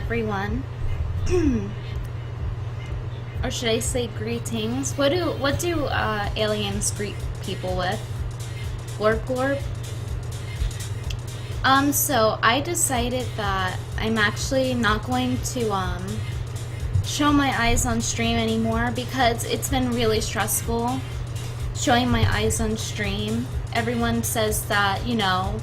everyone. Or should I say greetings? What do aliens greet people with? Glorp glorp? So I decided that I'm actually not going to show my eyes on stream anymore because it's been really stressful showing my eyes on stream. Everyone says that, you know,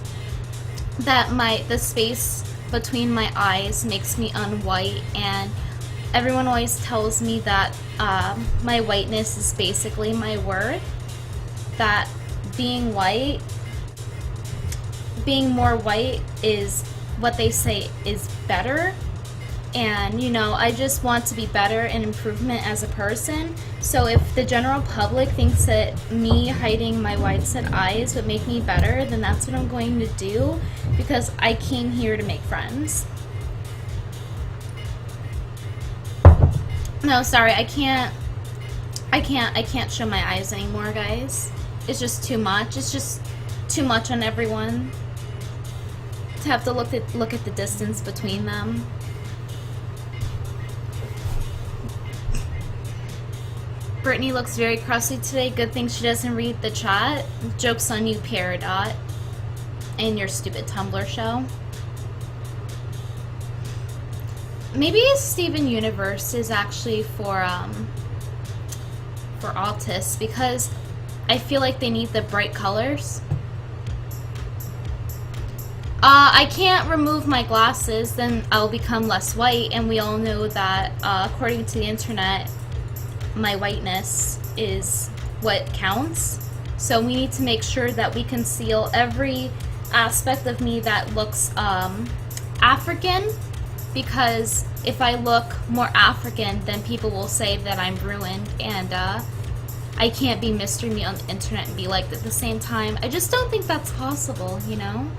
that the space between my eyes makes me unwhite, and everyone always tells me that my whiteness is basically my worth, that being more white is what they say is better. And, you know, I just want to be better and improvement as a person. So if the general public thinks that me hiding my wide set eyes would make me better, then that's what I'm going to do, because I came here to make friends. No, sorry, I can't show my eyes anymore, guys. It's just too much. It's just too much on everyone to have to look at the distance between them. Brittany looks very crusty today. Good thing she doesn't read the chat. Joke's on you, Peridot, and your stupid Tumblr show. Maybe Steven Universe is actually for autists, because I feel like they need the bright colors. I can't remove my glasses, then I'll become less white, and we all know that according to the internet, my whiteness is what counts. So we need to make sure that we conceal every aspect of me that looks African, because if I look more African, then people will say that I'm ruined, and I can't be mystery me on the internet and be liked at the same time. I just don't think that's possible, you know?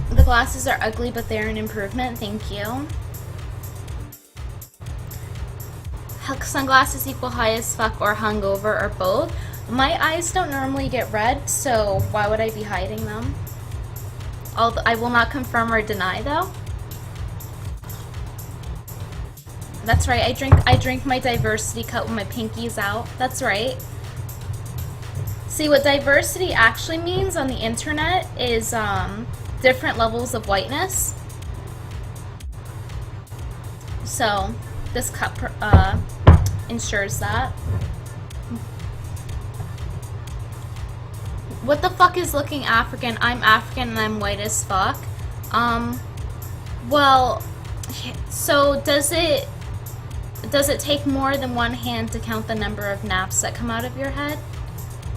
The glasses are ugly, but they're an improvement. Thank you. Sunglasses equal high as fuck or hungover or both. My eyes don't normally get red, so why would I be hiding them? I will not confirm or deny, though. That's right, I drink my diversity cut with my pinkies out. That's right. See, what diversity actually means on the internet is different levels of whiteness. So this cup ensures that. What the fuck is looking African? I'm African and I'm white as fuck. Well, so does it take more than one hand to count the number of naps that come out of your head?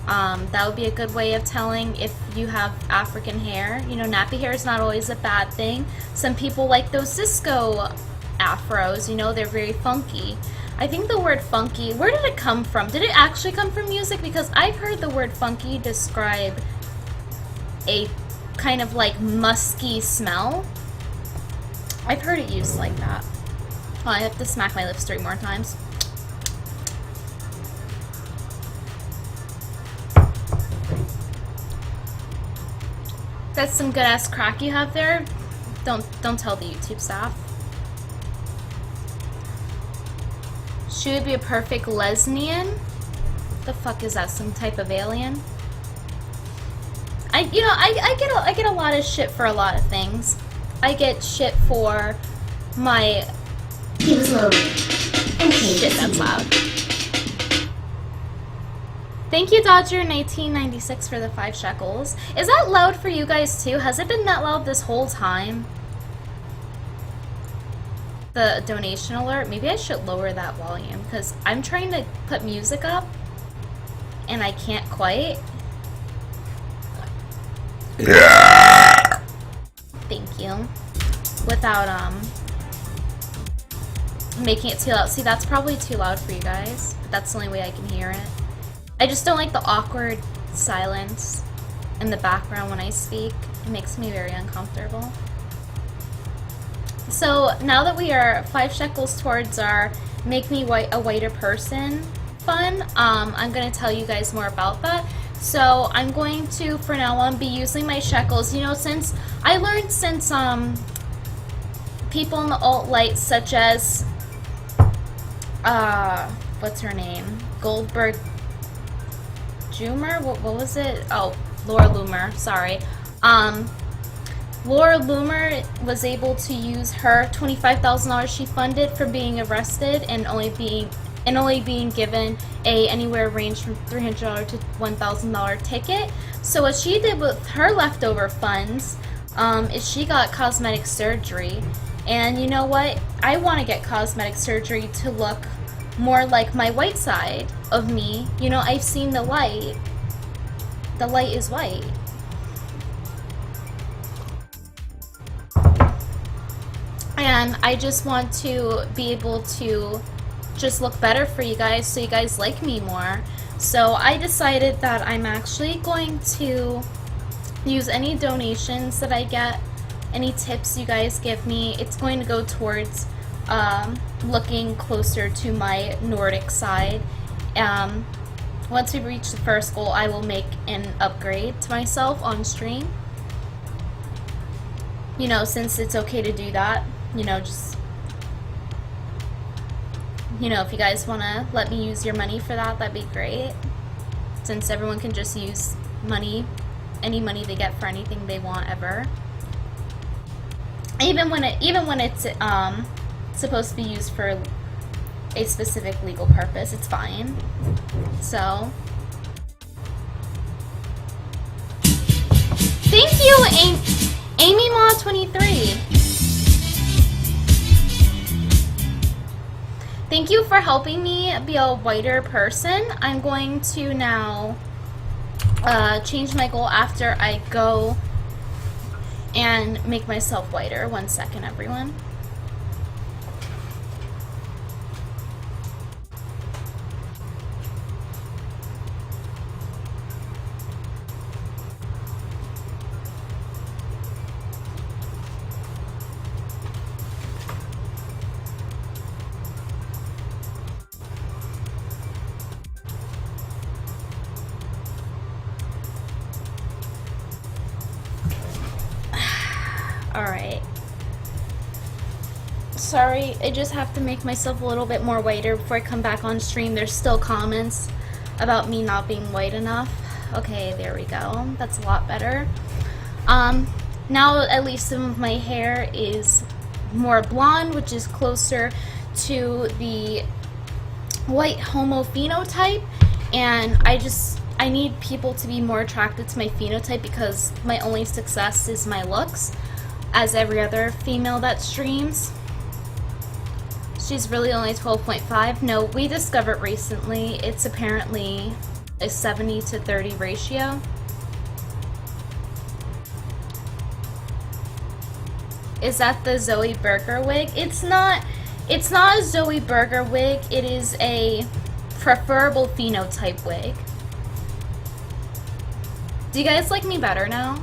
That would be a good way of telling if you have African hair. You know, nappy hair is not always a bad thing. Some people like those disco afros, you know, they're very funky. I think the word funky, where did it come from? Did it actually come from music? Because I've heard the word funky describe a kind of like musky smell. I've heard it used like that. Oh, I have to smack my lips 3 more times. That's some good ass crack you have there. Don't tell the YouTube staff. She would be a perfect lesbian. The fuck is that? Some type of alien? I get a lot of shit for a lot of things. I get shit for my. Shit, that's loud. Thank you, Dodger1996, for the 5 shekels. Is that loud for you guys too? Has it been that loud this whole time? The donation alert? Maybe I should lower that volume, because I'm trying to put music up and I can't quite. Yeah. Thank you. Without making it too loud. See, that's probably too loud for you guys, but that's the only way I can hear it. I just don't like the awkward silence in the background when I speak. It makes me very uncomfortable. So now that we are 5 shekels towards our make me a whiter person fun, I'm going to tell you guys more about that. So I'm going to, for now on, be using my shekels. You know, since I learned since people in the alt-light such as what's her name? Goldberg Jumer? What was it? Oh, Laura Loomer, sorry. Laura Loomer was able to use her $25,000 she funded for being arrested and only being given a anywhere range from $300 to $1,000 ticket. So what she did with her leftover funds is she got cosmetic surgery. And you know what? I want to get cosmetic surgery to look more like my white side of me. You know, I've seen the light. The light is white. And I just want to be able to just look better for you guys so you guys like me more. So I decided that I'm actually going to use any donations that I get, any tips you guys give me. It's going to go towards looking closer to my Nordic side. Once we reach the first goal, I will make an upgrade to myself on stream. You know, since it's okay to do that, you know, just, you know, if you guys want to let me use your money for that, that'd be great. Since everyone can just use money, any money they get for anything they want ever. Even when it's supposed to be used for a specific legal purpose, it's fine. So, thank you, Amy Ma 23. Thank you for helping me be a whiter person. I'm going to now change my goal after I go and make myself whiter. 1 second, everyone. Alright. Sorry, I just have to make myself a little bit more whiter before I come back on stream. There's still comments about me not being white enough. Okay, there we go. That's a lot better. Now at least some of my hair is more blonde, which is closer to the white homo phenotype, and I need people to be more attracted to my phenotype because my only success is my looks, as every other female that streams. She's really only 12.5. No, we discovered recently it's apparently a 70 to 30 ratio. Is that the Zoe Berger wig? It's not a Zoe Berger wig. It is a preferable phenotype wig. Do you guys like me better now?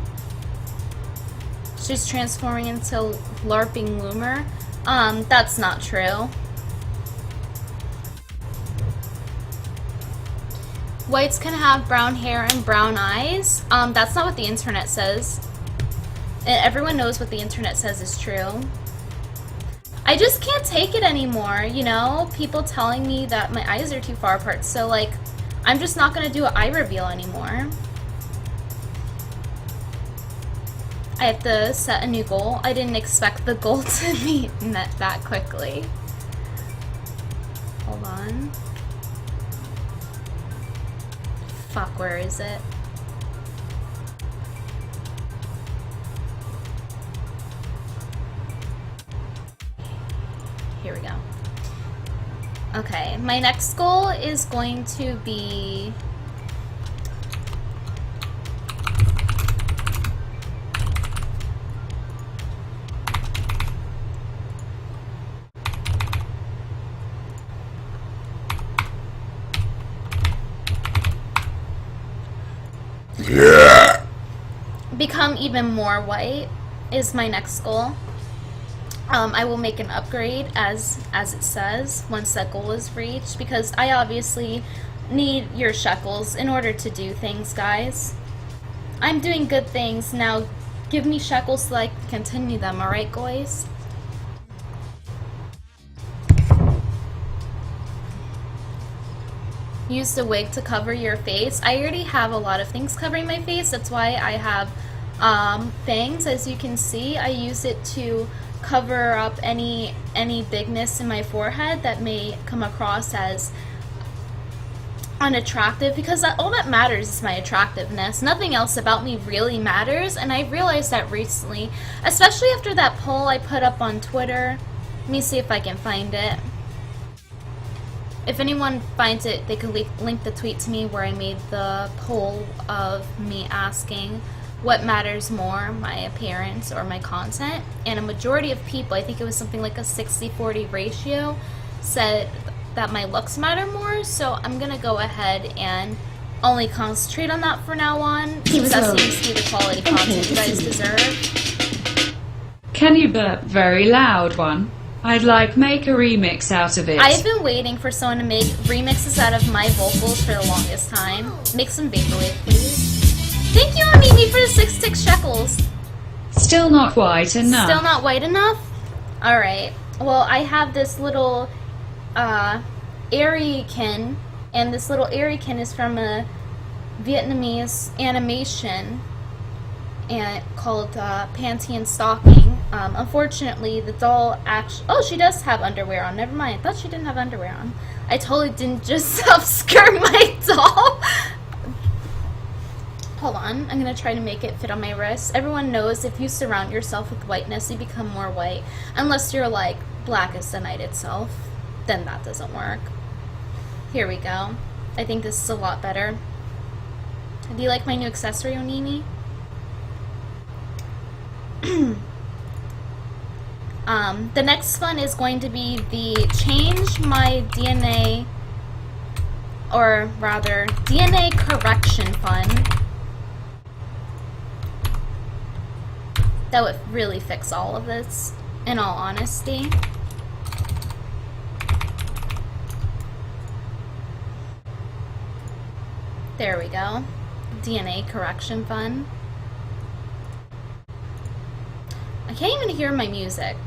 She's transforming into LARPing Loomer. That's not true. Whites can have brown hair and brown eyes. That's not what the internet says. And everyone knows what the internet says is true. I just can't take it anymore, you know? People telling me that my eyes are too far apart, so like, I'm just not gonna do an eye reveal anymore. I have to set a new goal. I didn't expect the goal to be met that quickly. Hold on. Fuck, where is it? Here we go. Okay, my next goal is going to be... become even more white is my next goal. I will make an upgrade as it says once that goal is reached, because I obviously need your shekels in order to do things, guys. I'm doing good things now. Give me shekels so I can continue them, alright, guys? Use the wig to cover your face. I already have a lot of things covering my face. That's why I have fangs. As you can see, I use it to cover up any bigness in my forehead that may come across as unattractive, because all that matters is my attractiveness. Nothing else about me really matters, and I realized that recently, especially after that poll I put up on Twitter. Let me see if I can find it. If anyone finds it, they can link the tweet to me where I made the poll of me asking what matters more, my appearance or my content. And a majority of people, I think it was something like a 60-40 ratio, said that my looks matter more. So I'm gonna go ahead and only concentrate on that for now on, because that seems to be the quality content you guys deserve. Can you burp very loud one? I'd like make a remix out of it. I've been waiting for someone to make remixes out of my vocals for the longest time. Make some vaporwave, please. Thank you, Amimi, for the 6 shekels. Still not white enough. Still not white enough? Alright. Well, I have this little Ariana, and this little Ariana is from a Vietnamese animation called Panty and Stocking. Unfortunately, the doll actually... Oh, she does have underwear on. Never mind. I thought she didn't have underwear on. I totally didn't just self-skirt my doll. Hold on. I'm going to try to make it fit on my wrist. Everyone knows if you surround yourself with whiteness, you become more white. Unless you're, like, black as the night itself. Then that doesn't work. Here we go. I think this is a lot better. Do you like my new accessory, Onini? The next fun is going to be the change my DNA, or rather, DNA correction fun. That would really fix all of this, in all honesty. There we go. DNA correction fun. I can't even hear my music.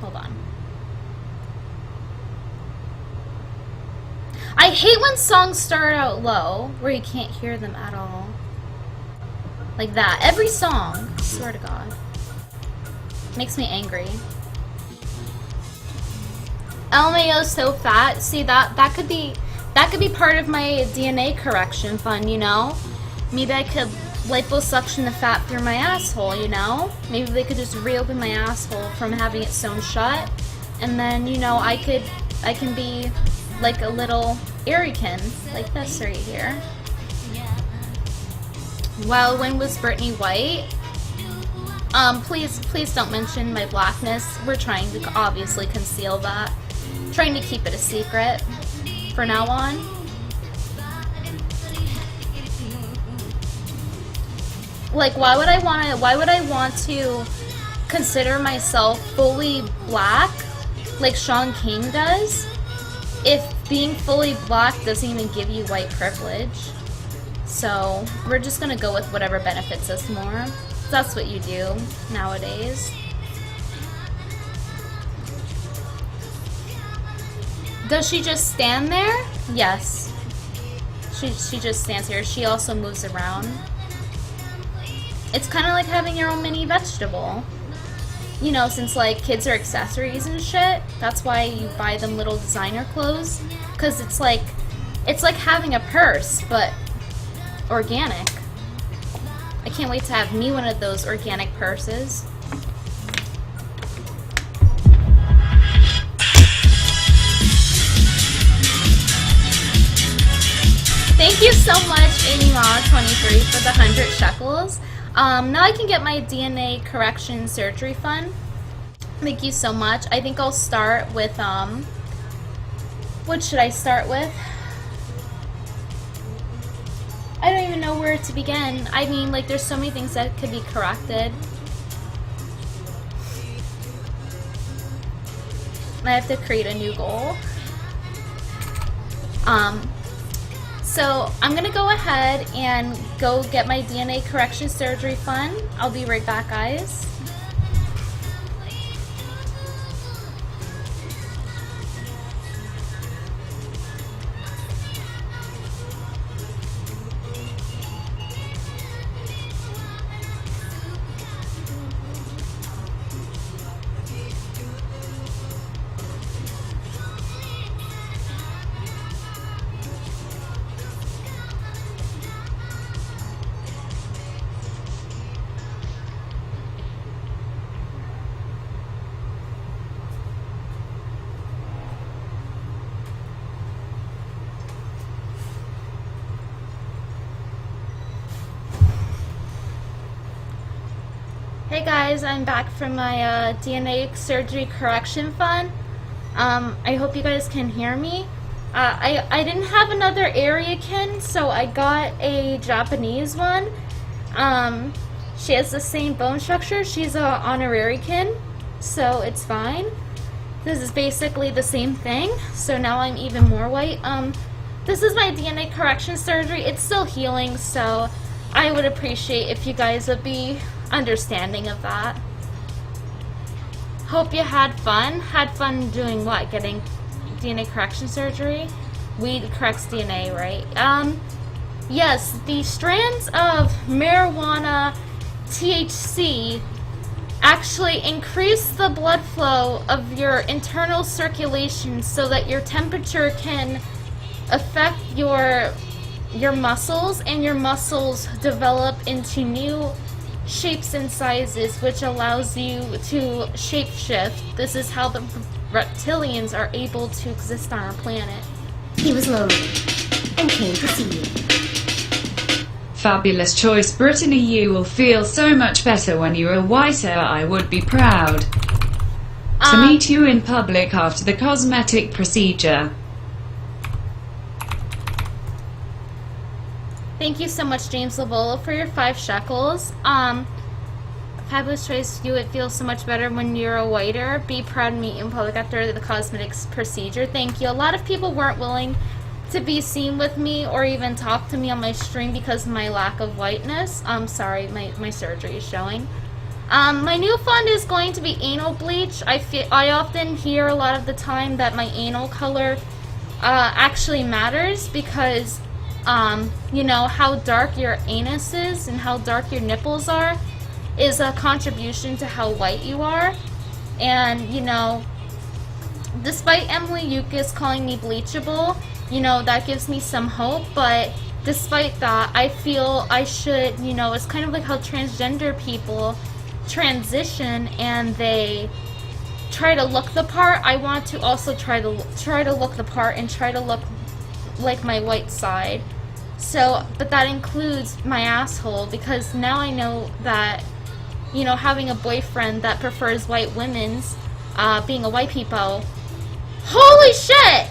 Hold on. I hate when songs start out low, where you can't hear them at all. Like that. Every song. I swear to God. Makes me angry. LMAO's so fat. See, that could be part of my DNA correction fun, you know? Maybe I could liposuction the fat through my asshole, you know? Maybe they could just reopen my asshole from having it sewn shut, and then, you know, I can be like a little Ariana, like this right here. Well, when was Brittany white? Please don't mention my blackness. We're trying to obviously conceal that. Trying to keep it a secret for now on. Like, why would I want to consider myself fully black like Sean King does if being fully black doesn't even give you white privilege? So we're just gonna go with whatever benefits us more. That's what you do nowadays. Does she just stand there? Yes. She just stands here. She also moves around. It's kind of like having your own mini vegetable. You know, since like kids are accessories and shit, that's why you buy them little designer clothes, because it's like having a purse, but organic. I can't wait to have me one of those organic purses. Thank you so much, AnyMod23, for the 100 shekels. Now I can get my DNA correction surgery fun. Thank you so much. I think I'll start with, what should I start with? I don't even know where to begin. I mean, like, there's so many things that could be corrected. I have to create a new goal. So I'm gonna go ahead and go get my DNA correction surgery fun. I'll be right back, guys. Hey guys, I'm back from my DNA surgery correction fun. I hope you guys can hear me. I didn't have another area kin, so I got a Japanese one. She has the same bone structure. She's a honorary kin, so it's fine. This is basically the same thing, so now I'm even more white. This is my DNA correction surgery. It's still healing, so I would appreciate if you guys would be understanding of that. Hope you had fun. Had fun doing what? Getting DNA correction surgery? Weed corrects DNA, right? Yes, the strands of marijuana THC actually increase the blood flow of your internal circulation so that your temperature can affect your muscles, and your muscles develop into new shapes and sizes, which allows you to shapeshift. This is how the reptilians are able to exist on our planet. He was lonely and came to see you. Fabulous choice, Brittany. You will feel so much better when you are whiter. I would be proud to meet you in public after the cosmetic procedure. Thank you so much, James Lavola, for your 5 shekels. Fabulous choice. You would feel so much better when you're a whiter. Be proud to meet you in public after the cosmetics procedure. Thank you. A lot of people weren't willing to be seen with me or even talk to me on my stream because of my lack of whiteness. Sorry, my surgery is showing. My new fund is going to be anal bleach. I often hear a lot of the time that my anal color actually matters because you know, how dark your anus is and how dark your nipples are is a contribution to how white you are. And, you know, despite Emily Yukis calling me bleachable, you know, that gives me some hope, but despite that, I feel I should, you know, it's kind of like how transgender people transition and they try to look the part. I want to also try to look the part and try to look like my white side. So, but that includes my asshole, because now I know that, you know, having a boyfriend that prefers white women's, being a white people. Holy shit!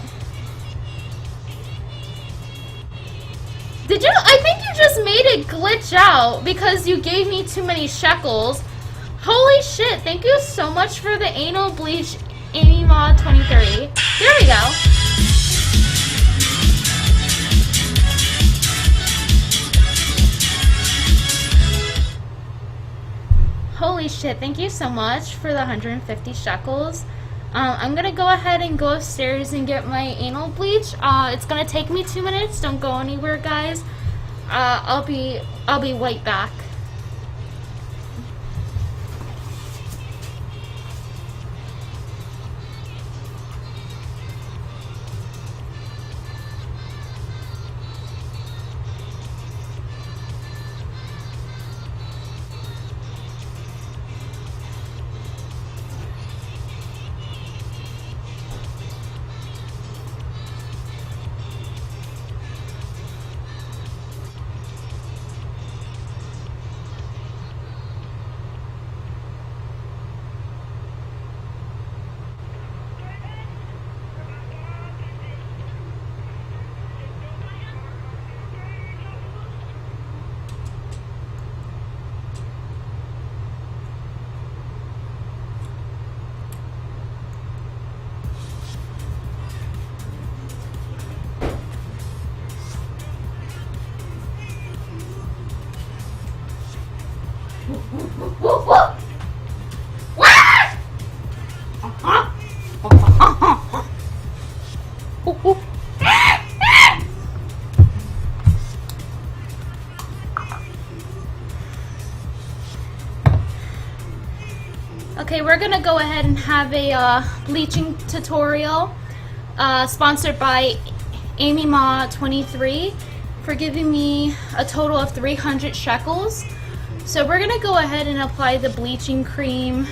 Did you, I think you just made it glitch out because you gave me too many shekels. Holy shit, thank you so much for the anal bleach, AmyMod23. There we go. Holy shit, thank you so much for the 150 shekels. I'm gonna go ahead and go upstairs and get my anal bleach. It's gonna take me 2 minutes. Don't go anywhere, guys. I'll be right back. Okay, we're gonna go ahead and have a bleaching tutorial sponsored by AmyMa23 for giving me a total of 300 shekels. So we're gonna go ahead and apply the bleaching cream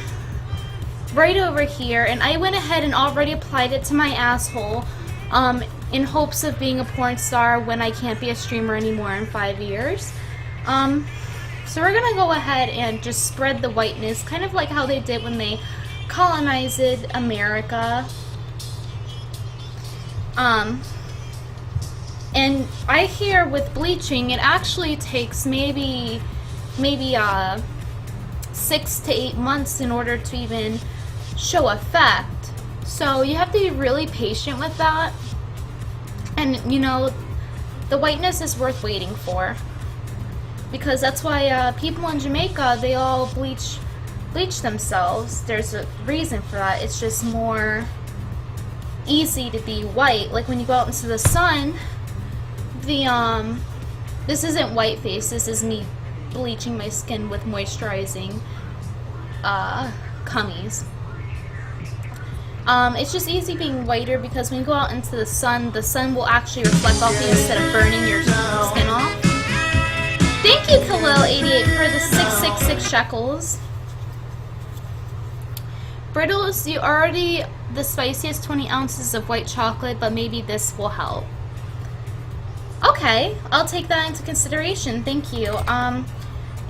right over here, and I went ahead and already applied it to my asshole in hopes of being a porn star when I can't be a streamer anymore in 5 years. So we're gonna go ahead and just spread the whiteness, kind of like how they did when they colonized America. And I hear with bleaching, it actually takes maybe 6 to 8 months in order to even show effect. So you have to be really patient with that. And you know, the whiteness is worth waiting for. Because that's why people in Jamaica, they all bleach themselves. There's a reason for that. It's just more easy to be white. Like when you go out into the sun, this isn't white face, this is me bleaching my skin with moisturizing cummies. It's just easy being whiter because when you go out into the sun will actually reflect off you instead of burning your skin off. Thank you, Khalil88, for the 666 shekels. Brittles, you already the spiciest 20 ounces of white chocolate, but maybe this will help. Okay, I'll take that into consideration. Thank you.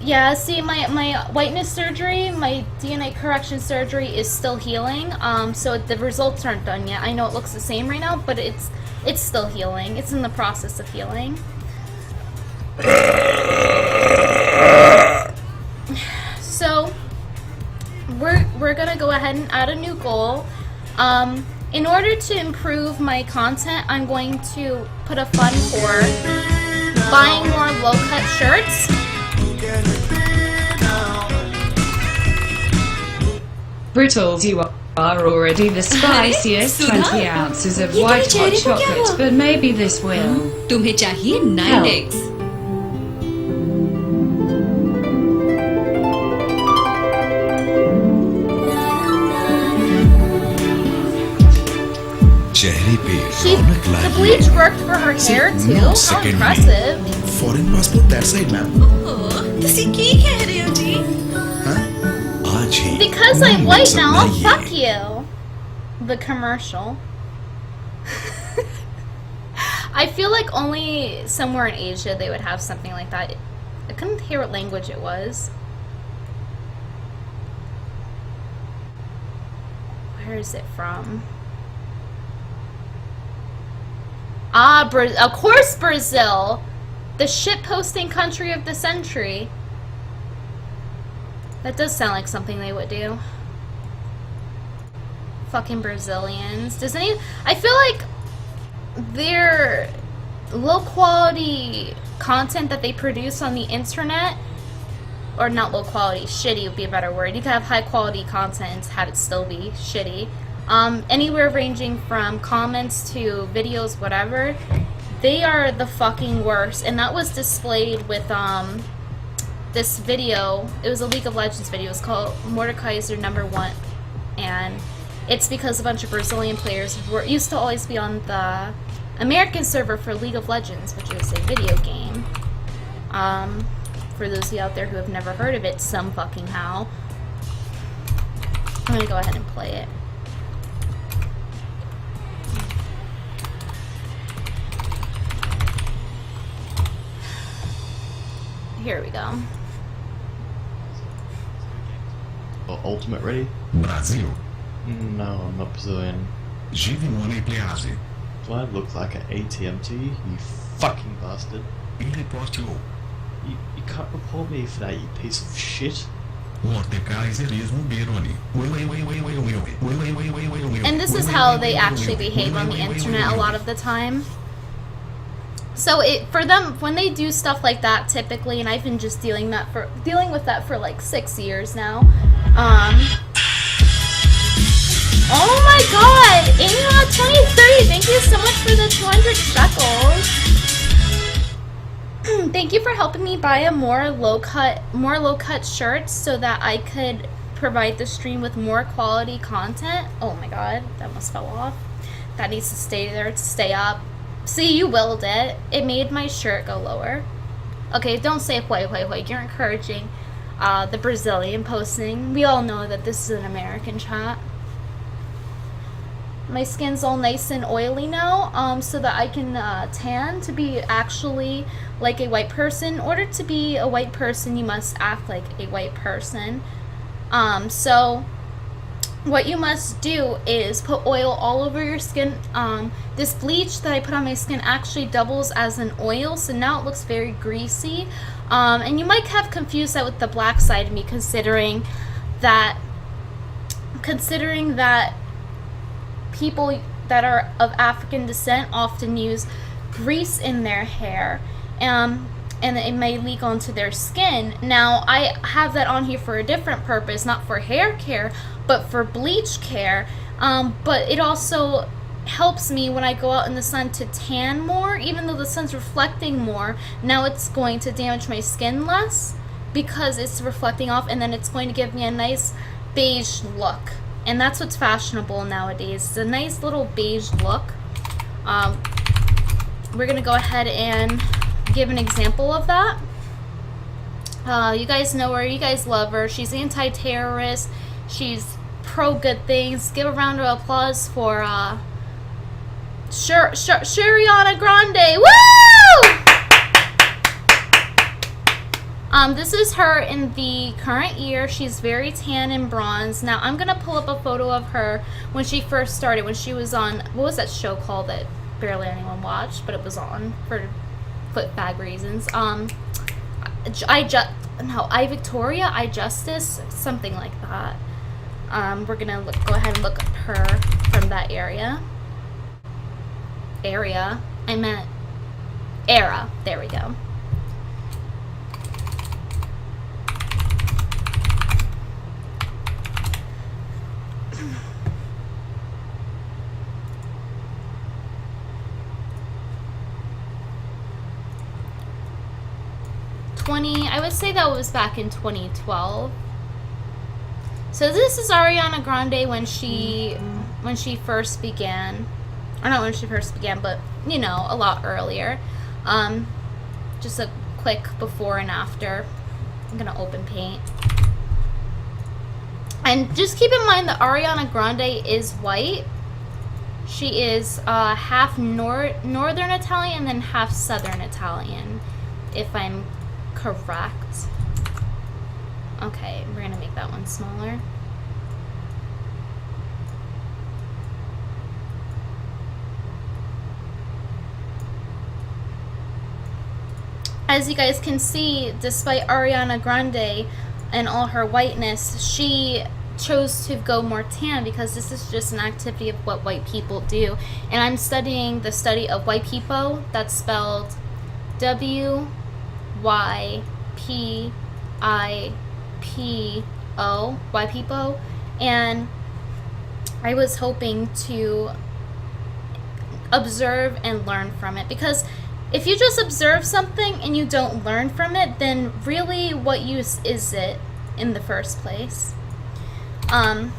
Yeah, see, my whiteness surgery, my DNA correction surgery is still healing. So the results aren't done yet. I know it looks the same right now, but it's still healing. It's in the process of healing. So we're gonna go ahead and add a new goal. In order to improve my content, I'm going to put a fund for buying more low-cut shirts. Brittles, you are already the spiciest 20 ounces of white hot chocolate, but maybe this will. तुम्हें चाहिए 9x. The bleach worked for her hair too. How impressive! Foreign passport that side, ma'am. ਤੁਸੀਂ ਕੀ ਕਹਿ ਰਹੇ ਹੋ ਜੀ? Because I'm white now, I'll fuck you. The commercial. I feel like only somewhere in Asia they would have something like that. I couldn't hear what language it was. Where is it from? Of course Brazil! The shitposting country of the century. That does sound like something they would do. Fucking Brazilians. I feel like their low quality content that they produce on the internet, or not low quality, shitty would be a better word. You could have high quality content and have it still be shitty. Anywhere ranging from comments to videos, whatever, they are the fucking worst. And that was displayed with this video. It was a League of Legends video. It's called Mordekaiser #1, and it's because a bunch of Brazilian players used to always be on the American server for League of Legends, which is a video game. For those of you out there who have never heard of it, some fucking how. I'm gonna go ahead and play it. Here we go. Ultimate ready? Brazil. No, I'm not Brazilian. Givinone Please. Do I look like an ATM to you, you fucking bastard? Report you. You can't report me for that, you piece of shit. And this is how they actually behave on the internet a lot of the time. So for them, when they do stuff like that, typically, and I've been just dealing with that for like 6 years now. Oh my god! thank you for helping me buy a more low cut shirts so that I could provide the stream with more quality content. Oh my god, that almost fell off. That needs to stay there to stay up. See, you willed it. It made my shirt go lower. Okay, don't say wait. You're encouraging the Brazilian posting. We all know that this is an American chat. My skin's all nice and oily now, so that I can tan to be actually like a white person. In order to be a white person, you must act like a white person. So what you must do is put oil all over your skin. This bleach that I put on my skin actually doubles as an oil, so now it looks very greasy. And you might have confused that with the black side of me, considering that people that are of African descent often use grease in their hair, and it may leak onto their skin. Now, I have that on here for a different purpose, not for hair care, but for bleach care. But it also helps me when I go out in the sun to tan more, even though the sun's reflecting more. Now it's going to damage my skin less because it's reflecting off, and then it's going to give me a nice beige look. And that's what's fashionable nowadays. It's a nice little beige look. We're going to go ahead and give an example of that. You guys know her. You guys love her. She's anti-terrorist. She's pro-good things. Give a round of applause for Ariana Grande. Woo! This is her in the current year. She's very tan and bronze. Now, I'm going to pull up a photo of her when she first started, when she was on, what was that show called that barely anyone watched, but it was on for footbag reasons. I Victoria, I Justice, something like that. We're going to go ahead and look at her from that area. I meant era. There we go. I would say that was back in 2012. So this is Ariana Grande when she first began, or not when she first began, but you know, a lot earlier. Just a quick before and after. I'm gonna open paint, and just keep in mind that Ariana Grande is white. She is half northern Italian and then half southern Italian, if I'm correct. Okay, we're gonna make that one smaller. As you guys can see, despite Ariana Grande and all her whiteness, she chose to go more tan because this is just an activity of what white people do. And I'm studying the study of white people. That's spelled WYPIPO, white people. And I was hoping to observe and learn from it, because if you just observe something and you don't learn from it, then really what use is it in the first place? And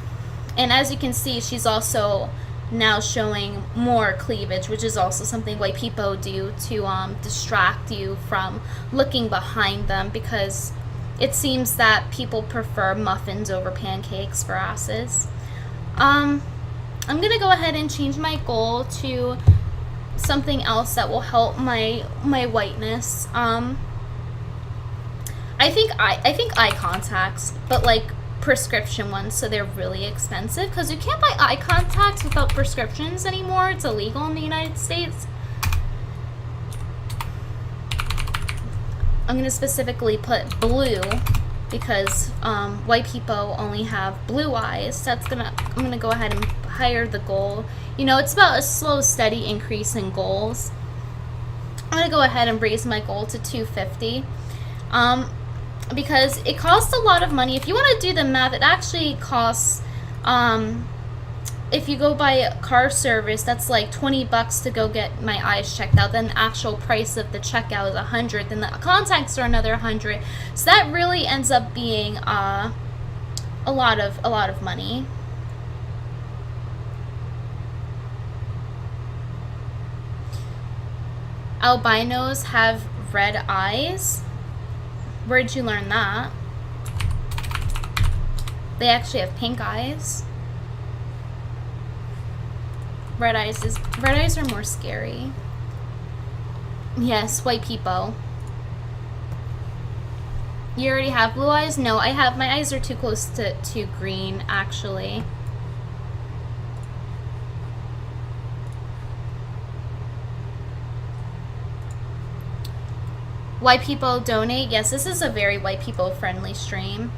as you can see, she's also now showing more cleavage, which is also something white people do to distract you from looking behind them, because it seems that people prefer muffins over pancakes for asses. I'm gonna go ahead and change my goal to something else that will help my whiteness. I think eye contacts, but like prescription ones, so they're really expensive, because you can't buy eye contacts without prescriptions anymore. It's illegal in the United States. I'm gonna specifically put blue because white people only have blue eyes. I'm gonna go ahead and higher the goal. You know, it's about a slow, steady increase in goals. I'm gonna go ahead and raise my goal to 250. Because it costs a lot of money. If you want to do the math, it actually costs if you go by car service, that's like $20 to go get my eyes checked out. Then the actual price of the checkout is $100. Then the contacts are another $100. So that really ends up being a lot of money. Albinos have red eyes. Where'd you learn that? They actually have pink eyes. Red eyes are more scary. Yes, white people. You already have blue eyes? No, I have. My eyes are too close to green, actually. White people donate. Yes, this is a very white people friendly stream.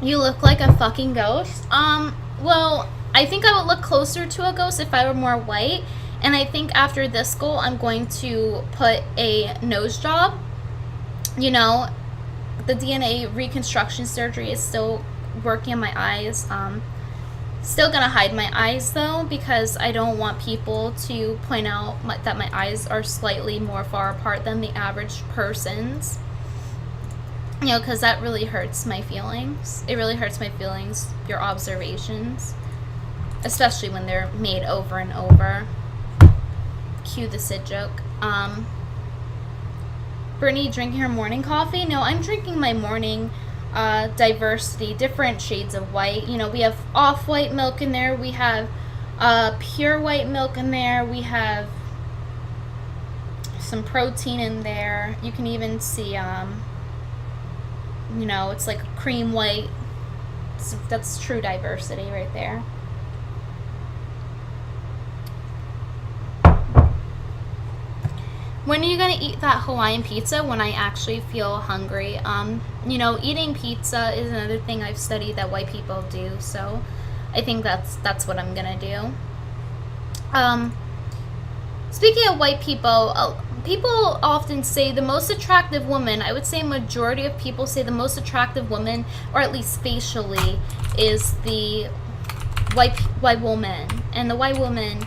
You look like a fucking ghost. Well, I think I would look closer to a ghost if I were more white. And I think after this goal, I'm going to put a nose job. You know, the DNA reconstruction surgery is still working on my eyes. Still gonna hide my eyes though, because I don't want people to point out that my eyes are slightly more far apart than the average person's. You know, because that really hurts my feelings. It really hurts my feelings, your observations. Especially when they're made over and over. Cue the Sid joke. Brittany drinking her morning coffee? No, I'm drinking my morning diversity, different shades of white. You know, we have off-white milk in there. We have pure white milk in there. We have some protein in there. You can even see, you know, it's like cream white. That's true diversity right there. When are you gonna eat that Hawaiian pizza? When I actually feel hungry. You know, eating pizza is another thing I've studied that white people do, so I think that's what I'm gonna do. Speaking of white people, people often say the most attractive woman, I would say majority of people say the most attractive woman, or at least facially, is the white woman. And the white women's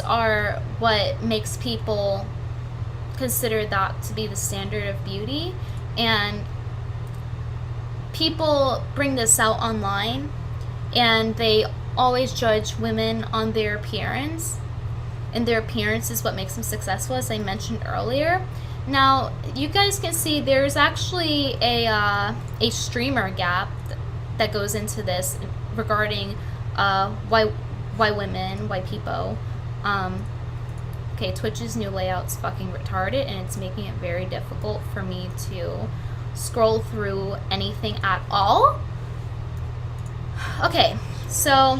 are what makes people consider that to be the standard of beauty. And people bring this out online, and they always judge women on their appearance, and their appearance is what makes them successful, as I mentioned earlier. Now, you guys can see there's actually a streamer gap that goes into this regarding white women, white people. Okay, Twitch's new layout's fucking retarded, and it's making it very difficult for me to scroll through anything at all. Okay, so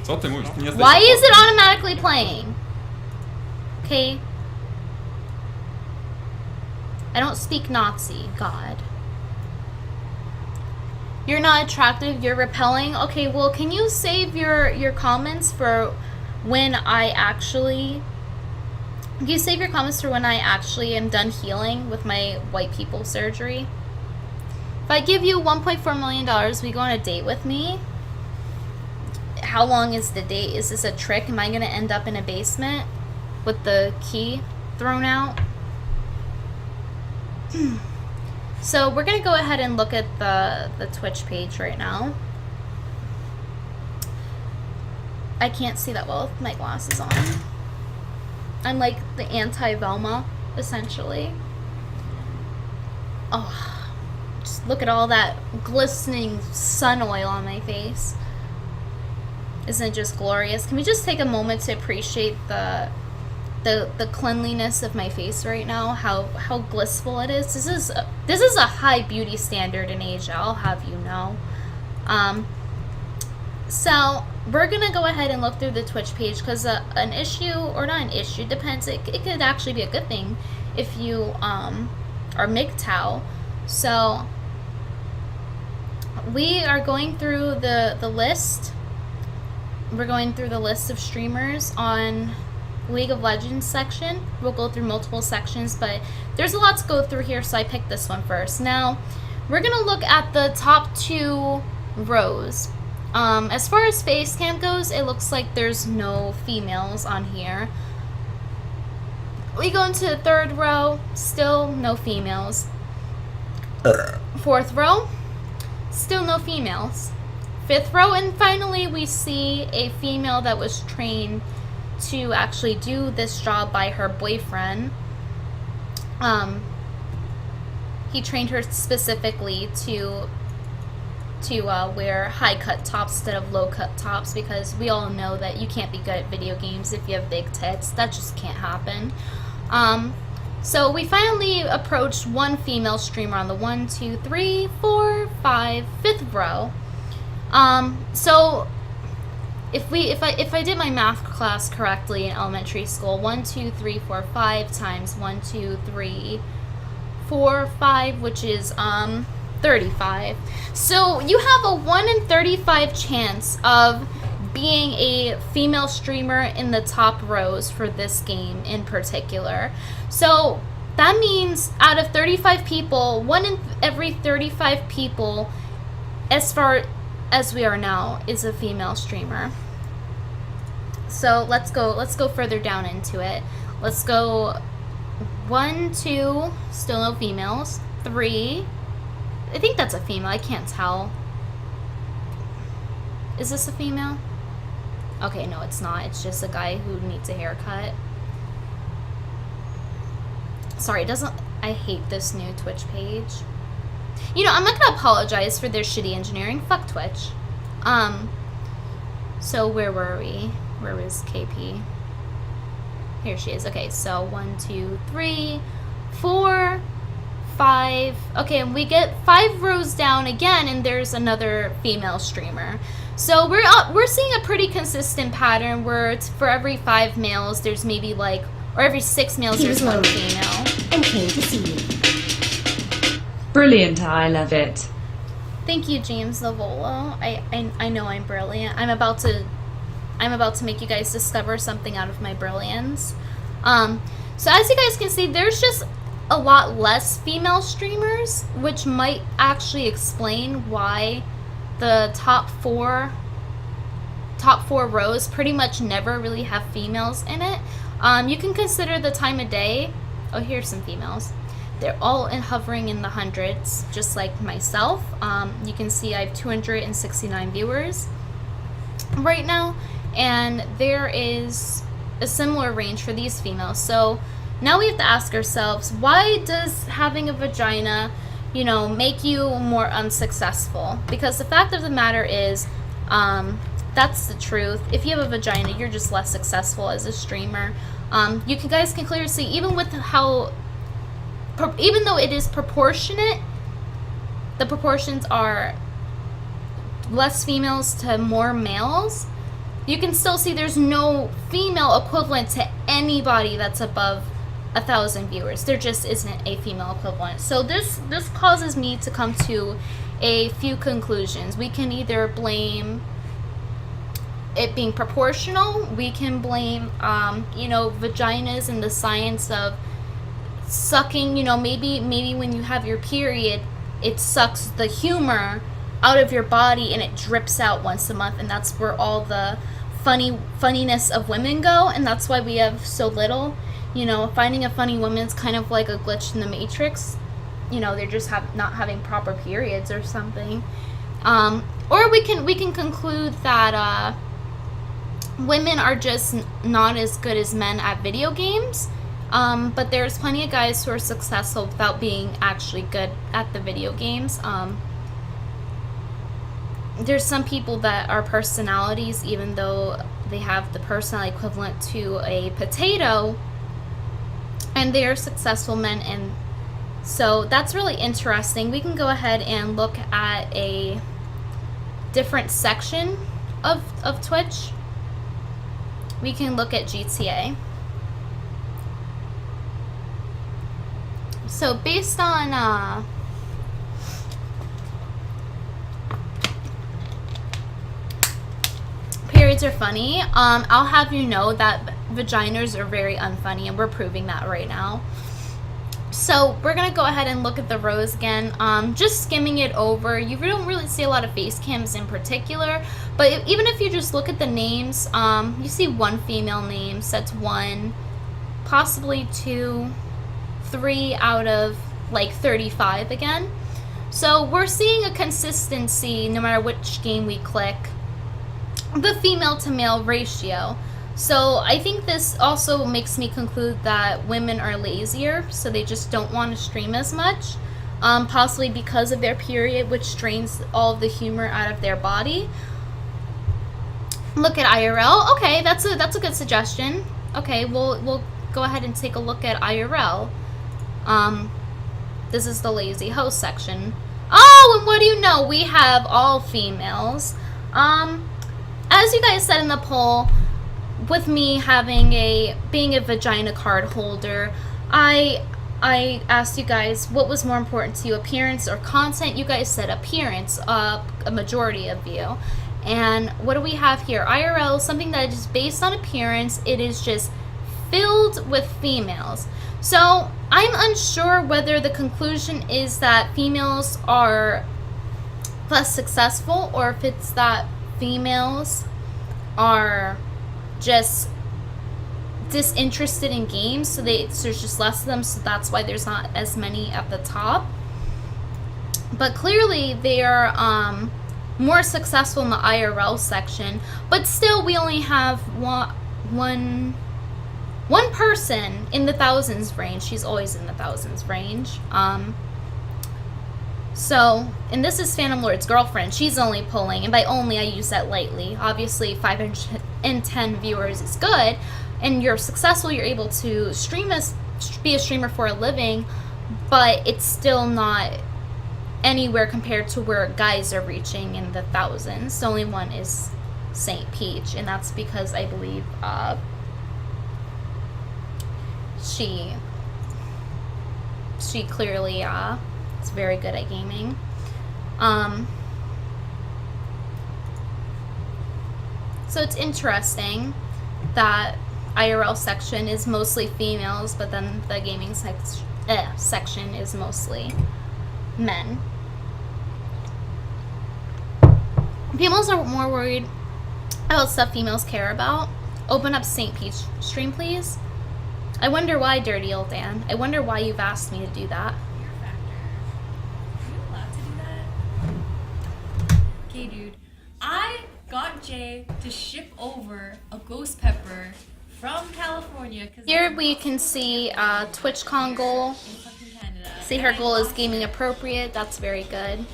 why is it automatically playing? Okay, I don't speak Nazi. God, you're not attractive, you're repelling. Okay, well, can you save your comments for when I actually... Can you save your comments for when I actually am done healing with my white people surgery? If I give you $1.4 million, will you go on a date with me? How long is the date? Is this a trick? Am I going to end up in a basement with the key thrown out? So we're going to go ahead and look at the Twitch page right now. I can't see that well with my glasses on. I'm like the anti-Velma, essentially. Oh, just look at all that glistening sun oil on my face. Isn't it just glorious? Can we just take a moment to appreciate the cleanliness of my face right now? How blissful it is. This is a high beauty standard in Asia, I'll have you know. So we're gonna go ahead and look through the Twitch page, because an issue, or not an issue, depends, it could actually be a good thing if you are MGTOW. So we are going through the list. We're going through the list of streamers on League of Legends section. We'll go through multiple sections, but there's a lot to go through here, so I picked this one first. Now, we're going to look at the top 2 rows. As far as face cam goes, it looks like there's no females on here. We go into the 3rd row, still no females. 4th row, still no females. 5th row, and finally we see a female that was trained to actually do this job by her boyfriend. He trained her specifically to wear high-cut tops instead of low-cut tops, because we all know that you can't be good at video games if you have big tits. That just can't happen. So we finally approached one female streamer on the 1, 2, 3, 4, 5, 5th row. So if I did my math class correctly in elementary school, 1, 2, 3, 4, 5 times 1, 2, 3, 4, 5, which is 35. So you have a 1 in 35 chance of being a female streamer in the top rows for this game in particular. So that means out of 35 people, 1 in every 35 people, as far as we are now, is a female streamer. So let's go further down into it. Let's go 1, 2, still no females. 3, I think that's a female, I can't tell. Is this a female? Okay, no, it's not. It's just a guy who needs a haircut. Sorry, I hate this new Twitch page. You know, I'm not gonna apologize for their shitty engineering. Fuck Twitch. So where were we? Where was KP? Here she is. Okay, so 1, 2, 3, 4, 5. Okay, and we get 5 rows down again, and there's another female streamer. So we're seeing a pretty consistent pattern where for every 5 males, there's maybe like, or every 6 males, He there's was 1 lonely female. and came to see you. Brilliant, I love it. Thank you, James Lavolo. I know I'm brilliant. I'm about to make you guys discover something out of my brilliance. So as you guys can see, there's just a lot less female streamers, which might actually explain why the top four rows pretty much never really have females in it. You can consider the time of day. Oh, here's some females. They're all hovering in the hundreds, just like myself. You can see I have 269 viewers right now, and there is a similar range for these females. So now we have to ask ourselves, why does having a vagina, you know, make you more unsuccessful? Because the fact of the matter is, that's the truth. If you have a vagina, you're just less successful as a streamer. You guys can clearly see, even with how, even though it is proportionate, the proportions are less females to more males, you can still see there's no female equivalent to anybody that's above 1,000 viewers. There just isn't a female equivalent. So this causes me to come to a few conclusions. We can either blame it being proportional. We can blame, you know, vaginas and the science of sucking. You know, maybe when you have your period, it sucks the humor out of your body and it drips out once a month, and that's where all the funniness of women go, and that's why we have so little. You know, finding a funny woman is kind of like a glitch in the Matrix. You know, they're just not having proper periods or something. Or we can conclude that women are just not as good as men at video games. But there's plenty of guys who are successful without being actually good at the video games. There's some people that are personalities, even though they have the personality equivalent to a potato, and they are successful men. And so that's really interesting. We can go ahead and look at a different section of Twitch. We can look at GTA. So based on periods are funny, I'll have you know that vaginas are very unfunny, and we're proving that right now. So we're gonna go ahead and look at the rows again. Just skimming it over, you don't really see a lot of face cams in particular, but even if you just look at the names, you see one female name, so that's 1, possibly 2, 3 out of like 35 again. So we're seeing a consistency no matter which game we click, the female to male ratio. So I think this also makes me conclude that women are lazier, so they just don't want to stream as much, possibly because of their period, which drains all of the humor out of their body. Look at IRL. Okay, that's a good suggestion. Okay, we'll go ahead and take a look at IRL. This is the lazy host section. Oh, and what do you know? We have all females. As you guys said in the poll, with me being a vagina card holder, I asked you guys what was more important to you, appearance or content. You guys said appearance, a majority of you. And what do we have here? IRL, something that is based on appearance. It is just filled with females. So I'm unsure whether the conclusion is that females are less successful, or if it's that females are just disinterested in games, so there's just less of them, so that's why there's not as many at the top. But clearly they are more successful in the IRL section, but still we only have one person in the thousands range. She's always in the thousands range. So, and this is Phantom Lord's girlfriend. She's only pulling, and by only I use that lightly. Obviously 510 viewers is good, and you're successful, you're able to be a streamer for a living, but it's still not anywhere compared to where guys are reaching in the thousands. The only one is Saint Peach, and that's because I believe she clearly is very good at gaming. So it's interesting that IRL section is mostly females, but then the gaming section is mostly men. Females are more worried about stuff females care about. Open up St. Peach stream, please. I wonder why, Dirty Old Dan. I wonder why you've asked me to do that. Fear factor. Are you allowed to do that? Okay, dude. I got Jay to ship over a ghost pepper from California. Here we can see TwitchCon goal. In fucking Canada. See, her goal is gaming appropriate. That's very good.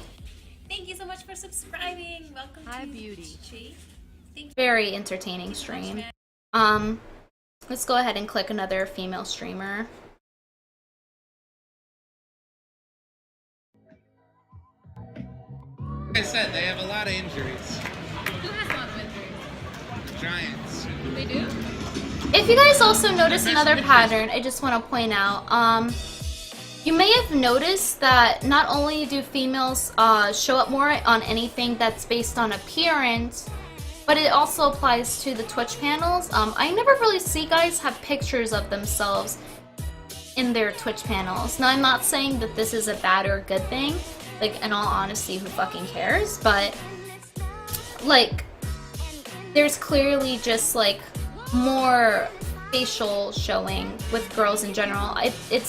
Thank you so much for subscribing. Welcome to Beauty. Thank you. Very entertaining stream. Let's go ahead and click another female streamer. Like I said, they have a lot of injuries. Who has a lot of injuries? Giants. They do? If you guys also notice another pattern, I just want to point out, you may have noticed that not only do females show up more on anything that's based on appearance, but it also applies to the Twitch panels. I never really see guys have pictures of themselves in their Twitch panels. Now, I'm not saying that this is a bad or a good thing. Like, in all honesty, who fucking cares? But, like, there's clearly just, like, more facial showing with girls in general.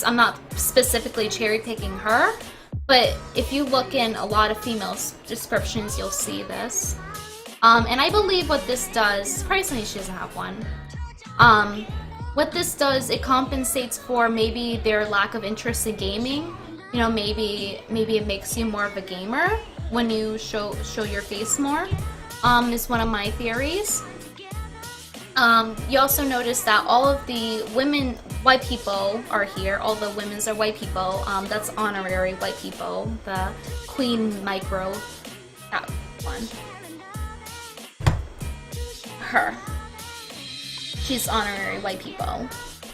I'm not specifically cherry picking her, but if you look in a lot of females' descriptions, you'll see this. And I believe what this does, surprisingly she doesn't have one. What this does, it compensates for maybe their lack of interest in gaming. You know, maybe it makes you more of a gamer when you show your face more. Is one of my theories. You also notice that all of the white people are here. All the women's are white people. That's honorary white people. The Queen Micro, that one. Her. She's honorary white people.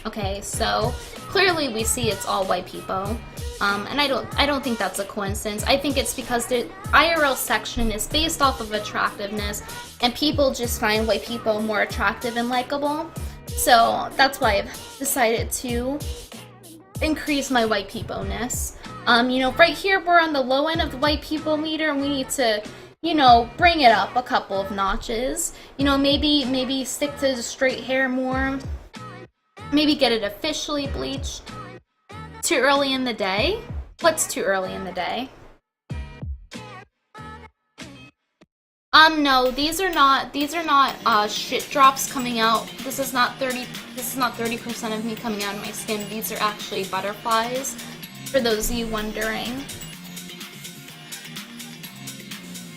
Okay, so clearly we see it's all white people. And I don't think that's a coincidence. I think it's because the IRL section is based off of attractiveness, and people just find white people more attractive and likable. So that's why I've decided to increase my white people-ness. You know, right here we're on the low end of the white people meter, and we need to, you know, bring it up a couple of notches. You know, maybe stick to the straight hair more. Maybe get it officially bleached. Too early in the day? What's too early in the day? No, these are not shit drops coming out. This is not 30% of me coming out of my skin. These are actually butterflies, for those of you wondering.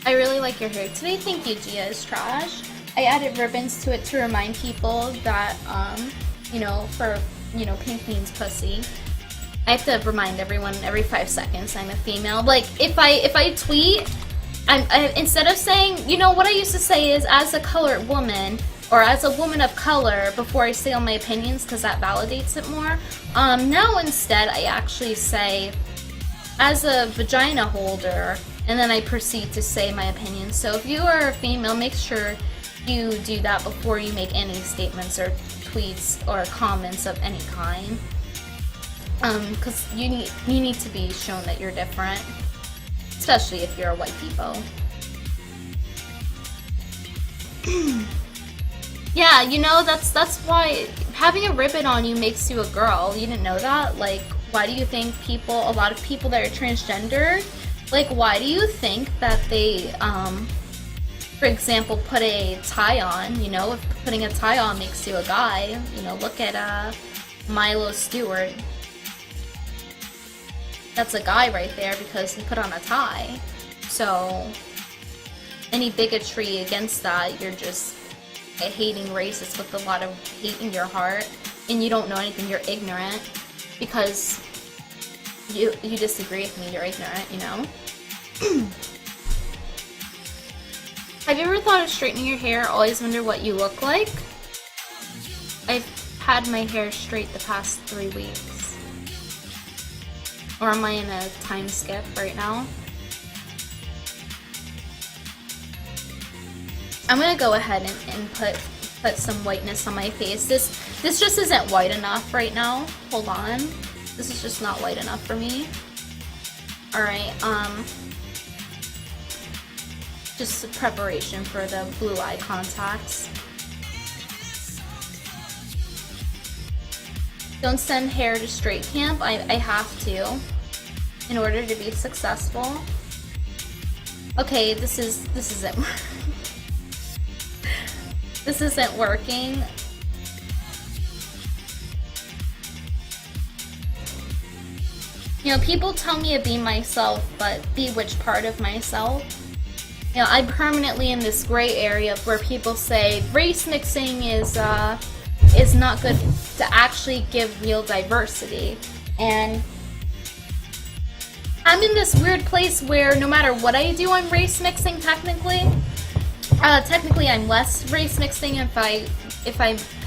I really like your hair today. Thank you, Gia is trash. I added ribbons to it to remind people that, you know, for, you know, pink means pussy. I have to remind everyone every 5 seconds I'm a female. Like, if I tweet, instead of saying, you know, what I used to say is, as a colored woman, or as a woman of color, before I say all my opinions, because that validates it more. Now instead, I actually say, as a vagina holder, and then I proceed to say my opinions. So if you are a female, make sure you do that before you make any statements or tweets or comments of any kind. Because you need to be shown that you're different. Especially if you're a white people. Yeah, you know, that's why having a ribbon on you makes you a girl. You didn't know that? Like, why do you think a lot of people that are transgender, like, why do you think that they, for example, put a tie on? You know, if putting a tie on makes you a guy, you know, look at, Milo Stewart. That's a guy right there because he put on a tie. So, any bigotry against that, you're just a hating racist with a lot of hate in your heart, and you don't know anything, you're ignorant, because you disagree with me, you're ignorant, you know? Have you ever thought of straightening your hair? Always wonder what you look like? I've had my hair straight the past 3 weeks. Or am I in a time skip right now? I'm gonna go ahead and put some whiteness on my face. This just isn't white enough right now. Hold on. This is just not white enough for me. Alright, just a preparation for the blue eye contacts. Don't send hair to straight camp. I have to in order to be successful. Okay, this isn't this isn't working. You know, people tell me to be myself, but be which part of myself? You know, I'm permanently in this gray area where people say race mixing is not good to actually give real diversity. And I'm in this weird place where no matter what I do, I'm race mixing technically. Technically I'm less race mixing if I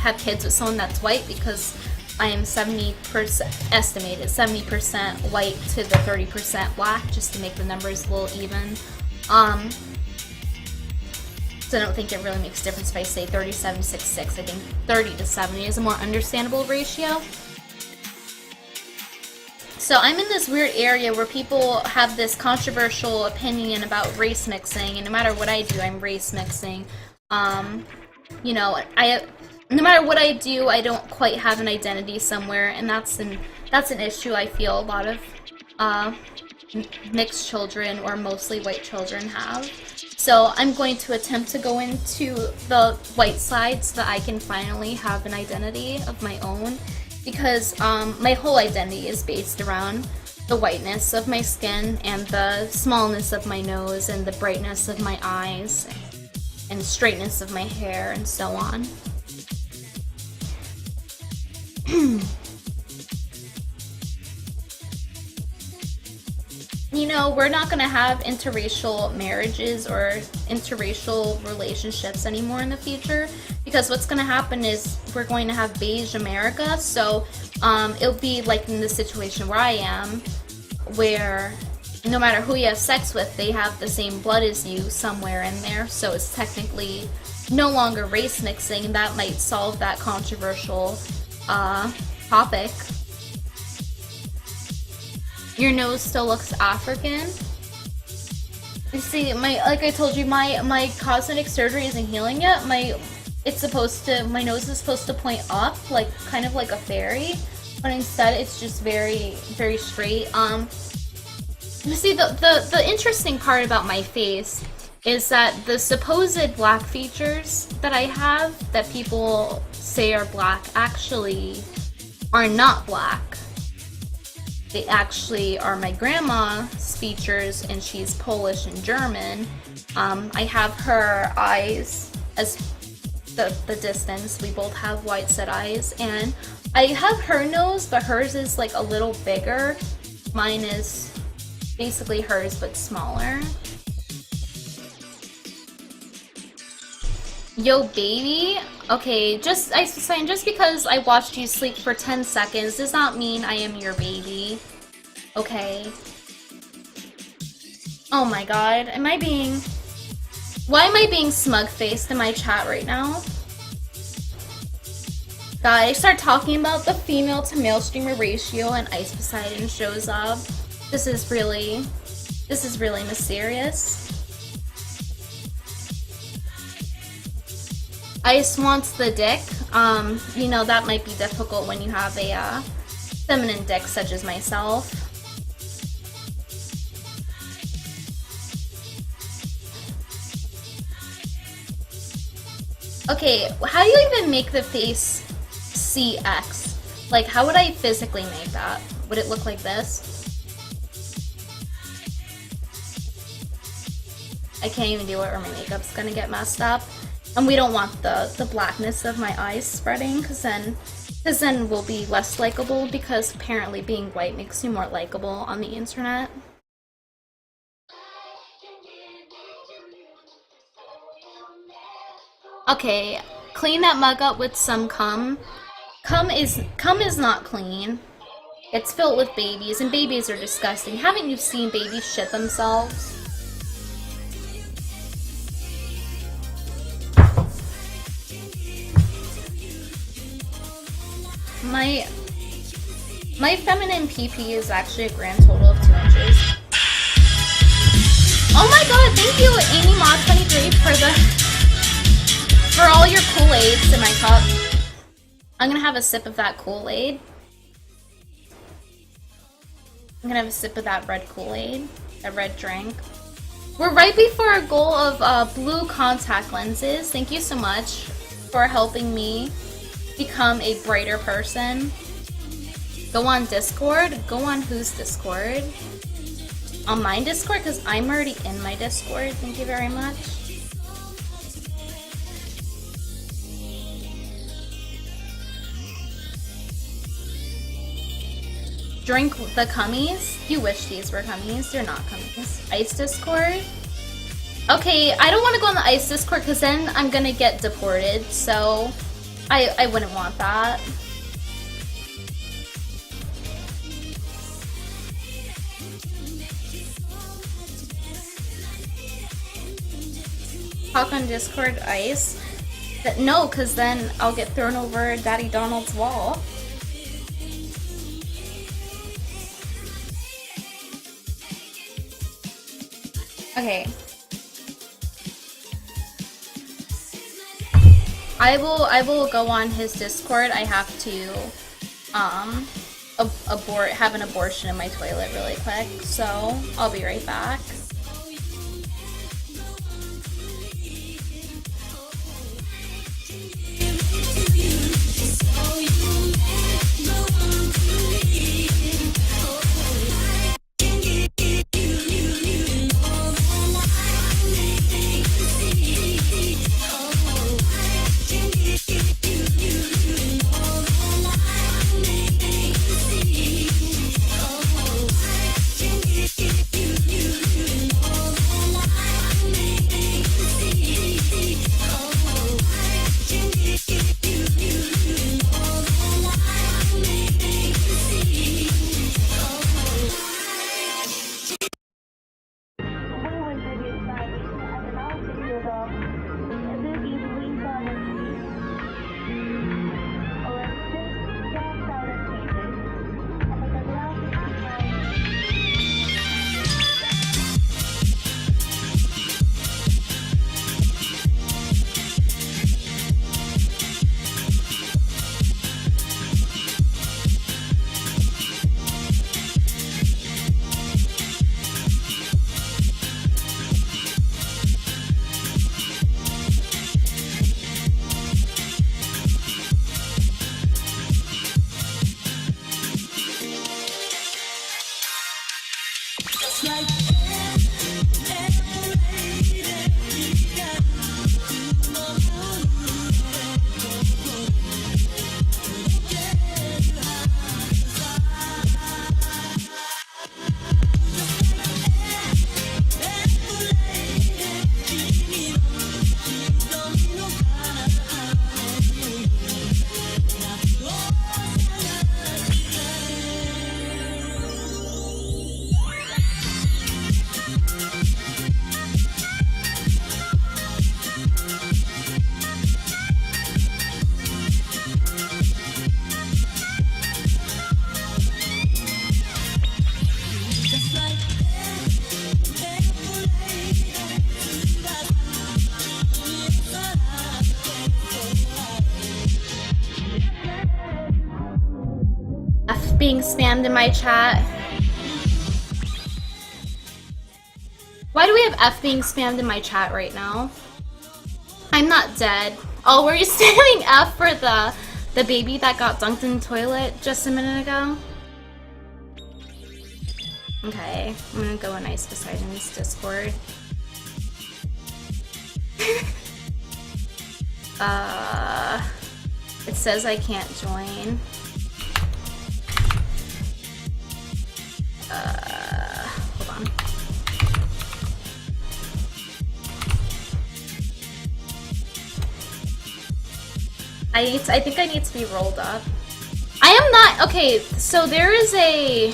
have kids with someone that's white, because I am 70% estimated 70% white to the 30% black, just to make the numbers a little even. So I don't think it really makes a difference if I say 37-6-6. I think 30 to 70 is a more understandable ratio. So I'm in this weird area where people have this controversial opinion about race mixing, and no matter what I do, I'm race mixing. You know, no matter what I do, I don't quite have an identity somewhere, and that's an issue I feel a lot of mixed children, or mostly white children, have. So I'm going to attempt to go into the white side so that I can finally have an identity of my own, because my whole identity is based around the whiteness of my skin and the smallness of my nose and the brightness of my eyes and the straightness of my hair and so on. You know, we're not going to have interracial marriages or interracial relationships anymore in the future, because what's going to happen is we're going to have beige America. So it'll be like in the situation where I am, where no matter who you have sex with, they have the same blood as you somewhere in there. So it's technically no longer race mixing, that might solve that controversial topic. Your nose still looks African. You see, like I told you, my cosmetic surgery isn't healing yet. My nose is supposed to point up, like kind of like a fairy, but instead it's just very, very straight. You see, the interesting part about my face is that the supposed black features that I have, that people say are black, actually are not black. They actually are my grandma's features, and she's Polish and German. I have her eyes as the distance. We both have white set eyes, and I have her nose, but hers is like a little bigger. Mine is basically hers, but smaller. Yo, baby. Okay, just because I watched you sleep for 10 seconds does not mean I am your baby. Okay. Oh my god, why am I being smug-faced in my chat right now? God, I start talking about the female to male streamer ratio and Ice Poseidon shows up. This is really mysterious. Ice wants the dick. You know, that might be difficult when you have a feminine dick such as myself. Okay, how do you even make the face CX? Like, how would I physically make that? Would it look like this? I can't even do it or my makeup's gonna get messed up. And we don't want the blackness of my eyes spreading, because then we'll be less likable, because apparently being white makes you more likable on the internet. Okay, clean that mug up with some cum. Cum is not clean. It's filled with babies, and babies are disgusting. Haven't you seen babies shit themselves? My feminine PP is actually a grand total of 2 inches. Oh my god, thank you, AmyMod23, for all your Kool-Aids in my cup. I'm gonna have a sip of that Kool-Aid. I'm gonna have a sip of that red Kool-Aid, that red drink. We're right before our goal of blue contact lenses. Thank you so much for helping me become a brighter person. Go on Discord. Go on whose Discord? On my Discord, because I'm already in my Discord. Thank you very much. Drink the cummies? You wish these were cummies. They're not cummies. Ice Discord? Okay, I don't want to go on the Ice Discord because then I'm gonna get deported, so I wouldn't want that. Talk on Discord, Ice? No, because then I'll get thrown over Daddy Donald's wall. Okay. I will go on his Discord. I have to have an abortion in my toilet really quick, so I'll be right back. being spammed in my chat. Why do we have F being spammed in my chat right now? I'm not dead. Oh, were you spamming F for the baby that got dunked in the toilet just a minute ago? Okay, I'm gonna go in Ice Poseidon's Discord. It says I can't join. Hold on. I think I need to be rolled up. I am not, okay, so there is a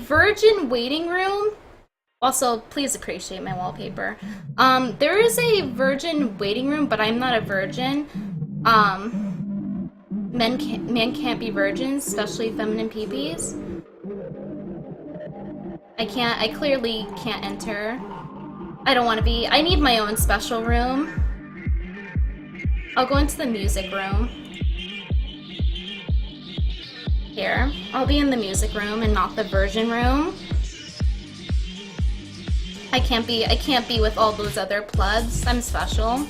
virgin waiting room. Also, please appreciate my wallpaper. There is a virgin waiting room, but I'm not a virgin. Men can't be virgins, especially feminine peepees. I clearly can't enter. I don't want to be. I need my own special room. I'll go into the music room. Here. I'll be in the music room and not the virgin room. I can't be with all those other plebs. I'm special.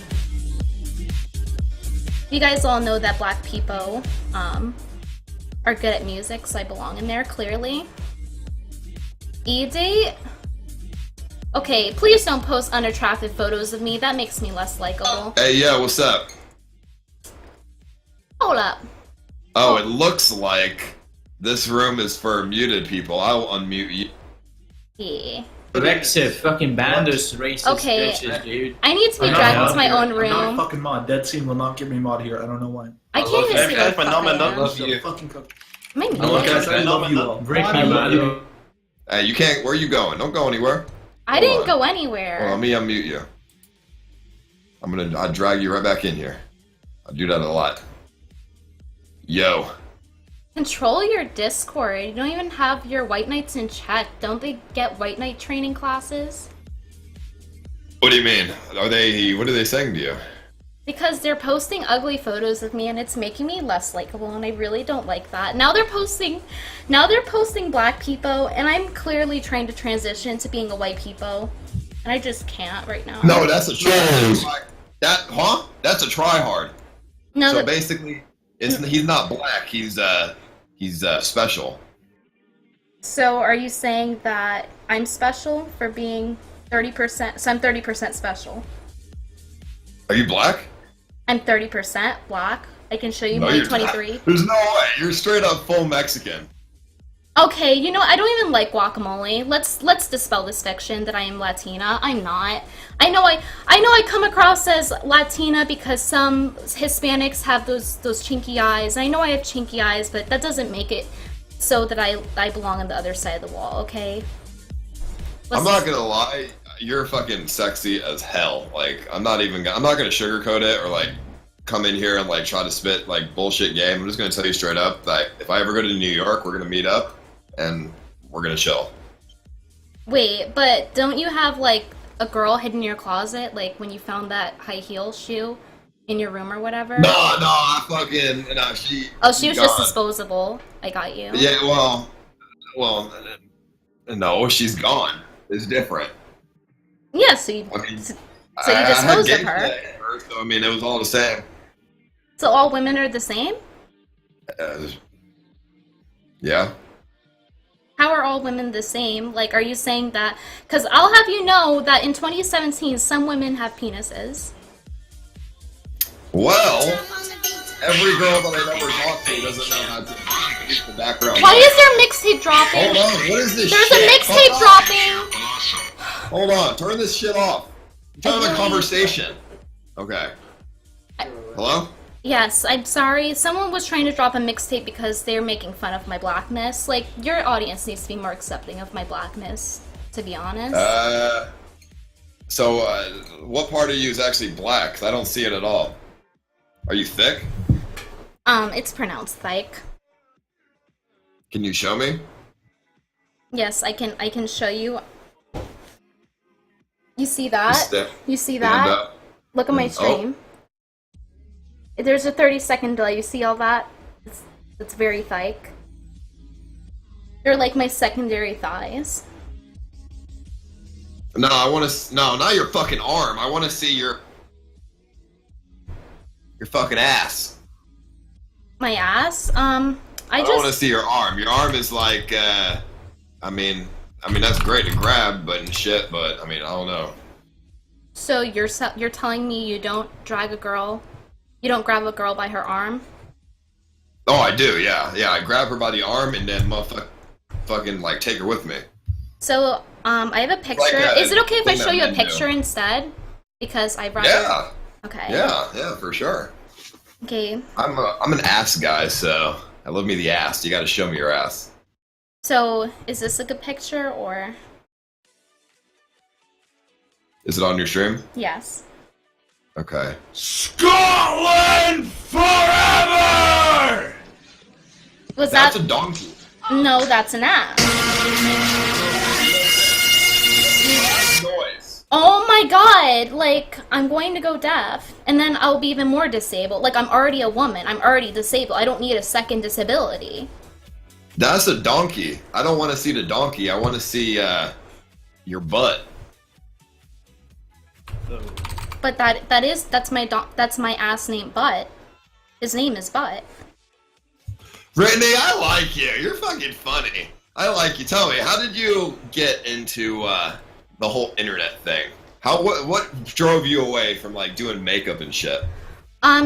You guys all know that black people are good at music, so I belong in there, clearly. E-date? Okay, please don't post unattractive photos of me. That makes me less likable. Hey, yeah, what's up? Hold up. Oh, it looks like this room is for muted people. I'll unmute you. Yeah. Brexit fucking ban those racist Okay. bitches, dude. I need to be dragged into my own I'm not a room. fucking mod. Dead Scene will not give me mod here. I don't know why. I can't even see what the fuck I am. love you. Fucking cook. Am I I love muted? you. I love you all. Break I me, love man. you. Hey, you can't. Where are you going? Don't go anywhere. I didn't go anywhere. Well, let me unmute you. I'll drag you right back in here. I do that a lot. Yo. Control your Discord. You don't even have your White Knights in check. Don't they get White Knight training classes? What do you mean? What are they saying to you? Because they're posting ugly photos of me and it's making me less likable and I really don't like that. Now they're posting black people and I'm clearly trying to transition to being a white people. And I just can't right now. No, that's a try. That's a try hard. No, So basically, he's not black. He's special. So are you saying that I'm special for being 30%? So I'm 30% special. Are you black? I'm 30% black. I can show you No, my you're not. 23. There's no way. You're straight up full Mexican. Okay, you know, I don't even like guacamole. Let's dispel this fiction that I am Latina. I'm not. I know I come across as Latina because some Hispanics have those chinky eyes. I know I have chinky eyes, but that doesn't make it so that I belong on the other side of the wall, okay? I'm not gonna lie, you're fucking sexy as hell. Like, I'm not gonna sugarcoat it or like come in here and like try to spit like bullshit game. I'm just gonna tell you straight up that if I ever go to New York, we're gonna meet up and we're gonna chill. Wait, but don't you have like a girl hidden in your closet, like when you found that high heel shoe in your room or whatever? No, I fucking she. Oh, she was just gone. disposable. I got you. Yeah, well, no, she's gone. It's different. Yeah, so you, I mean, so you I had disposed of games her. at her, so I mean, it was all the same. So all women are the same? Yeah. How are all women the same? Like, are you saying that? Because I'll have you know that in 2017, some women have penises. Well, every girl that I've ever talked to doesn't know how to read the background. Why is there mixtape dropping? Hold on, what is this There's shit? a mixtape dropping! Hold on, turn this shit off. I'm trying to have a conversation. Okay. Hello? Yes, I'm sorry. Someone was trying to drop a mixtape because they're making fun of my blackness. Like, your audience needs to be more accepting of my blackness, to be honest. So, what part of you is actually black? 'Cause I don't see it at all. Are you thick? It's pronounced thick. Can you show me? Yes, I can show you. You see that? Stand You see that? up. Look at my Oh. stream. There's a 30-second delay. You see all that? That's very thike. They're like my secondary thighs. No, I want to. No, not your fucking arm. I want to see your fucking ass. My ass? I don't want to see your arm. Your arm is like, I mean that's great to grab, but shit. But I mean, I don't know. So you're telling me you don't drag a girl, you don't grab a girl by her arm? Oh, I do. Yeah. I grab her by the arm and then fucking like take her with me. So I have a picture. Is it okay if I show you a picture instead? Because I'd rather. Yeah. Okay. Yeah, for sure. Okay. I'm an ass guy, so I love me the ass. You got to show me your ass. So is this a good picture or? Is it on your stream? Yes. Okay. Scotland forever! Was That's that? a donkey. No, that's an ass. Noise. Oh my god! Like, I'm going to go deaf, and then I'll be even more disabled. Like, I'm already a woman. I'm already disabled. I don't need a second disability. That's a donkey. I don't want to see the donkey. I want to see your butt. But that's my ass named Butt. His name is Butt. Brittany, I like you. You're fucking funny. I like you. Tell me, how did you get into the whole internet thing? What drove you away from like doing makeup and shit?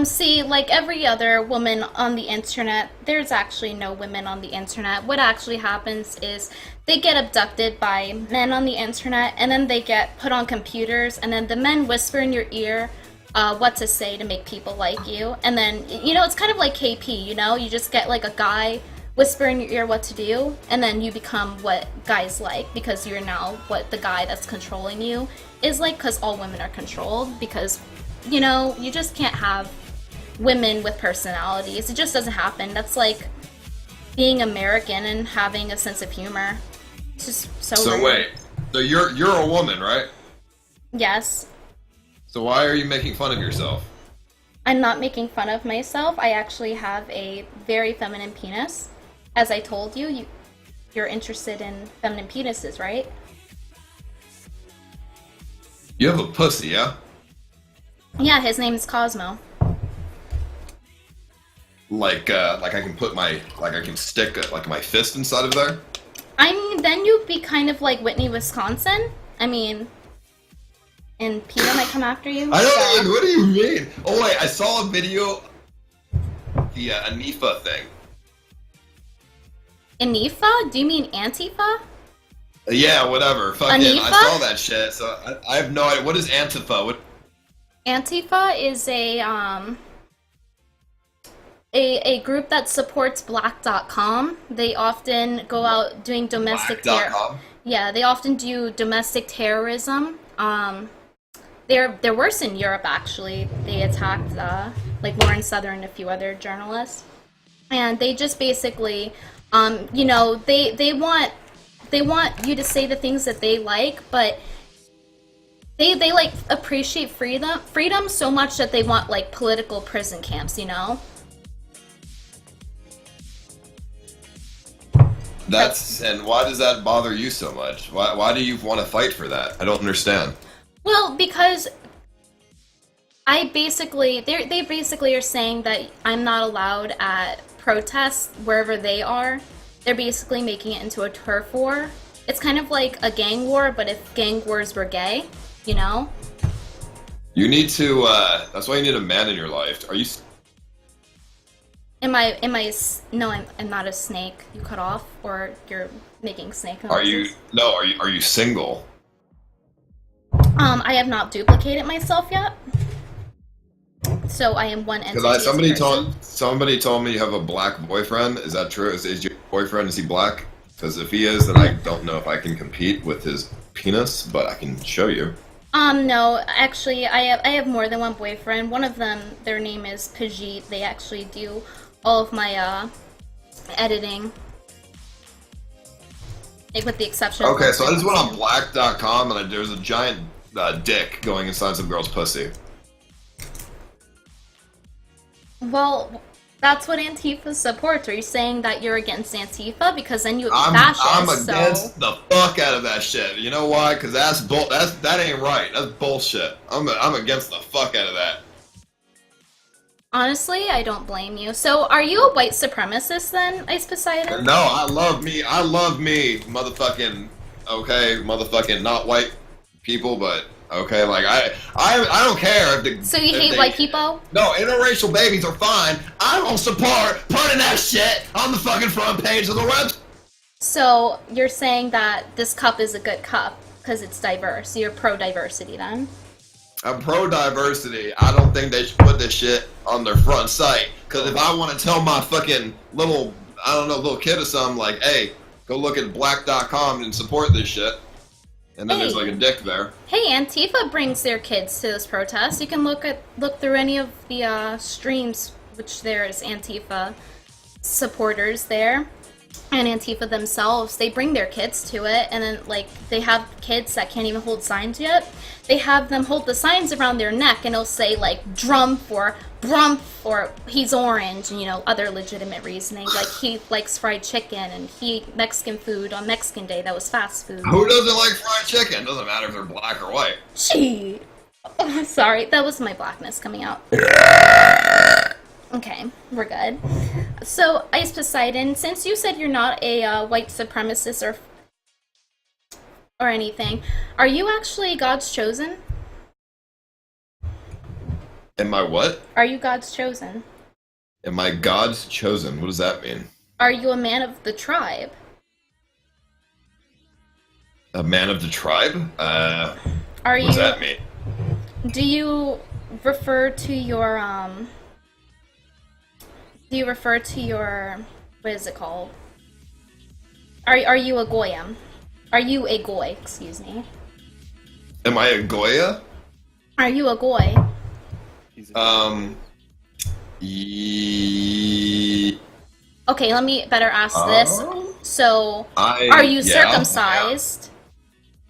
See, like every other woman on the internet, there's actually no women on the internet. What actually happens is they get abducted by men on the internet, and then they get put on computers, and then the men whisper in your ear what to say to make people like you. And then, you know, it's kind of like KP, you know? You just get like a guy whisper in your ear what to do, and then you become what guys like, because you're now what the guy that's controlling you is like, because all women are controlled, because, you know, you just can't have women with personalities. It just doesn't happen. That's like being American and having a sense of humor. It's just so rude. Wait, so you're a woman, right? Yes. So why are you making fun of yourself? I'm not making fun of myself. I actually have a very feminine penis. As I told you, you're interested in feminine penises, right? You have a pussy, yeah? Yeah, his name is Cosmo. Like I can put I can stick like my fist inside of there? I mean, then you'd be kind of like Whitney, Wisconsin. I mean, and Peter might come after you. I don't. What do you mean? Oh wait, I saw a video. The Anifa thing. Anifa? Do you mean Antifa? Yeah, whatever. Fucking, Anifa? I saw that shit. So I have no idea. What is Antifa? What? Antifa is a group that supports Black.com. They often go out doing domestic terrorism. Yeah, they often do domestic terrorism. They're worse in Europe, actually. They attacked like Lauren Southern and a few other journalists, and they just basically, you know, they want you to say the things that they like, but they like appreciate freedom so much that they want like political prison camps, you know. And why does that bother you so much? Why do you want to fight for that? I don't understand. Well, because they basically are saying that I'm not allowed at protests wherever they are. They're basically making it into a turf war. It's kind of like a gang war, but if gang wars were gay, you know? You need to, that's why you need a man in your life. Are you... No, I'm not a snake. You cut off, or you're making snake noises. Are you single? I have not duplicated myself yet. So I am one entity. Because somebody told me you have a black boyfriend. Is that true? Is your boyfriend, is he black? Because if he is, then I don't know if I can compete with his penis, but I can show you. No, actually, I have more than one boyfriend. One of them, their name is Pajit. They actually do all of my editing, with the exception. Okay, so I just went on black.com and there's a giant dick going inside some girl's pussy. Well, That's what Antifa supports. Are you saying that you're against Antifa? Because then you would be I'm fascist. against the fuck out of that shit. You know why? Because that ain't right. That's bullshit. I'm against the fuck out of that. Honestly, I don't blame you. So, are you a white supremacist then, Ice Poseidon? No, I love me, motherfucking, okay, motherfucking not white people, but okay, like I don't care if the. So you hate white people? No, interracial babies are fine. I don't support putting that shit on the fucking front page of the web. So you're saying that this cup is a good cup because it's diverse. You're pro-diversity then? I'm pro-diversity. I don't think they should put this shit on their front site. Because if I want to tell my fucking little kid or something, like, hey, go look at black.com and support this shit. And then there's like a dick there. Hey, Antifa brings their kids to this protest. You can look through any of the streams, which there's Antifa supporters there. And Antifa themselves, they bring their kids to it, and then, like, they have kids that can't even hold signs yet. They have them hold the signs around their neck, and it'll say, like, Drumpf or Brumpf or he's orange, and, you know, other legitimate reasoning. Like, he likes fried chicken, and he eat Mexican food on Mexican Day. That was fast food. Who doesn't like fried chicken? Doesn't matter if they're black or white. Gee. Oh, sorry, that was my blackness coming out. Okay, we're good. So, Ice Poseidon, since you said you're not a white supremacist or anything, are you actually God's chosen? Am I what? Are you God's chosen? Am I God's chosen? What does that mean? Are you a man of the tribe? A man of the tribe? What does that mean? Do you refer to your what is it called? Are you a goyim? Are you a goy? Excuse me. Am I a Goya? Are you a goy? Okay, let me better ask this. So, are you circumcised?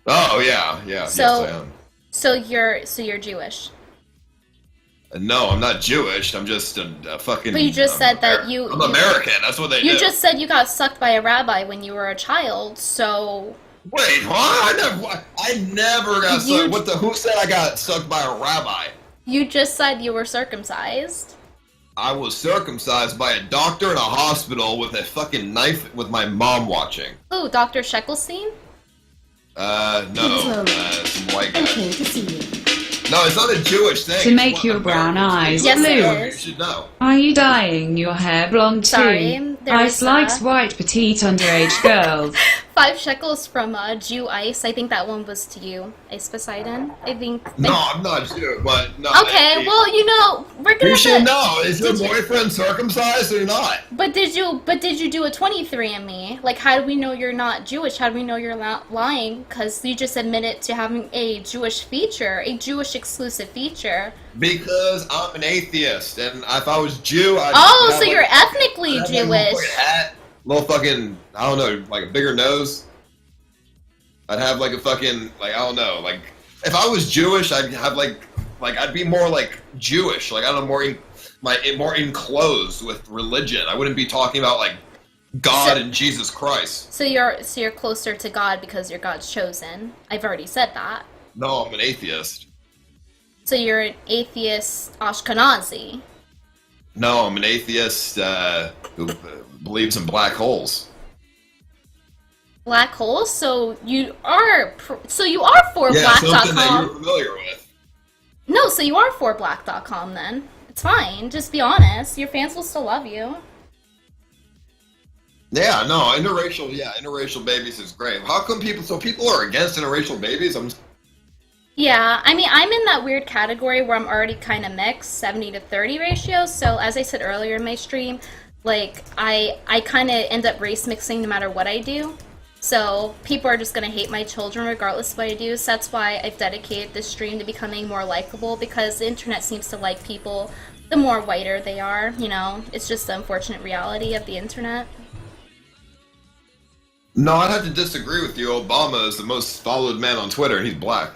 Yeah. Oh yeah. Yes, I am. So you're Jewish. No, I'm not Jewish. I'm just a fucking. But you just said that you. I'm American. That's what they do. You just said you got sucked by a rabbi when you were a child. So. Wait, what? I never got sucked. Who said I got sucked by a rabbi? You just said you were circumcised. I was circumcised by a doctor in a hospital with a fucking knife with my mom watching. Ooh, Dr. Sheckelstein? No. Some white guy. Okay, to see you. No, it's not a Jewish thing. To make your brown eyes Yes, blue. it is. You should know. Are you dyeing your hair blonde too? Sorry, there Ice was, likes white petite underage girls. 5 shekels from Jew Ice. I think that one was to you, Ice Poseidon. I think. No, I'm not Jew, but no. Okay, well, you know, we're gonna. You should know. Is your boyfriend circumcised or not? But did you do a 23andMe? Like, how do we know you're not Jewish? How do we know you're not lying? Because you just admitted to having a Jewish feature, a Jewish exclusive feature. Because I'm an atheist, and if I was Jew, I'd Oh, so you're ethnically I'd have Jewish. Like a fucking hat, little fucking, I don't know, like a bigger nose. I'd have like a fucking, like, I don't know, like, if I was Jewish, I'd have like I'd be more like Jewish, like, I don't know, more enclosed with religion. I wouldn't be talking about like God and Jesus Christ. So you're closer to God because you're God's chosen. I've already said that. No, I'm an atheist. So you're an atheist Ashkenazi. No, I'm an atheist who believes in black holes. Black holes? So you are for Yeah, something that black.com. you're familiar with. No, so you are for black.com then. It's fine. Just be honest. Your fans will still love you. Yeah, no, interracial babies is great. How come people are against interracial babies? Yeah, I mean, I'm in that weird category where I'm already kind of mixed, 70-30 ratio. So as I said earlier in my stream, like, I kind of end up race mixing no matter what I do. So people are just going to hate my children regardless of what I do. So that's why I've dedicated this stream to becoming more likable, because the internet seems to like people the more whiter they are, you know. It's just the unfortunate reality of the internet. No, I'd have to disagree with you. Obama is the most followed man on Twitter, and he's black.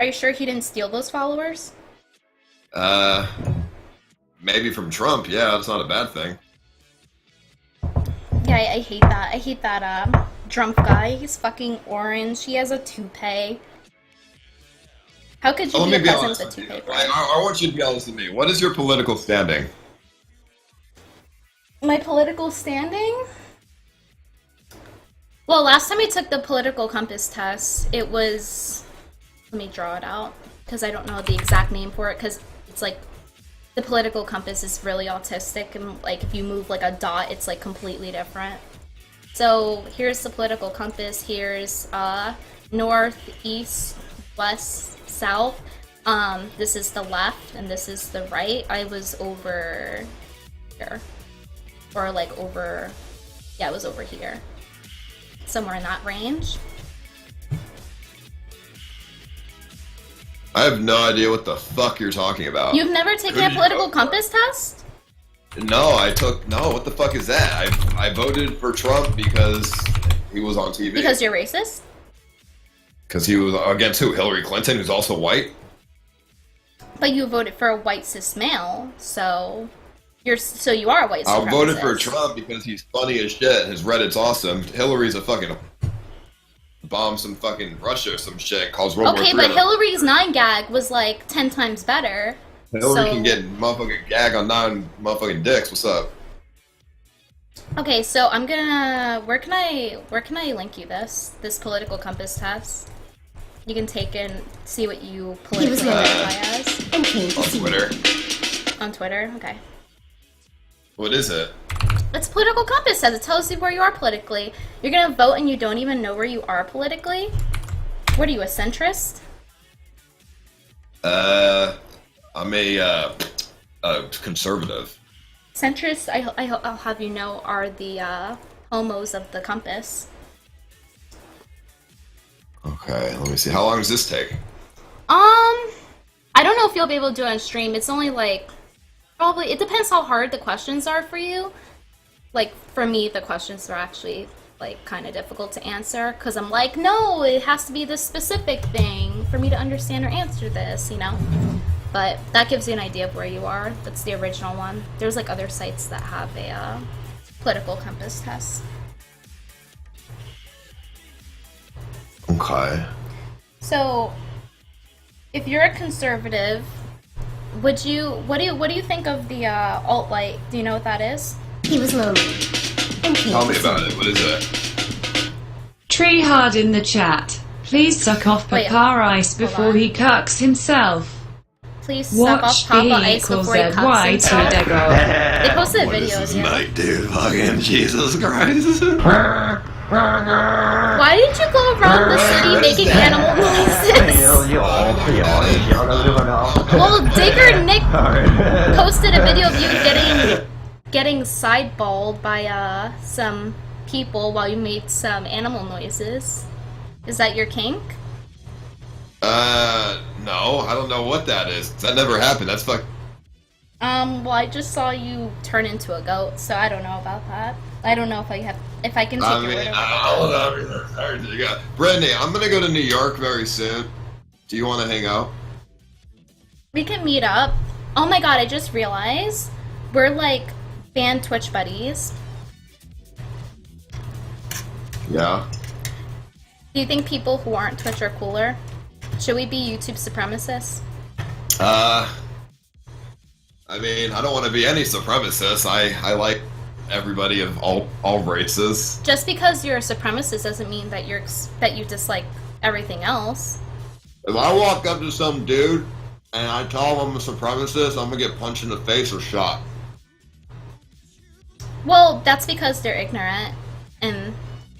Are you sure he didn't steal those followers? maybe from Trump. Yeah, that's not a bad thing. Yeah, I hate that. I hate that Trump guy. He's fucking orange. He has a toupee. How could you Let be me a be president honest with a with you. toupee, bro? I want you to be honest with me. What is your political standing? My political standing? Well, last time I took the political compass test, it was... Let me draw it out, because I don't know the exact name for it, because it's like... The political compass is really autistic, and like if you move like a dot, it's like completely different. So here's the political compass. Here's north, east, west, south. This is the left, and this is the right. I was over here, or like over, yeah, it was over here, somewhere in that range. I have no idea what the fuck you're talking about. You've never taken a political compass test? No, what the fuck is that? I voted for Trump because he was on TV. Because you're racist? Because he was against who? Hillary Clinton, who's also white? But you voted for a white cis male, so you are a white supremacist. I voted for Trump because he's funny as shit. His Reddit's awesome. Hillary's a fucking bomb some fucking Russia or some shit. Calls World War III. Okay, but Hillary's 9 gag was like 10 times better. Hillary can get motherfucking gag on 9 motherfucking dicks. What's up? Okay, so I'm gonna where can I link you this political compass test? You can take and see what you politically identify as. Okay, On Twitter. On Twitter, okay. What is it? It's political compass test. It tells you where you are politically. You're gonna vote and you don't even know where you are politically? What are you, a centrist? I'm a conservative. Centrists, I'll have you know, are the homos of the compass. Okay, let me see. How long does this take? I don't know if you'll be able to do it on stream. It's only like, probably, it depends how hard the questions are for you. Like, for me, the questions are actually, like, kind of difficult to answer, because I'm like, no, it has to be this specific thing for me to understand or answer this, you know? But that gives you an idea of where you are. That's the original one. There's, like, other sites that have a political compass test. Okay. So, if you're a conservative, what do you think of the alt-right? Do you know what that is? He was lonely. Okay. Tell me about it. What is it? Tree hard in the chat. Please suck off Wait, Papa Ice before on. he cucks himself. Please suck Watch off Papa B Ice equals before he ZY cuts to himself. Dego. They posted videos, yeah. dude. Fucking Jesus Christ. Why did you go around the city making animal noises? Well, Digger Nick posted a video of you getting sideballed by some people while you made some animal noises. Is that your kink? No, I don't know what that is. That never happened. That's fuck. Well, I just saw you turn into a goat, so I don't know about that. I don't know if I can take your word over that. Yeah. Brittany, I'm gonna go to New York very soon. Do you want to hang out? We can meet up. Oh my god, I just realized we're like fan Twitch buddies. Yeah. Do you think people who aren't Twitch are cooler? Should we be YouTube supremacists? I mean, I don't want to be any supremacist. I like everybody of all races. Just because you're a supremacist doesn't mean that you dislike everything else. If I walk up to some dude and I tell him I'm a supremacist, I'm gonna get punched in the face or shot. Well, that's because they're ignorant and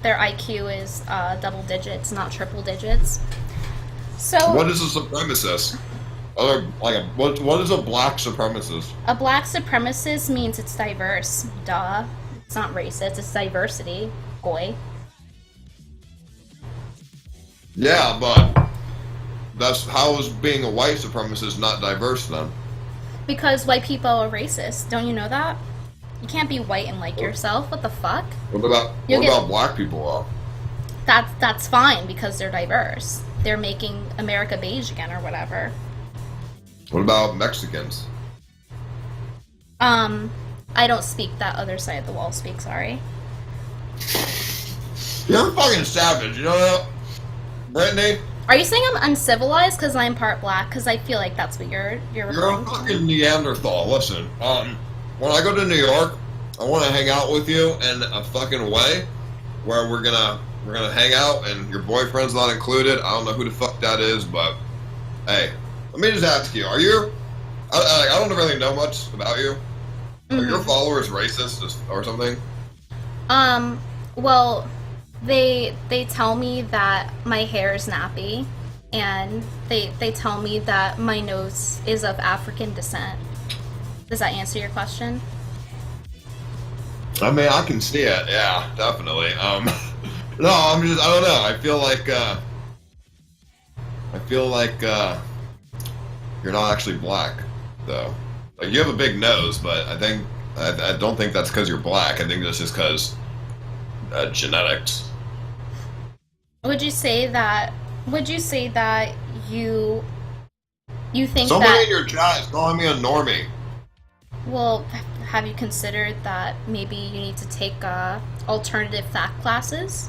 their IQ is double digits, not triple digits. So What is a supremacist? Or what is a black supremacist? a black supremacist means it's diverse. Duh. It's not racist, it's diversity. Boy. Yeah, but how is being a white supremacist not diverse then? Because white people are racist. Don't you know that? You can't be white and like yourself. What the fuck? What about black people though? That's fine because they're diverse. They're making America beige again or whatever. What about Mexicans? I don't speak that other side of the wall speak, sorry. You're a fucking savage, you know that? Brittany? Are you saying I'm uncivilized because I'm part black? Because I feel like that's what you're You're a referring to. fucking Neanderthal. Listen, when I go to New York, I want to hang out with you in a fucking way where we're gonna hang out and your boyfriend's not included. I don't know who the fuck that is, but hey, let me just ask you: I don't really know much about you. Are your followers racist or something? Well, they tell me that my hair is nappy, and they tell me that my nose is of African descent. Does that answer your question? I mean, I can see it. Yeah, definitely. No, I don't know. I feel like you're not actually black, though. Like, you have a big nose, but I don't think that's because you're black. I think that's just because genetics. Would you say that you think Somebody that... in your chat is calling me a normie. Well, have you considered that maybe you need to take alternative fact classes?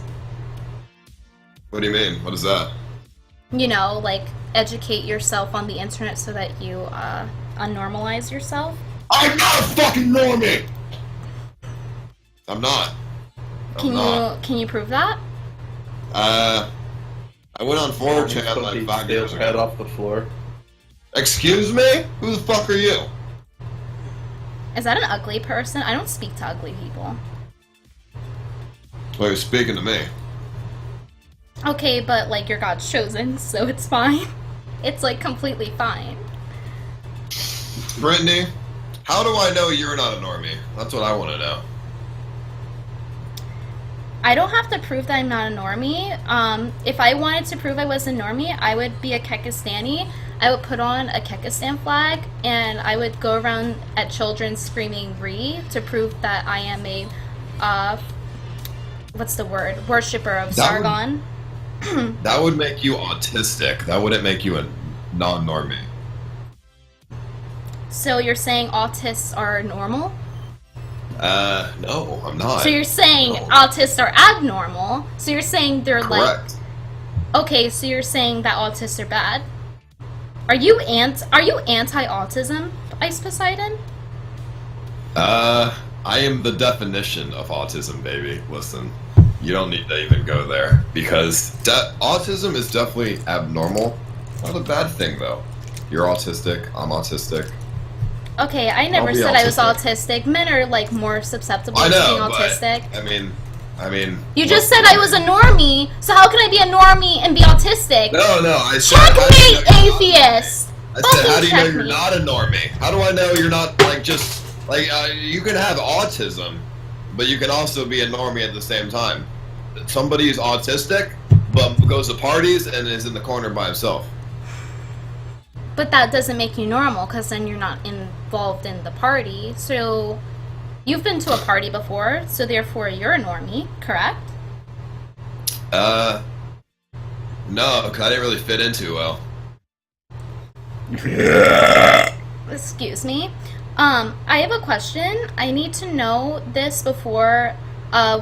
What do you mean? What is that? You know, like educate yourself on the internet so that you unnormalize yourself? I'm not a fucking normie! I'm not. Can you prove that? I went on 4chan like 5 years ago. Head off the floor. Excuse me? Who the fuck are you? Is that an ugly person? I don't speak to ugly people. Well, you're speaking to me. Okay, but like you're God's chosen, so it's fine. It's like completely fine. Brittany, how do I know you're not a normie? That's what I want to know. I don't have to prove that I'm not a normie. If I wanted to prove I was a normie, I would be a Kekistani. I would put on a Kekistan flag, and I would go around at children screaming "Re" to prove that I am a, what's the word? Worshipper of Sargon. That would make you autistic. That wouldn't make you a non-normie. So you're saying autists are normal? No, I'm not. So you're saying No. autists are abnormal. So you're saying they're Correct. like... Okay, so you're saying that autists are bad. Are you anti-autism, Ice Poseidon? I am the definition of autism, baby. Listen, you don't need to even go there because autism is definitely abnormal. Not a bad thing though. You're autistic. I'm autistic. Okay, I never said I was autistic. Men are like more susceptible to being autistic. But, I mean. You just said I was a normie, so how can I be a normie and be autistic? No, I said. Checkmate, atheist. I said, how do you know you're not a normie? How do I know you're not like just like you can have autism, but you can also be a normie at the same time. Somebody is autistic, but goes to parties and is in the corner by himself. But that doesn't make you normal, because then you're not involved in the party. So, you've been to a party before, so therefore you're a normie, correct? No, because I didn't really fit in too well. Excuse me. I have a question. I need to know this before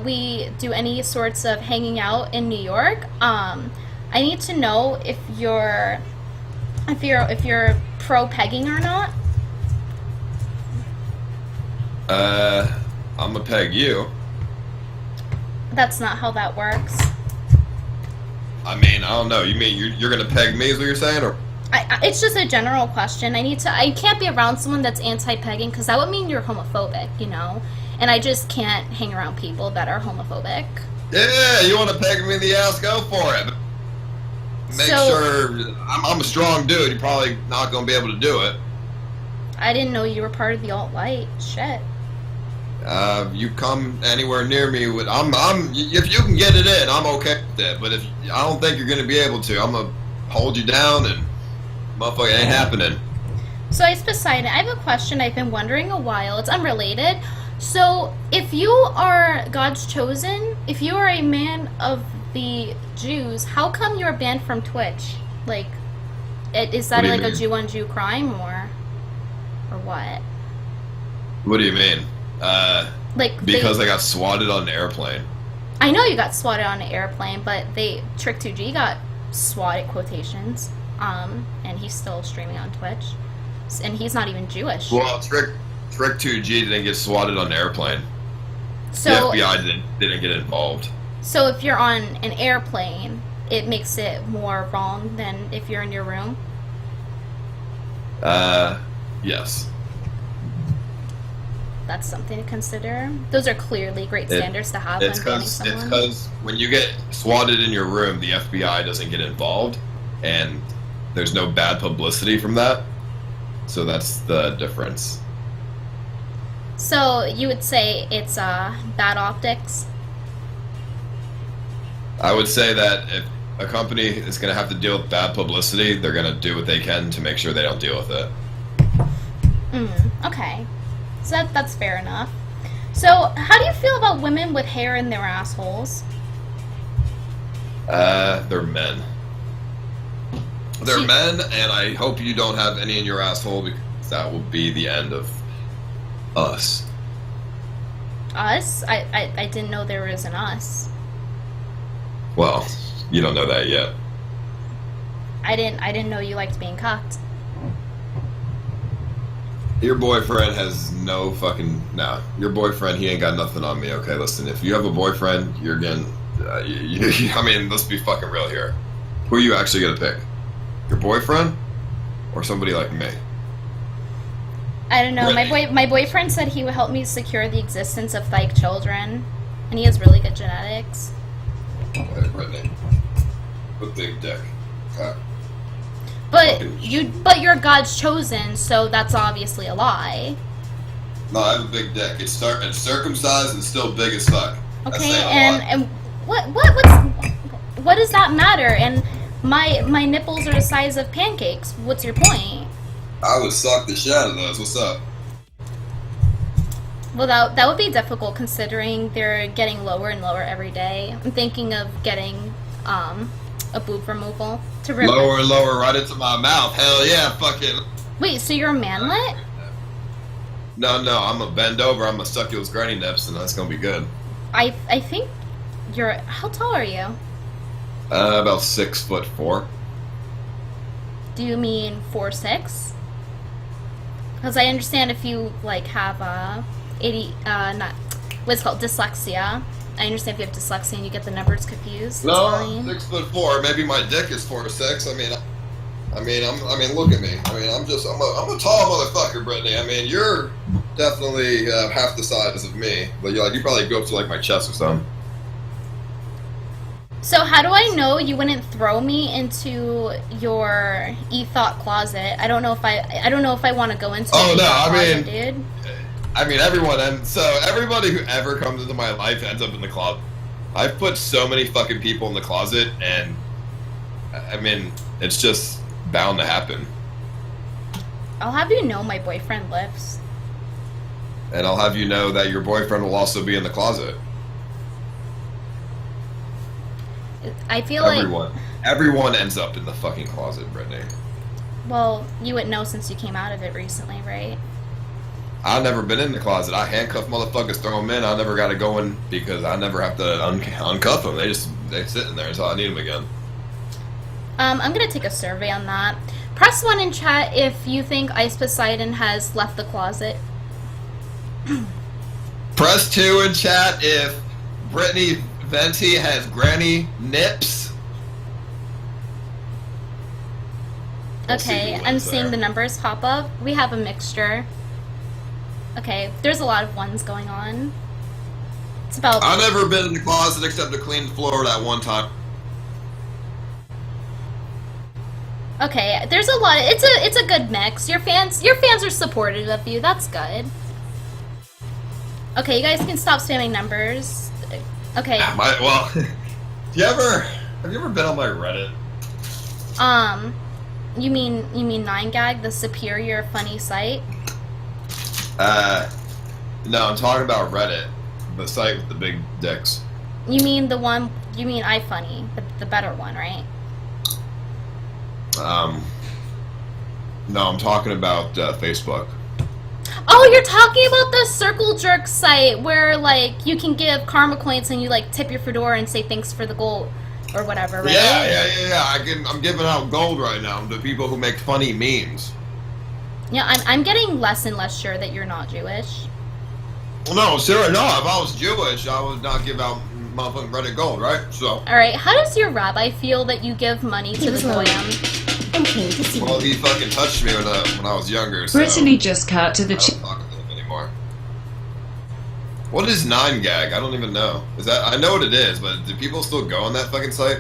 we do any sorts of hanging out in New York. I need to know if you're pro pegging or not. I'm gonna peg you. That's not how that works. I mean, I don't know. You mean you're gonna peg me? Is what you're saying, or? It's just a general question. I can't be around someone that's anti-pegging, because that would mean you're homophobic, you know? And I just can't hang around people that are homophobic. Yeah, you want to peg me in the ass? Go for it. Make sure I'm a strong dude. You're probably not gonna be able to do it. I didn't know you were part of the alt-right. Shit. You come anywhere near me with if you can get it in, I'm okay with that. But if I don't think you're gonna be able to, I'm gonna hold you down and motherfucker ain't happening. So Ice Poseidon, I have a question I've been wondering a while. It's unrelated. So if you are God's chosen, if you are a man of the Jews, how come you're banned from Twitch? Like, is that like a Jew on Jew crime or what? What do you mean? Like Because I got swatted on an airplane. I know you got swatted on an airplane, but Trick2G got swatted quotations, and he's still streaming on Twitch, and he's not even Jewish. Well, Trick2G didn't get swatted on an airplane. So the FBI didn't get involved. So if you're on an airplane, it makes it more wrong than if you're in your room? Yes. That's something to consider. Those are clearly great standards to have when banning someone. It's because when you get swatted in your room, the FBI doesn't get involved, and there's no bad publicity from that. So that's the difference. So you would say it's bad optics? I would say that if a company is going to have to deal with bad publicity, they're going to do what they can to make sure they don't deal with it. Okay. So that's fair enough. So how do you feel about women with hair in their assholes? They're men. They're men, and I hope you don't have any in your asshole, because that will be the end of us. Us? I didn't know there was an us. Well, you don't know that yet. I didn't know you liked being cocked. Your boyfriend has no fucking... Nah, your boyfriend, he ain't got nothing on me, okay? Listen, if you have a boyfriend, you're getting... I mean, let's be fucking real here. Who are you actually gonna pick? Your boyfriend? Or somebody like me? I don't know. Brittany. My boyfriend said he would help me secure the existence of Thike children, and he has really good genetics. Okay, Brittany. With big dick. Okay. But you're God's chosen, so that's obviously a lie. No, I have a big dick. It's circumcised and still big as fuck. Okay, and what does that matter? And my nipples are the size of pancakes. What's your point? I would suck the shit out of those. What's up? Well, that would be difficult considering they're getting lower and lower every day. I'm thinking of getting a boob removal to remove. Lower and lower right into my mouth. Hell yeah, fucking. Wait, so you're a manlet? No, I'm gonna bend over. I'm gonna suck those granny nips, and that's gonna be good. I think you're. How tall are you? About 6'4". Do you mean 4'6"? Because I understand if you like have what's called dyslexia. I understand if you have dyslexia and you get the numbers confused. No, 6'4". Maybe my dick is 4'6". I mean, look at me. I mean, I'm a tall motherfucker, Brittany. I mean, you're definitely half the size of me, but you probably go up to like my chest or something. So how do I know you wouldn't throw me into your e-thought closet? I don't know if I want to go into. Oh no, closet, dude. I mean, everybody who ever comes into my life ends up in the closet. I've put so many fucking people in the closet, and I mean, it's just bound to happen. I'll have you know my boyfriend lives. And I'll have you know that your boyfriend will also be in the closet. I feel like everyone ends up in the fucking closet, Brittany. Well, you wouldn't know since you came out of it recently, right? I've never been in the closet. I handcuff motherfuckers, throw them in. I never got to go in because I never have to uncuff them. They sit in there until I need them again. I'm gonna take a survey on that. Press 1 in chat if you think Ice Poseidon has left the closet. Press 2 in chat if Brittany Venti has granny nips. Okay, I'm seeing the numbers pop up. We have a mixture. Okay, there's a lot of ones going on. It's about. I've never been in the closet except to clean the floor that one time. Okay, there's a lot. It's a good mix. Your fans are supportive of you. That's good. Okay, you guys can stop spamming numbers. Okay. Well, have you ever been on my Reddit? You mean 9gag, the superior funny site? No, I'm talking about Reddit, the site with the big dicks. You mean iFunny, the better one, right? No, I'm talking about Facebook. Oh, you're talking about the Circle Jerk site where, like, you can give karma coins and you, like, tip your fedora and say thanks for the gold or whatever, right? Yeah. I'm giving out gold right now to people who make funny memes. Yeah, I'm getting less and less sure that you're not Jewish. No, Sarah, no. If I was Jewish, I would not give out motherfucking Reddit gold, right? So. All right. How does your rabbi feel that you give money to the goyim? And came to see Well, you. he fucking touched me when I was younger. So Brittany just cut to the I don't talk to him anymore. What is 9gag? I don't even know. Is that? I know what it is, but do people still go on that fucking site?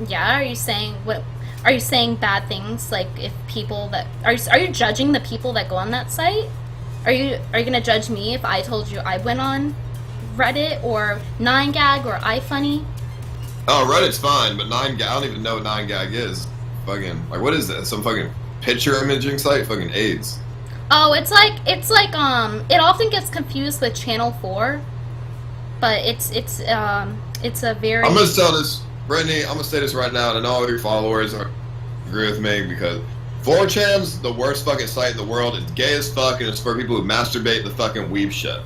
Yeah. Are you saying what? Are you saying bad things? Like if people that are you judging the people that go on that site? Are you gonna judge me if I told you I went on Reddit or 9gag or iFunny? Oh, Reddit's fine, but 9gag. I don't even know what 9gag is. Fucking like, what is that? Some fucking picture imaging site? Fucking AIDS. Oh, it's like it often gets confused with Channel 4, but it's a very. I'm gonna tell this, Brittany. I'm gonna say this right now, and I know all your followers agree with me because 4chan's the worst fucking site in the world. It's gay as fuck, and it's for people who masturbate the fucking weeb shit.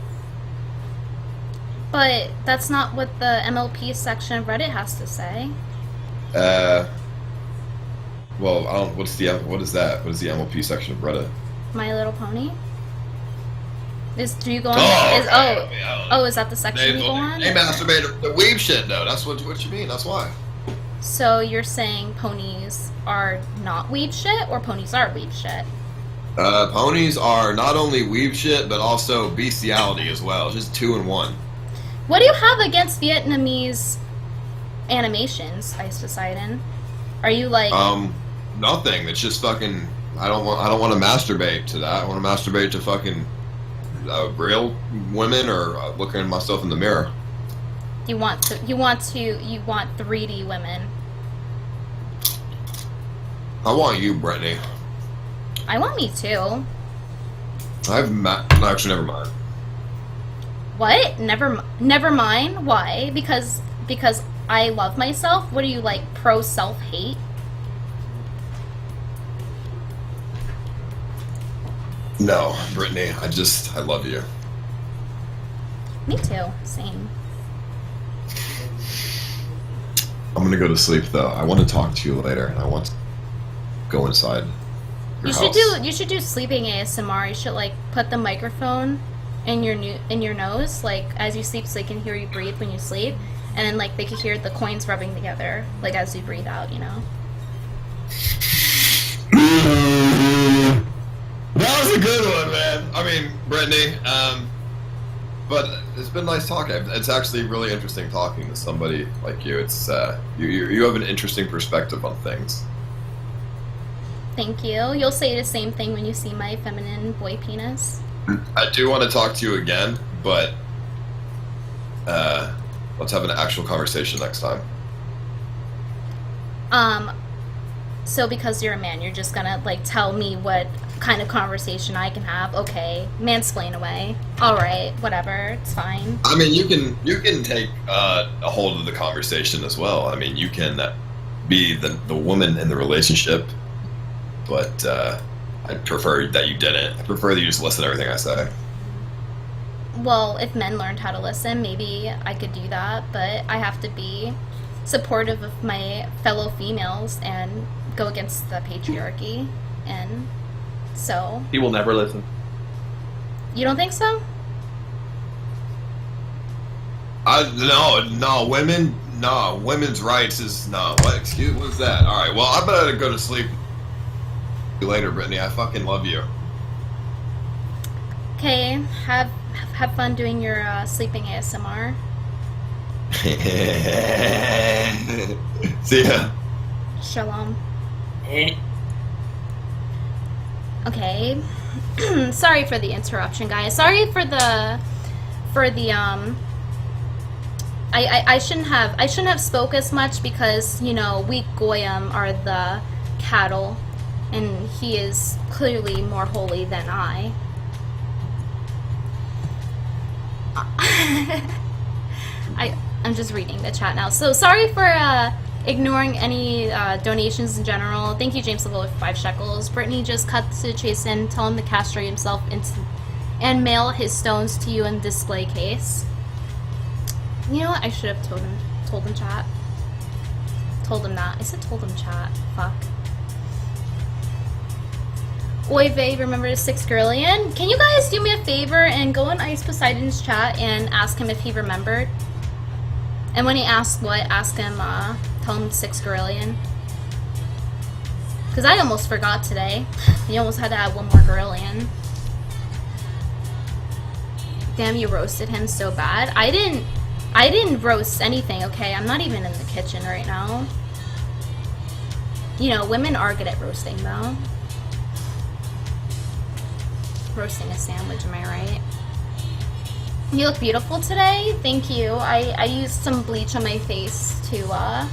But that's not what the MLP section of Reddit has to say. Well, I don't. What is that? What is the MLP section of Reddit? My Little Pony. Do you go on? Is that the section you go on? They masturbate the weeb shit though. That's what you mean. That's why. So you're saying ponies are not weeb shit, or ponies are weeb shit? Ponies are not only weeb shit, but also bestiality as well. Just 2 in 1. What do you have against Vietnamese animations, Ice Poseidon? Are you like? Nothing. It's just fucking. I don't want to masturbate to that. I want to masturbate to fucking real women or looking at myself in the mirror. You want 3D women. I want you, Brittany. I want me too. Actually, never mind. What? Never mind. Why? Because I love myself. What are you, like, pro self-hate? No, Brittany. I love you. Me too. Same. I'm gonna go to sleep though. I want to talk to you later, and I want to go inside. You should do sleeping ASMR. You should, like, put the microphone in your nose, like, as you sleep, so they can hear you breathe when you sleep, and then, like, they can hear the coins rubbing together, like, as you breathe out, you know. That was a good one, man. I mean, Brittany. But it's been nice talking. It's actually really interesting talking to somebody like you. It's you have an interesting perspective on things. Thank you. You'll say the same thing when you see my feminine boy penis. I do want to talk to you again, but let's have an actual conversation next time. So because you're a man, you're just gonna, like, tell me what kind of conversation I can have? Okay, mansplain away. All right, whatever, it's fine. I mean, you can take a hold of the conversation as well. I mean, you can be the woman in the relationship, but I prefer that you didn't. I prefer that you just listen to everything I say. Well, if men learned how to listen, maybe I could do that, but I have to be supportive of my fellow females and go against the patriarchy, and so... He will never listen. You don't think so? No, women's rights is, no, what, excuse, what's that? Alright, well, I better go to sleep. See you later, Brittany, I fucking love you. Okay, have fun doing your sleeping ASMR. See ya. Shalom. Okay. Sorry for the interruption, guys. Sorry for the I shouldn't have spoke as much because, you know, we Goyim are the cattle and he is clearly more holy than I. I'm just reading the chat now. So sorry for ignoring any donations in general. Thank you, James Level, with 5 shekels. Brittany just cut to the chase and tell him to castrate himself and mail his stones to you in display case. You know what? I should have told him chat. Told him that. I said told him chat. Fuck. Oy vey, remember the 6 girlion? Can you guys do me a favor and go in Ice Poseiden's chat and ask him if he remembered? And when he asks what, ask him, tell him 6 girlion. Because I almost forgot today. You almost had to add 1 more girlion. Damn, you roasted him so bad. I didn't roast anything, okay? I'm not even in the kitchen right now. You know, women are good at roasting, though. Roasting a sandwich, am I right? You look beautiful today. Thank you. I used some bleach on my face to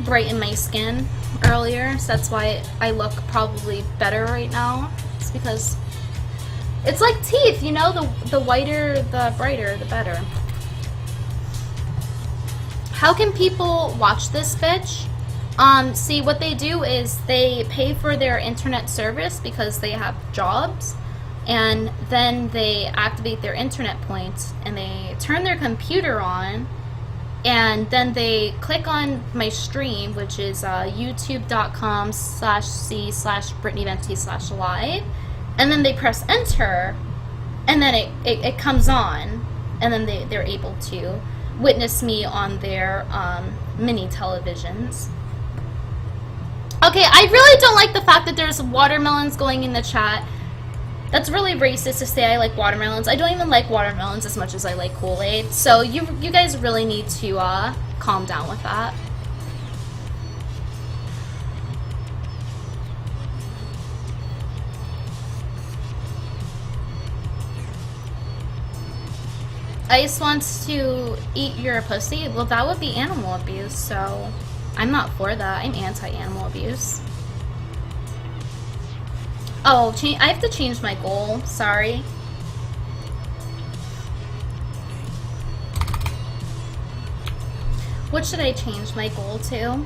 brighten my skin earlier, so that's why I look probably better right now. It's because it's like teeth, you know, the whiter, the brighter, the better. How can people watch this bitch? See, what they do is they pay for their internet service because they have jobs, and then they activate their internet points and they turn their computer on, and then they click on my stream, which is youtube.com/c/Brittany Venti/live, and then they press enter, and then it comes on, and then they're able to witness me on their mini televisions. Okay, I really don't like the fact that there's watermelons going in the chat. That's really racist to say I like watermelons. I don't even like watermelons as much as I like Kool-Aid. So you guys really need to calm down with that. Ice wants to eat your pussy. Well, that would be animal abuse, so I'm not for that. I'm anti-animal abuse. Oh, I have to change my goal. Sorry. What should I change my goal to?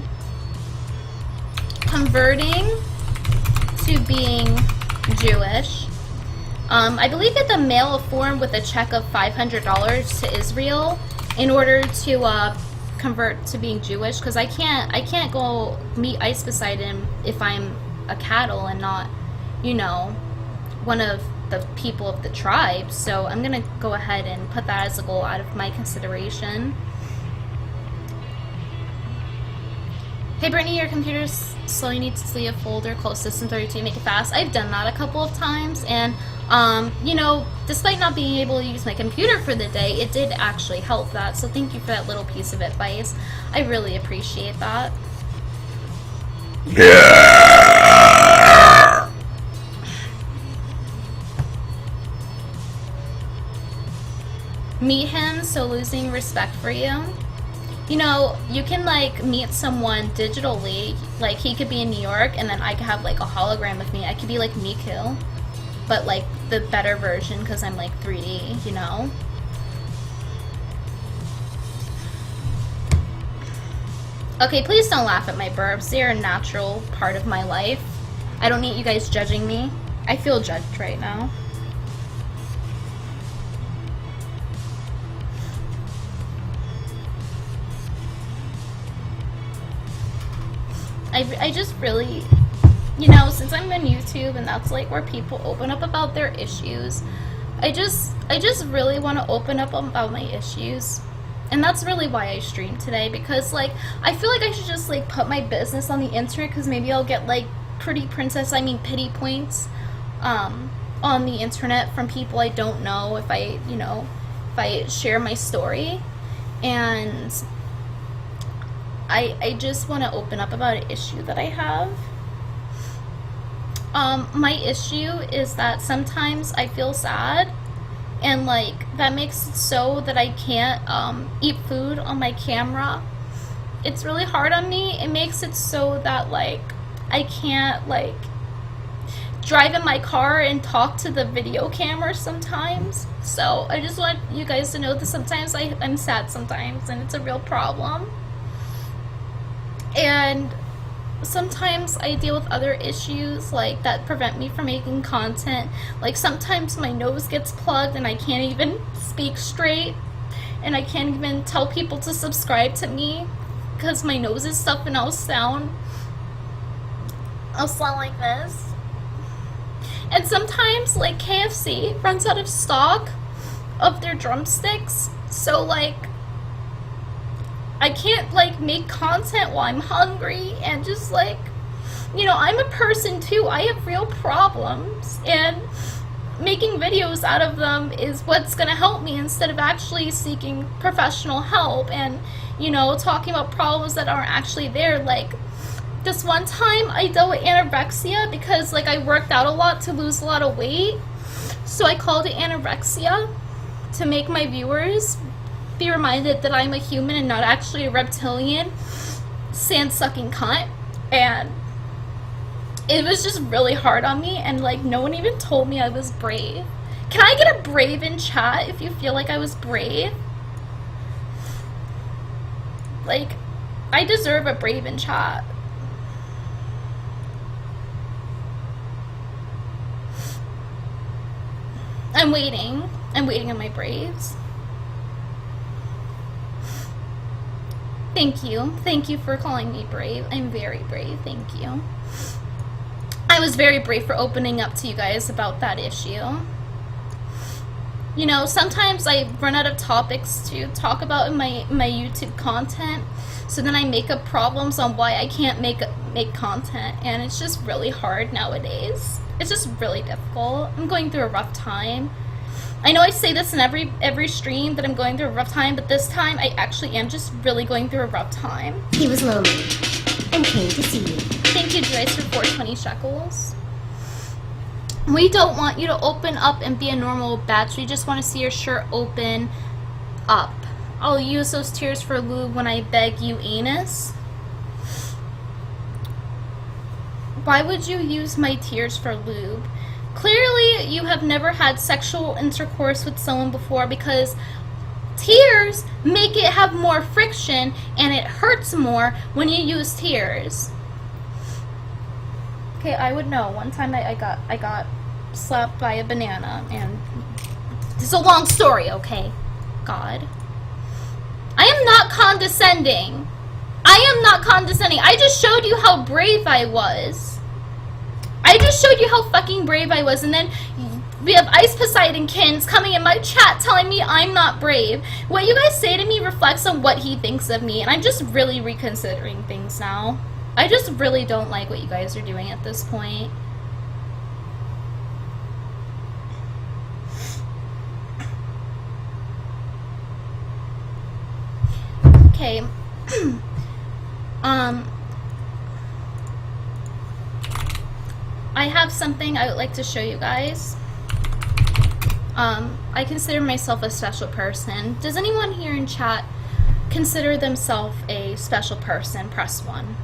Converting to being Jewish. I believe that the mail a form with a check of $500 to Israel in order to convert to being Jewish, because I can't go meet Ice Poseidon if I'm a cattle and not, you know, one of the people of the tribe. So I'm gonna go ahead and put that as a goal out of my consideration. Hey Brittany, your computer's slow. You need to see a folder called System32 to make it fast. I've done that a couple of times, and you know, despite not being able to use my computer for the day, it did actually help that. So thank you for that little piece of advice. I really appreciate that. Yeah. Meet him, so losing respect for you. You know, you can like meet someone digitally. Like he could be in New York and then I could have like a hologram of me. I could be like Miku, but like the better version because I'm like 3D, you know? Okay, please don't laugh at my burps. They're a natural part of my life. I don't need you guys judging me. I feel judged right now. I just really, you know, since I'm on YouTube and that's like where people open up about their issues, I just really want to open up about my issues. And that's really why I streamed today, because like I feel like I should just like put my business on the internet, because maybe I'll get like pity points on the internet from people I don't know if I, you know, if I share my story. And I just want to open up about an issue that I have. My issue is that sometimes I feel sad, and like that makes it so that I can't eat food on my camera. It's really hard on me. It makes it so that like I can't like drive in my car and talk to the video camera sometimes. So I just want you guys to know that sometimes I'm sad sometimes, and it's a real problem. And sometimes I deal with other issues like that prevent me from making content. Like sometimes my nose gets plugged and I can't even speak straight, and I can't even tell people to subscribe to me because my nose is stuffed, and I'll sound like this. And sometimes like KFC runs out of stock of their drumsticks, so like I can't like make content while I'm hungry, and just like, you know, I'm a person too. I have real problems, and making videos out of them is what's gonna help me instead of actually seeking professional help and, you know, talking about problems that aren't actually there. Like this one time I dealt with anorexia because like I worked out a lot to lose a lot of weight, so I called it anorexia to make my viewers be reminded that I'm a human and not actually a reptilian sand-sucking cunt. And it was just really hard on me, and like no one even told me I was brave. Can I get a brave in chat if you feel like I was brave? Like, I deserve a brave in chat. I'm waiting on my braves. Thank you for calling me brave. I'm very brave, thank you. I was very brave for opening up to you guys about that issue. You know, sometimes I run out of topics to talk about in my YouTube content, so then I make up problems on why I can't make content, and it's just really hard nowadays. It's just really difficult. I'm going through a rough time. I know I say this in every stream that I'm going through a rough time, but this time I actually am just really going through a rough time. He was lonely and came to see you. Thank you, Joyce, for 420 shekels. We don't want you to open up and be a normal batch. We just want to see your shirt open up. I'll use those tears for lube when I beg you, anus. Why would you use my tears for lube? Clearly, you have never had sexual intercourse with someone before, because tears make it have more friction and it hurts more when you use tears. Okay, I would know. One time I got slapped by a banana, and it's a long story, okay? God. I am not condescending. I am not condescending. I just showed you how brave I was. I just showed you how fucking brave I was, and then we have Ice Poseidonkins coming in my chat telling me I'm not brave. What you guys say to me reflects on what he thinks of me, and I'm just really reconsidering things now. I just really don't like what you guys are doing at this point. Okay. I have something I would like to show you guys. I consider myself a special person. Does anyone here in chat consider themselves a special person? Press 1.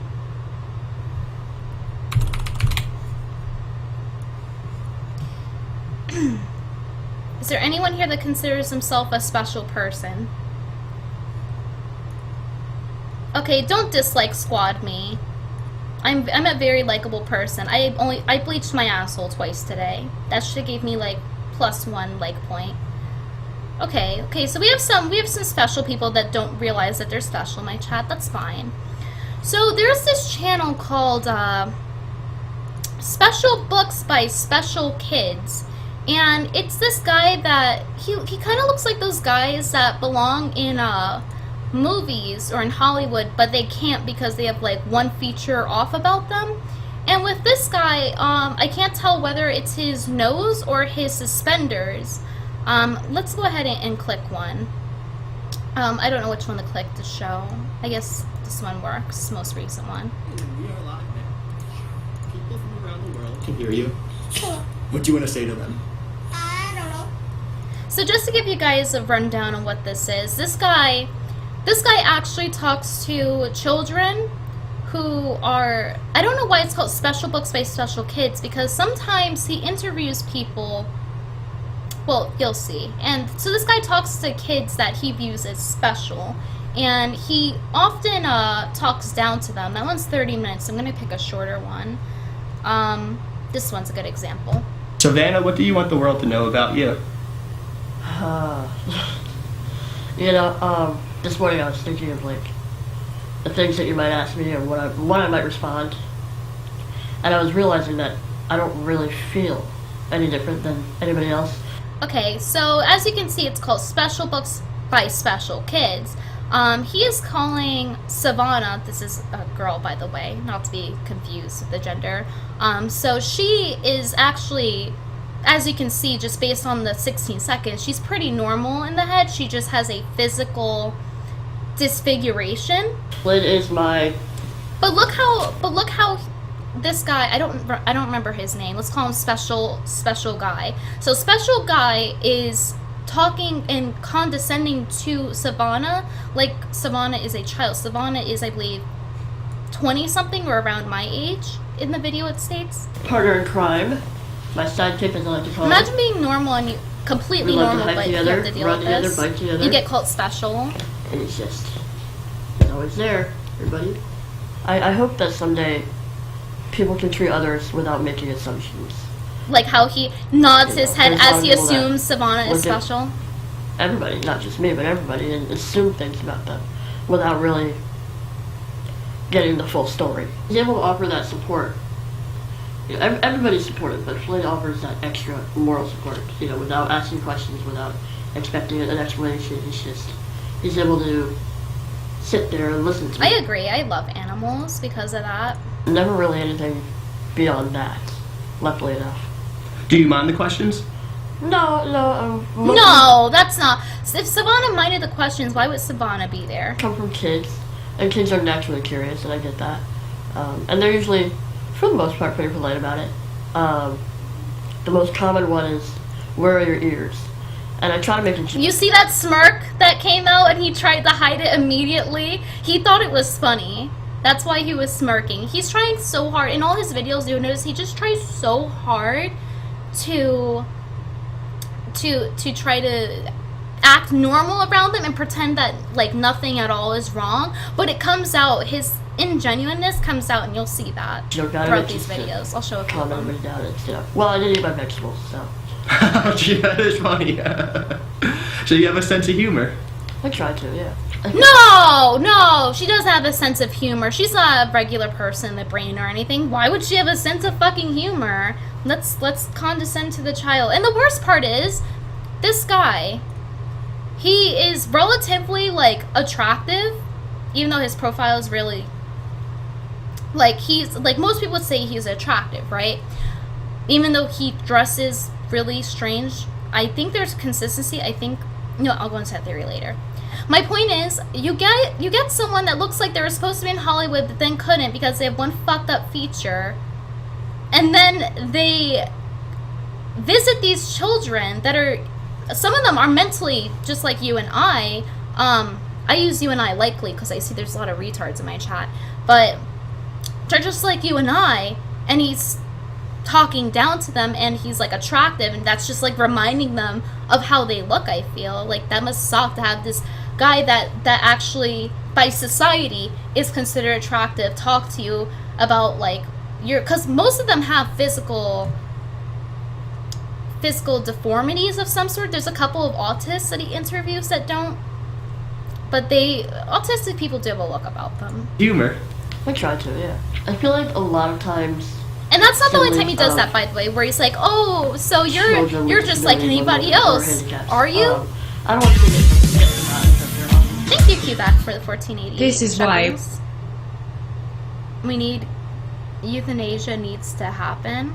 Is there anyone here that considers himself a special person? Okay, don't dislike squad me. I'm a very likable person. I bleached my asshole twice today. That should have gave me like +1 like point. Okay, so we have some special people that don't realize that they're special in my chat. That's fine. So there's this channel called Special Books by Special Kids, and it's this guy that he kind of looks like those guys that belong in movies or in Hollywood, but they can't because they have like one feature off about them. And with this guy, I can't tell whether it's his nose or his suspenders. Let's go ahead and click one. I don't know which one to click to show. I guess this one works, most recent one. We are live now. People from around the world can hear you. What do you want to say to them? I don't know. So just to give you guys a rundown on what this is, this guy actually talks to children who are, I don't know why it's called Special Books by Special Kids, because sometimes he interviews people, well, you'll see. And so this guy talks to kids that he views as special, and he often talks down to them. That one's 30 minutes. I'm gonna pick a shorter one. This one's a good example. Savannah, what do you want the world to know about you? This morning I was thinking of like the things that you might ask me and what I might respond, and I was realizing that I don't really feel any different than anybody else. Okay, so as you can see, it's called Special Books by Special Kids. He is calling Savannah, this is a girl by the way, not to be confused with the gender. So she is actually, as you can see, just based on the 16 seconds, she's pretty normal in the head. She just has a physical disfiguration. Lynn is my. But look how this guy, I don't remember his name. Let's call him Special Guy. So Special Guy is talking and condescending to Savannah like Savannah is a child. Savannah is, I believe, 20 something or around my age in the video it states. Partner in crime. My sidekick, as I like to call Imagine him. being normal and you completely We love to normal, hike but you together, have to deal run with together, this. bike together. You get called special. And he's always there, everybody. I hope that someday people can treat others without making assumptions. Like how he nods his head there's as he people that assumes Savannah is look at special. Everybody, not just me, but everybody, and assume things about them without really getting the full story. He's able to offer that support. Everybody's supportive, but Flynn offers that extra moral support, without asking questions, without expecting an explanation. He's able to sit there and listen to me. I agree. I love animals because of that. Never really anything beyond that, luckily enough. Do you mind the questions? No, No, that's not. If Savannah minded the questions, why would Savannah be there? Come from kids, and kids are naturally curious, and I get that. And they're usually, for the most part, pretty polite about it. The most common one is, where are your ears? And I try to make it... You see that smirk that came out and he tried to hide it immediately? He thought it was funny. That's why he was smirking. He's trying so hard. In all his videos, you'll notice he just tries so hard to try to act normal around them and pretend that like nothing at all is wrong. But it comes out, his ingenuineness comes out, and you'll see that throughout these videos. I'll show a few of them. Well, I didn't eat my vegetables, so... Gee, that is funny. So you have a sense of humor? I try to, yeah. No, she does have a sense of humor. She's not a regular person in the brain or anything. Why would she have a sense of fucking humor? Let's condescend to the child. And the worst part is, this guy, he is relatively, like, attractive, even though his profile is really, like, he's, like, most people would say he's attractive, right? Even though he dresses really strange, I think there's consistency. I'll go into that theory later. My point is, you get someone that looks like they were supposed to be in Hollywood but then couldn't because they have one fucked up feature, and then they visit these children that are, some of them are mentally just like you and I. I use you and I likely because I see there's a lot of retards in my chat, but they're just like you and I, and he's talking down to them, and he's like attractive, and that's just like reminding them of how they look. I feel like that must suck to have this guy that actually by society is considered attractive talk to you about like because most of them have physical deformities of some sort. There's a couple of autists that he interviews that don't, but autistic people do have a look about them. Humor. I try to, yeah. I feel like a lot of times. And that's not the only time he does that, by the way, where he's like, "Oh, so you're just like anybody else, are you?" I don't want to get Thank you, Q-Back, for the 1480. This is why we need euthanasia needs to happen.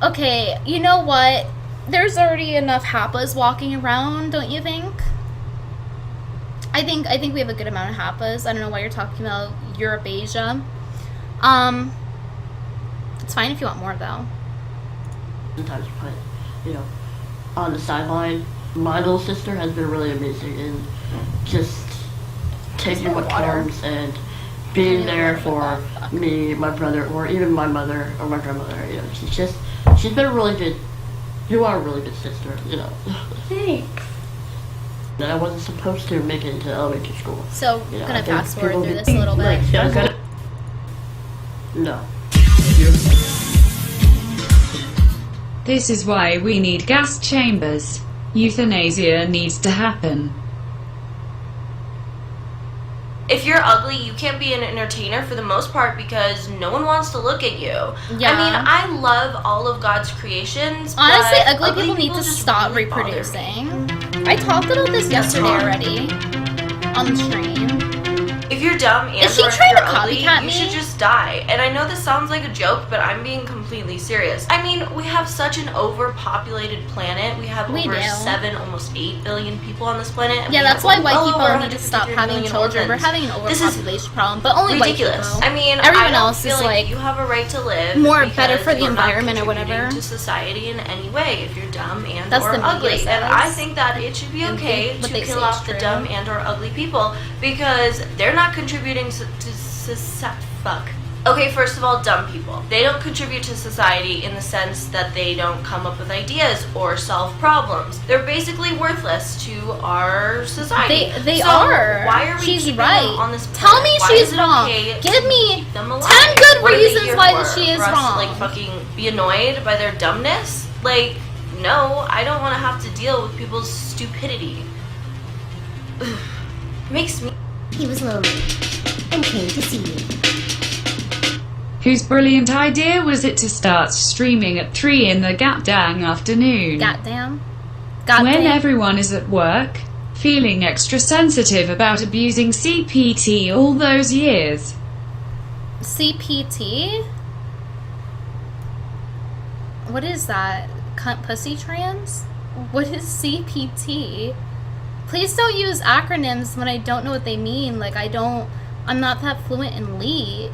Okay, you know what? There's already enough Happas walking around, don't you think? I think we have a good amount of Happas. I don't know why you're talking about Europe, Asia. It's fine if you want more, though. Sometimes put, on the sideline. My little sister has been really amazing in just taking what comes and being there for me, my brother, or even my mother or my grandmother. She's been a really good. You are a really good sister. Thanks. that I wasn't supposed to make it into elementary school. So, You know, gonna I think fast forward people through get- this a little bit. No. This is why we need gas chambers. Euthanasia needs to happen. If you're ugly, you can't be an entertainer for the most part because no one wants to look at you. Yeah. I mean, I love all of God's creations. Honestly, but ugly people need to just stop really bother me. reproducing. I talked about this yesterday already on the stream. If you're dumb and Is she or if trying you're to ugly, copycat you me? should just die. And I know this sounds like a joke, but I'm being completely serious. I mean, we have such an overpopulated planet. We have We over do. 7, almost 8 billion people on this planet. And Yeah, we that's have why white well people over need to stop 153 having million children. We're orphans. having an This is overpopulation problem, but only ridiculous. white people. I mean, everyone I don't else feel is like you have a right to live. more better because for the you're not environment or contributing whatever. to society in any way if you're dumb and That's or the media ugly. says. And I think that it should be And okay what to they say kill is off the true. dumb and or ugly people because they're not contributing to fuck. Okay, first of all, dumb people. They don't contribute to society in the sense that they don't come up with ideas or solve problems. They're basically worthless to our society. They So are. Why are we She's keeping right. them on this Tell planet? me Why she's is it wrong. okay Give to me keep them alive? 10 good What are they reasons here why for? she is For us wrong. to, like, fucking be annoyed by their dumbness? Like, no, I don't want to have to deal with people's stupidity. Makes me. He was lonely and came to see you. Whose brilliant idea was it to start streaming at 3 in the goddamn afternoon? Goddamn. When everyone is at work, feeling extra sensitive about abusing CPT all those years. CPT? What is that? Cunt pussy trans? What is CPT? Please don't use acronyms when I don't know what they mean. Like, I'm not that fluent in Lee.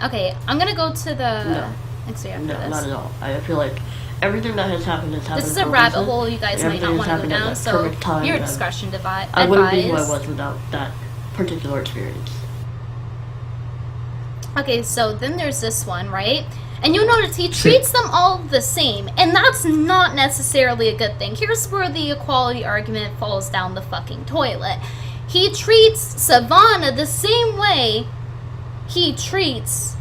Okay, I'm gonna go to the next year after No, this. not at all. I feel like everything that has happened has happened. This is a for rabbit reason, hole you guys and might not everything want has to go happened at down, that so perfect time, your and discretion I wouldn't be who I advised. was without that particular experience. Okay, so then there's this one, right? And you notice he treats them all the same, and that's not necessarily a good thing. Here's where the equality argument falls down the fucking toilet. He treats Savannah the same way he treats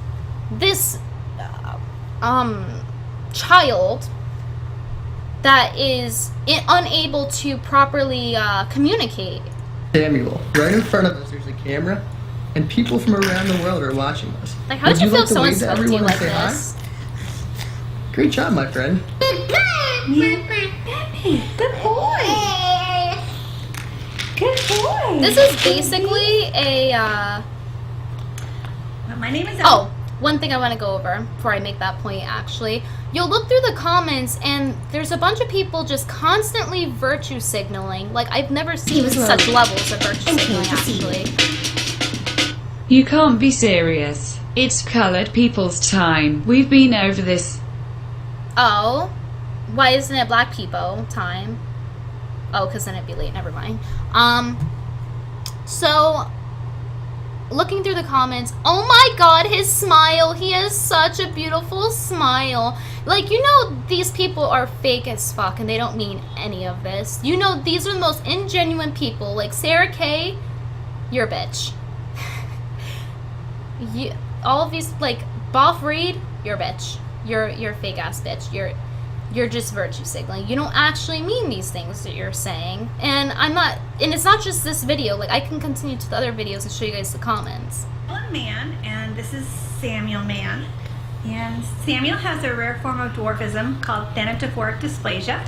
this child that is unable to properly communicate. Samuel, right in front of us there's a camera, and people from around the world are watching us. Like, how did you Would feel like to someone wave to spoke to you everyone and like say hi? this? Great job, my friend. Good boy. Good boy. This is basically a, My name is Oh, one thing I want to go over before I make that point, actually. You'll look through the comments, and there's a bunch of people just constantly virtue signaling. Like, I've never seen such levels of virtue signaling, actually. You can't be serious. It's colored people's time. We've been over this. Oh, why isn't it black people time? Oh, because then it'd be late. Never mind. So, looking through the comments, oh my god, his smile. He has such a beautiful smile. Like, you know, these people are fake as fuck and they don't mean any of this. You know, these are the most ingenuine people. Like, Sarah Kay, you're a bitch. All of these, like, Boff Reed, you're a bitch. You're a fake ass bitch. You're just virtue signaling. You don't actually mean these things that you're saying. And it's not just this video. Like, I can continue to the other videos and show you guys the comments. One man, and this is Samuel Man. And Samuel has a rare form of dwarfism called thanatophoric dysplasia.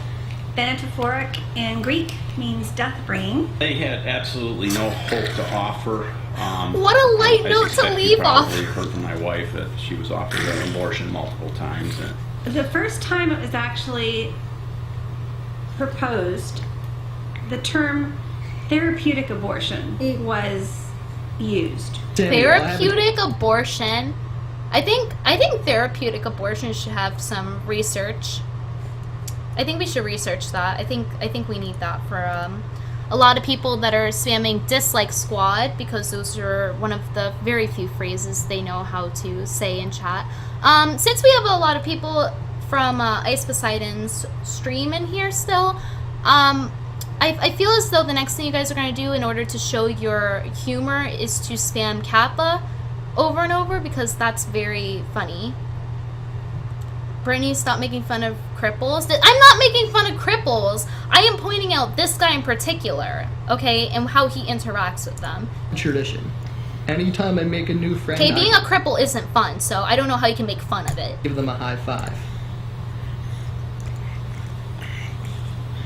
Thanatophoric in Greek means death bringing. They had absolutely no hope to offer. What a light I note to suspect leave you off. probably heard from my wife that she was offered an abortion multiple times. And The first time it was actually proposed, the term therapeutic abortion was used. Therapeutic abortion. I think therapeutic abortion should have some research. I think we should research that. I think we need that for a lot of people that are spamming dislike squad, because those are one of the very few phrases they know how to say in chat. Since we have a lot of people from Ice Poseiden's stream in here still, I feel as though the next thing you guys are going to do in order to show your humor is to spam Kappa over and over, because that's very funny. Brittany, stop making fun of cripples. I'm not making fun of cripples. I am pointing out this guy in particular, okay, and how he interacts with them. Tradition. Anytime I make a new friend, Okay, being a cripple isn't fun, so I don't know how you can make fun of it. give them a high five.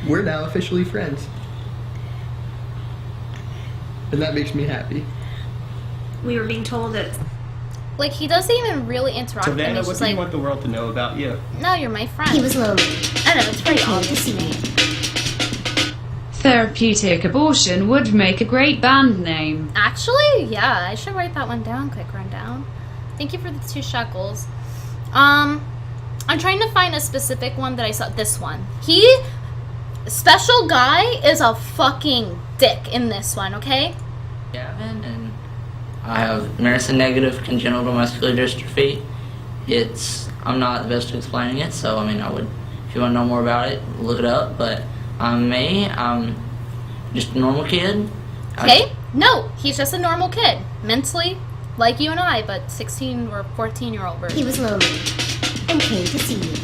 We're now officially friends. And that makes me happy. We were being told that. Like, he doesn't even really interact with them. Savannah, He's what just do you like, want the world to know about you? no, you're my friend. He was lonely. I don't know, it's pretty Came to obvious see to me. you. Therapeutic abortion would make a great band name. Actually, yeah, I should write that one down. Quick rundown. Thank you for the 2 shekels. I'm trying to find a specific one that I saw. This one. Special guy is a fucking dick in this one, okay? Gavin, and I have Marison negative congenital muscular dystrophy. I'm not the best at explaining it, so I mean, if you want to know more about it, look it up. But I'm just a normal kid. Okay? No, he's just a normal kid. Mentally, like you and I, but 16 or 14-year-old version. He was lonely and came to see you.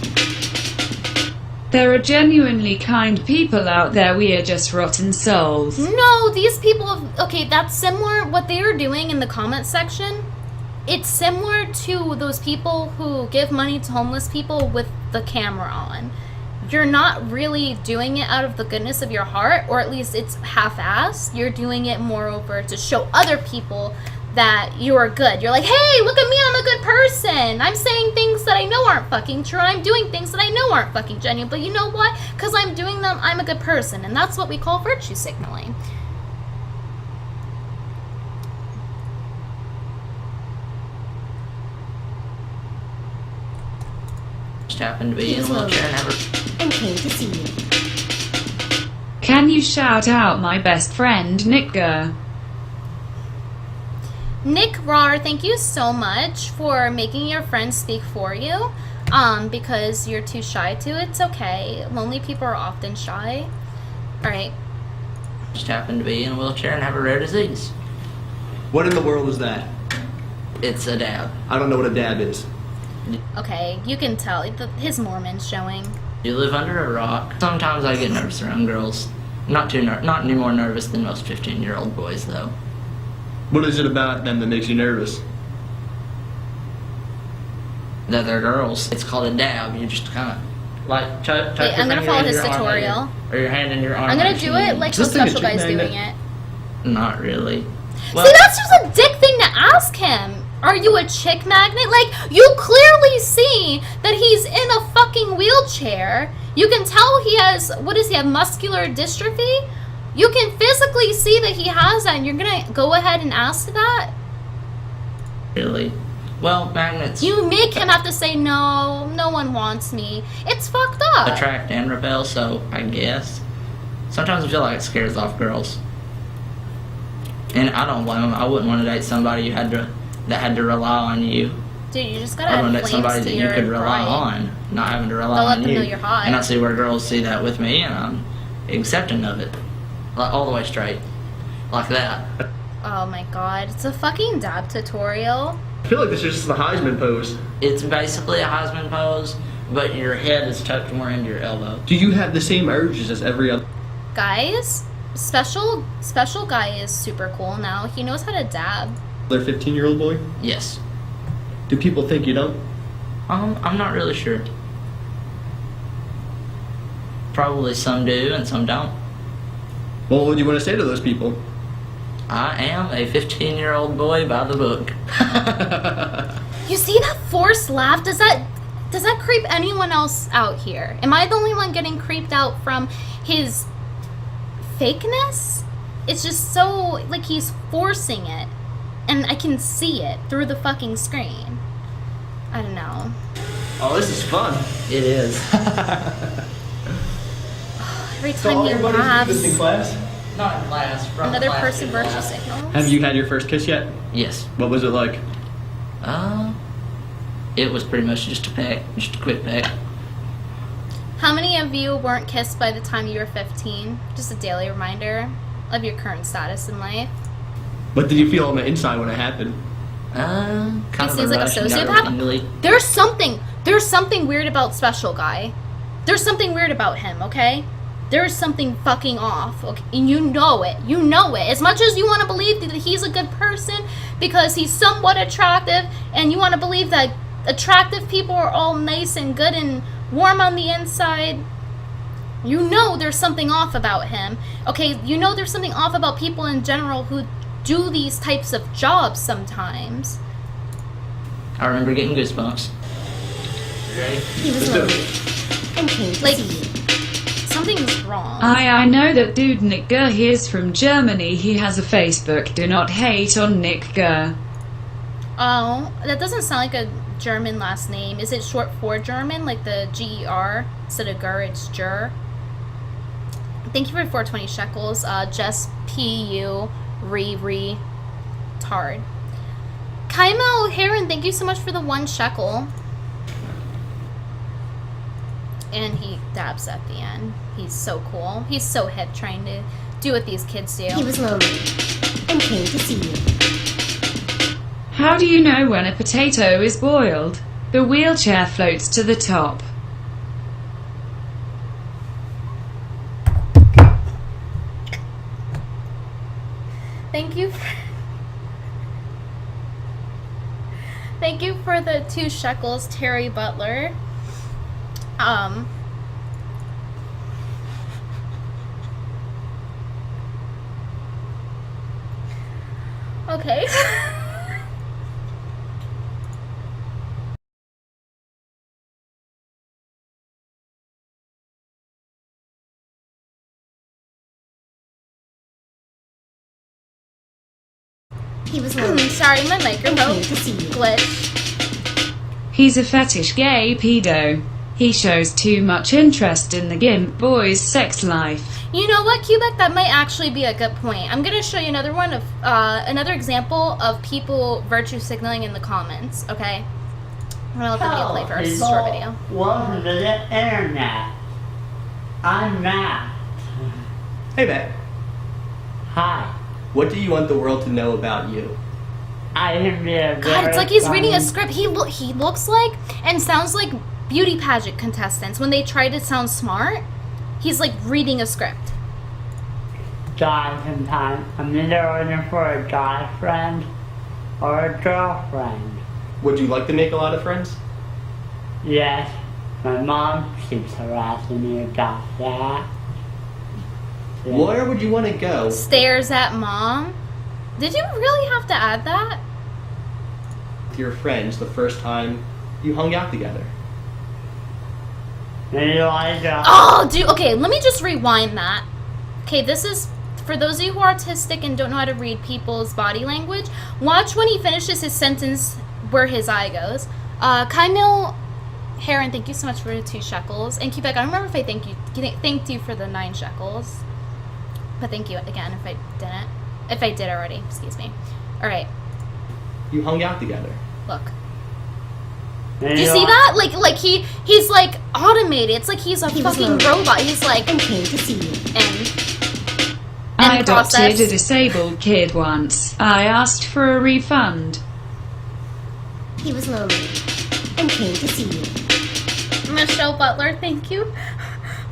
There are genuinely kind people out there, we are just rotten souls. No, these people, okay, that's similar, what they are doing in the comment section, it's similar to those people who give money to homeless people with the camera on. You're not really doing it out of the goodness of your heart, or at least it's half-assed. You're doing it moreover to show other people that you are good. You're like, hey, look at me, I'm a good person. I'm saying things that I know aren't fucking true, and I'm doing things that I know aren't fucking genuine. But you know what? Because I'm doing them, I'm a good person. And that's what we call virtue signaling. Just happened to be in a wheelchair and never. And came to see you. Can you shout out my best friend, Nick Gurr? Nick Rar, thank you so much for making your friends speak for you. Because you're too shy to. It's okay. Lonely people are often shy. Alright. Just happened to be in a wheelchair and have a rare disease. What in the world is that? It's a dab. I don't know what a dab is. Okay, you can tell. His Mormon's showing. You live under a rock. Sometimes I get nervous around girls. Not any more nervous than most 15-year-old boys, though. What is it about them that makes you nervous? That they're girls. It's called a dab. You just kind of like tuck Wait, your I'm gonna finger follow into his your arm tutorial. or your hand in your arm. I'm gonna like do she it did. like the special guy's doing it. Not really. See, that's just a dick thing to ask him. Are you a chick magnet? Like, you clearly see that he's in a fucking wheelchair. You can tell he has, what does he have, muscular dystrophy? You can physically see that he has that, and you're gonna go ahead and ask that? Really? Well, magnets You make him have to say, no, no one wants me. It's fucked up. attract and repel, so I guess. Sometimes I feel like it scares off girls. And I don't blame them. I wouldn't want to date somebody that had to rely on you. Dude, you just gotta I want to have date somebody flames to that you your could rely right. on, not having to rely They'll let on them you. know you're hot. And I see where girls see that with me, and I'm accepting of it. Like, all the way straight. Like that. Oh my god, it's a fucking dab tutorial. I feel like this is just the Heisman pose. It's basically a Heisman pose, but your head is tucked more into your elbow. Do you have the same urges as every other? Guys, special guy is super cool now. He knows how to dab. Other 15-year-old boy? Yes. Do people think you don't? I'm not really sure. Probably some do and some don't. Well, what do you want to say to those people? I am a 15-year-old boy by the book. You see that forced laugh? Does that creep anyone else out here? Am I the only one getting creeped out from his fakeness? It's just so, like, he's forcing it. And I can see it through the fucking screen. I don't know. Oh, this is fun. It is. Every time he laughs, class? Not in class. From another class person to virtue class. signals. Have you had your first kiss yet? Yes. What was it like? It was pretty much just a peck, just a quick peck. How many of you weren't kissed by the time you were 15? Just a daily reminder of your current status in life. What did you feel on the inside when it happened? Kind He of seems like a sociopath. There's something weird about Special Guy. There's something weird about him, okay? There's something fucking off, okay? And you know it. You know it. As much as you want to believe that he's a good person because he's somewhat attractive, and you want to believe that attractive people are all nice and good and warm on the inside, you know there's something off about him. Okay, you know there's something off about people in general who do these types of jobs sometimes. I remember getting goosebumps. Ready? He was lonely and came to Like, see you. something's wrong. I know that dude Nick Gurr, he is from Germany. He has a Facebook. Do not hate on Nick Gurr. Oh, that doesn't sound like a German last name. Is it short for German, like the GER instead of Gur? It's Jur. Thank you for 420 shekels. Jess PU Tard. Kaimo Heron, thank you so much for the 1 shekel. And he dabs at the end. He's so cool. He's so hip, trying to do what these kids do. He was lonely and came to see you. How do you know when a potato is boiled? The wheelchair floats to the top. Thank you for the 2 shekels, Terry Butler. Okay. He was lonely. Sorry, my microphone glitched. He's a fetish gay pedo. He shows too much interest in the gimp boy's sex life. You know what, Quebec? That might actually be a good point. I'm gonna show you another one of another example of people virtue signaling in the comments. Okay, I'm gonna let the video play first. Short video. Welcome to the internet. I'm Matt. Hey, Matt. Hi. What do you want the world to know about you? I can be a God, it's like he's reading a script. He looks like and sounds like beauty pageant contestants when they try to sound smart. He's like reading a script. Guy sometimes. I'm either looking for a guy friend or a girlfriend. Would you like to make a lot of friends? Yes. My mom keeps harassing me about that. Yeah. Where would you want to go? Stares at mom. Did you really have to add that? With your friends the first time you hung out together. Oh, dude. Okay, let me just rewind that. Okay, this is for those of you who are autistic and don't know how to read people's body language. Watch when he finishes his sentence where his eye goes. Kaimil Heron, thank you so much for the 2 shekels. And Quebec, I don't remember if I thanked you for the 9 shekels. But thank you again if I didn't. If I did already, excuse me. Alright. You hung out together. Look. Do you see that? Like he's like automated. It's like he's a fucking robot. He's like and came to see you. I adopted a disabled kid once. I asked for a refund. He was lonely and came to see you. Michelle Butler, thank you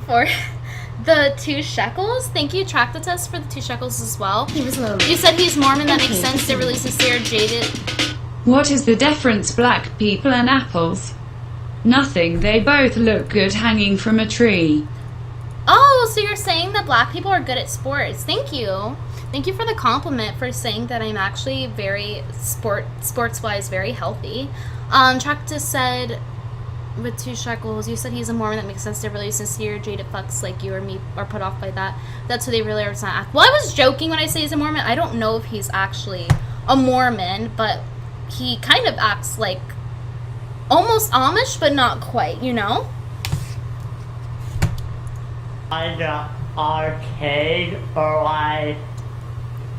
for the 2 shekels. Thank you, Tractatus, for the 2 shekels as well. He was lonely. You said he's Mormon. That makes sense. They're really sincere, jaded. What is the difference, black people and apples? Nothing. They both look good hanging from a tree. Oh, so you're saying that black people are good at sports. Thank you. Thank you for the compliment for saying that I'm actually very sports-wise very healthy. Tractus said with 2 shekels, you said he's a Mormon. That makes sense. They're really sincere, jaded fucks like you or me are put off by that. That's who they really are. It's not act. Well, I was joking when I say he's a Mormon. I don't know if he's actually a Mormon, but he kind of acts like almost Amish, but not quite, you know? Like an arcade or like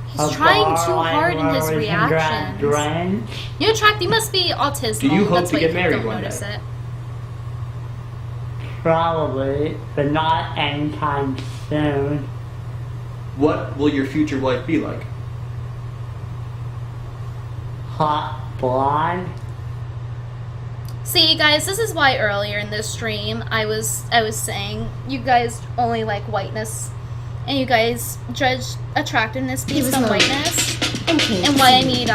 he's trying too hard in his reactions. You know, Tract, you must be autistic. Do you hope That's to why get you married don't one notice day? it. Probably, but not anytime soon. What will your future wife be like? Hot blonde? See, guys, this is why earlier in this stream I was saying you guys only like whiteness, and you guys judge attractiveness based on whiteness, and why I need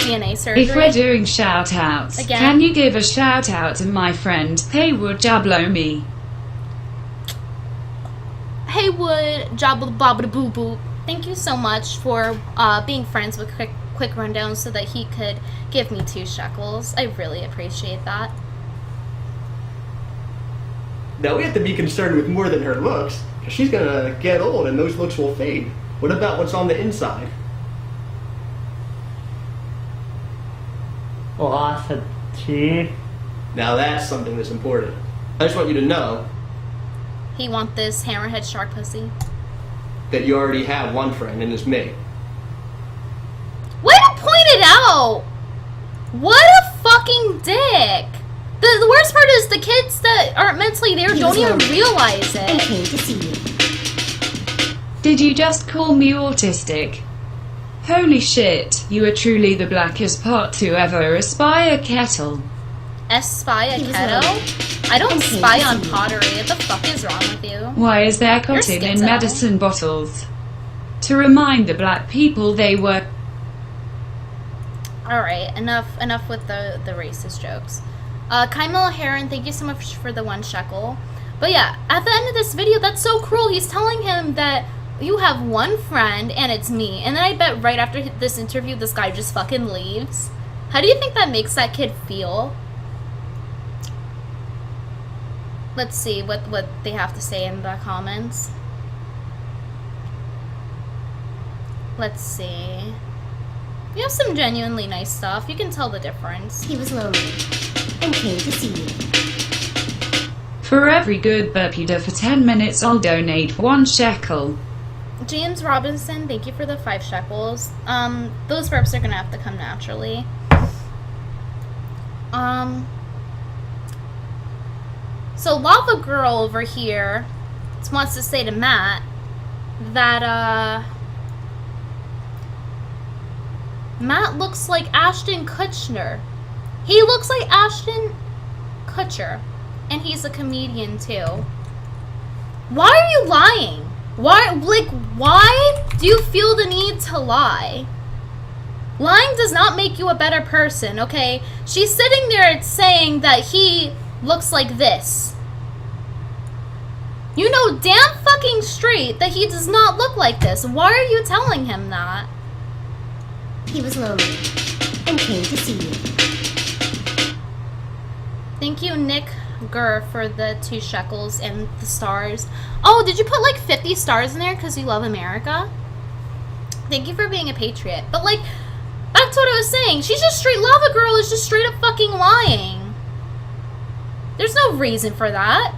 DNA surgery. If we're doing shout outs, Again? can you give a shout out to my friend Haywood Jablomi? Haywood Jabba Babba Boo Boo, thank you so much for being friends with Quick Rundown so that he could give me 2 shekels. I really appreciate that. Now we have to be concerned with more than her looks, because she's gonna get old and those looks will fade. What about what's on the inside? Lots of teeth. Now that's something that's important. I just want you to know He want this hammerhead shark pussy. that you already have one friend, and it's me. Way to point it out! What a fucking dick! The worst part is the kids that aren't mentally there don't even realize it. Came to see you. Did you just call me autistic? Holy shit, you are truly the blackest pot to ever aspire kettle. Spy a keto? I don't spy on pottery. What the fuck is wrong with you? Why is there cotton in schizo. medicine bottles? To remind the black people they were... Alright, enough with the racist jokes. Kymel Heron, thank you so much for the 1 shekel. But yeah, at the end of this video, that's so cruel. He's telling him that you have one friend and it's me. And then I bet right after this interview, this guy just fucking leaves. How do you think that makes that kid feel? Let's see what they have to say in the comments. Let's see. You have some genuinely nice stuff. You can tell the difference. He was lonely and came to see you. For every good burp you do for 10 minutes, I'll donate 1 shekel. James Robinson, thank you for the 5 shekels. Those burps are gonna have to come naturally. So Lava Girl over here wants to say to Matt that, Matt looks like Ashton Kutcher. He looks like Ashton Kutcher. And he's a comedian too. Why are you lying? Why do you feel the need to lie? Lying does not make you a better person, okay? She's sitting there saying that he looks like this. You know damn fucking straight that he does not look like this. Why are you telling him that? He was lonely and came to see you. Thank you, Nick Gurr, for the 2 shekels and the stars. Oh, did you put like 50 stars in there because you love America? Thank you for being a patriot. But like, back to what I was saying. She's just straight, Lava Girl is just straight up fucking lying. There's no reason for that.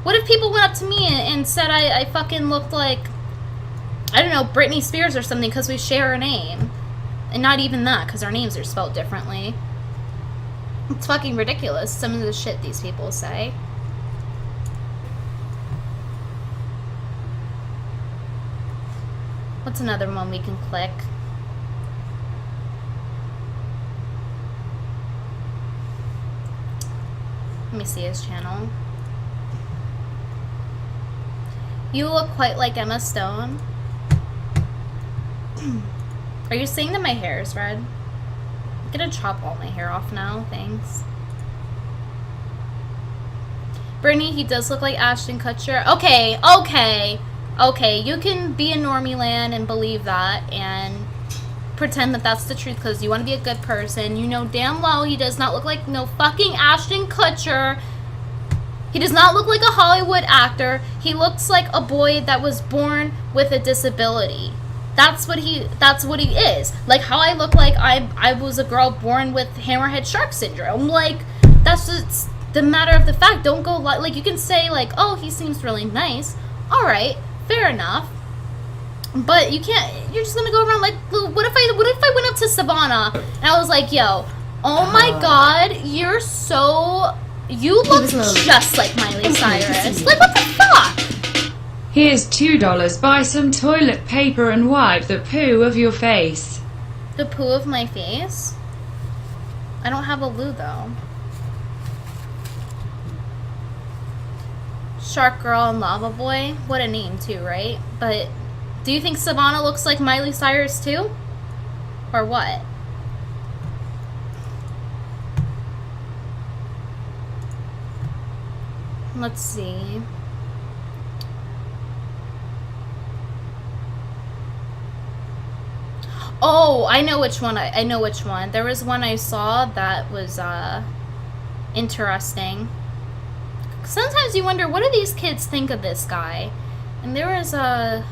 What if people went up to me and said I fucking looked like, I don't know, Britney Spears or something because we share a name? And not even that, because our names are spelled differently. It's fucking ridiculous, some of the shit these people say. What's another one we can click? Let me see his channel. You look quite like Emma Stone. Are you saying that my hair is red? I'm gonna chop all my hair off now, thanks. Brittany, he does look like Ashton Kutcher. Okay, you can be in Normie Land and believe that and pretend that that's the truth because you want to be a good person. You know damn well he does not look like no fucking Ashton Kutcher. He does not look like a Hollywood actor. He looks like a boy that was born with a disability. That's what he is. Like how I look like I was a girl born with hammerhead shark syndrome. Like that's just the matter of the fact. Don't go like you can say like, oh, he seems really nice. All right, fair enough. But you can't. You're just gonna go around like, what if I went up to Savannah and I was like, yo, oh my God, you're so You look just like Miley Cyrus. Like, what the fuck? Here's $2. Buy some toilet paper and wipe the poo of your face. The poo of my face? I don't have a loo, though. Shark Girl and Lava Boy. What a name, too, right? But do you think Savannah looks like Miley Cyrus, too? Or what? Let's see. Oh, I know which one. I know which one. There was one I saw that was interesting. Sometimes you wonder, what do these kids think of this guy? And there was a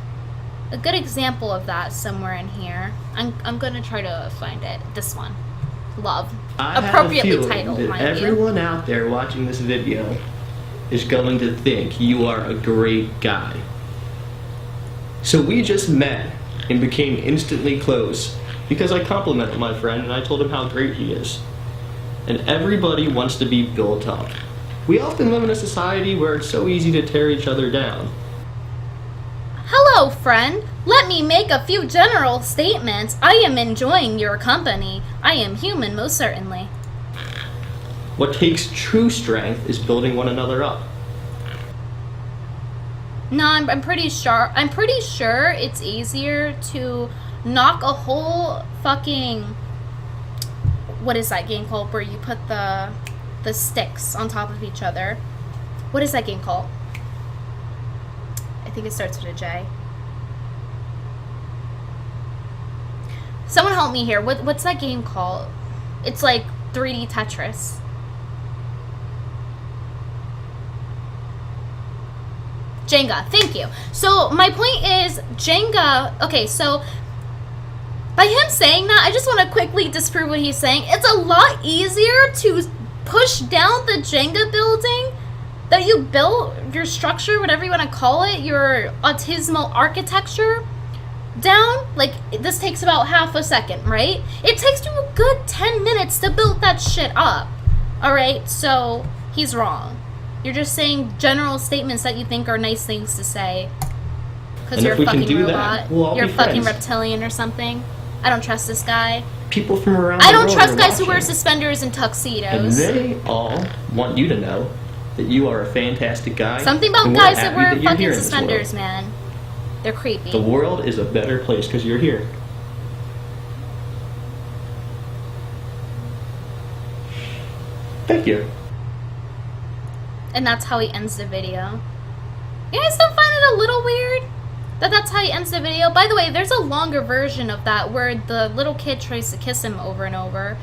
good example of that somewhere in here. I'm gonna try to find it. This one, Love, appropriately titled, that mind you. everyone out there watching this video is going to think you are a great guy. So we just met and became instantly close because I complimented my friend and I told him how great he is. And everybody wants to be built up. We often live in a society where it's so easy to tear each other down. Hello, friend. Let me make a few general statements. I am enjoying your company. I am human, most certainly. What takes true strength is building one another up. No, I'm pretty sure. I'm pretty sure it's easier to knock a whole fucking, what is that game called where you put the sticks on top of each other? What is that game called? I think it starts with a J. Someone help me here. What's that game called? It's like 3D Tetris. Jenga, thank you. So my point is, Jenga, okay, so by him saying that, I just want to quickly disprove what he's saying. It's a lot easier to push down the Jenga building that you built, your structure, whatever you want to call it, your autismal architecture, down. Like, this takes about half a second, right? It takes you a good 10 minutes to build that shit up. Alright, so he's wrong. You're just saying general statements that you think are nice things to say. Because you're a fucking robot. You're a fucking reptilian or something. I don't trust this guy. People from around I the don't world trust are guys who watching. wear suspenders and And tuxedos. they all want you to know that you are a fantastic guy. Something about and we're guys that happy wear you're here fucking in this suspenders, world. man. They're creepy. The world is a better place because you're here. Thank you. And that's how he ends the video. You guys don't find it a little weird? That's how he ends the video? By the way, there's a longer version of that where the little kid tries to kiss him over and over.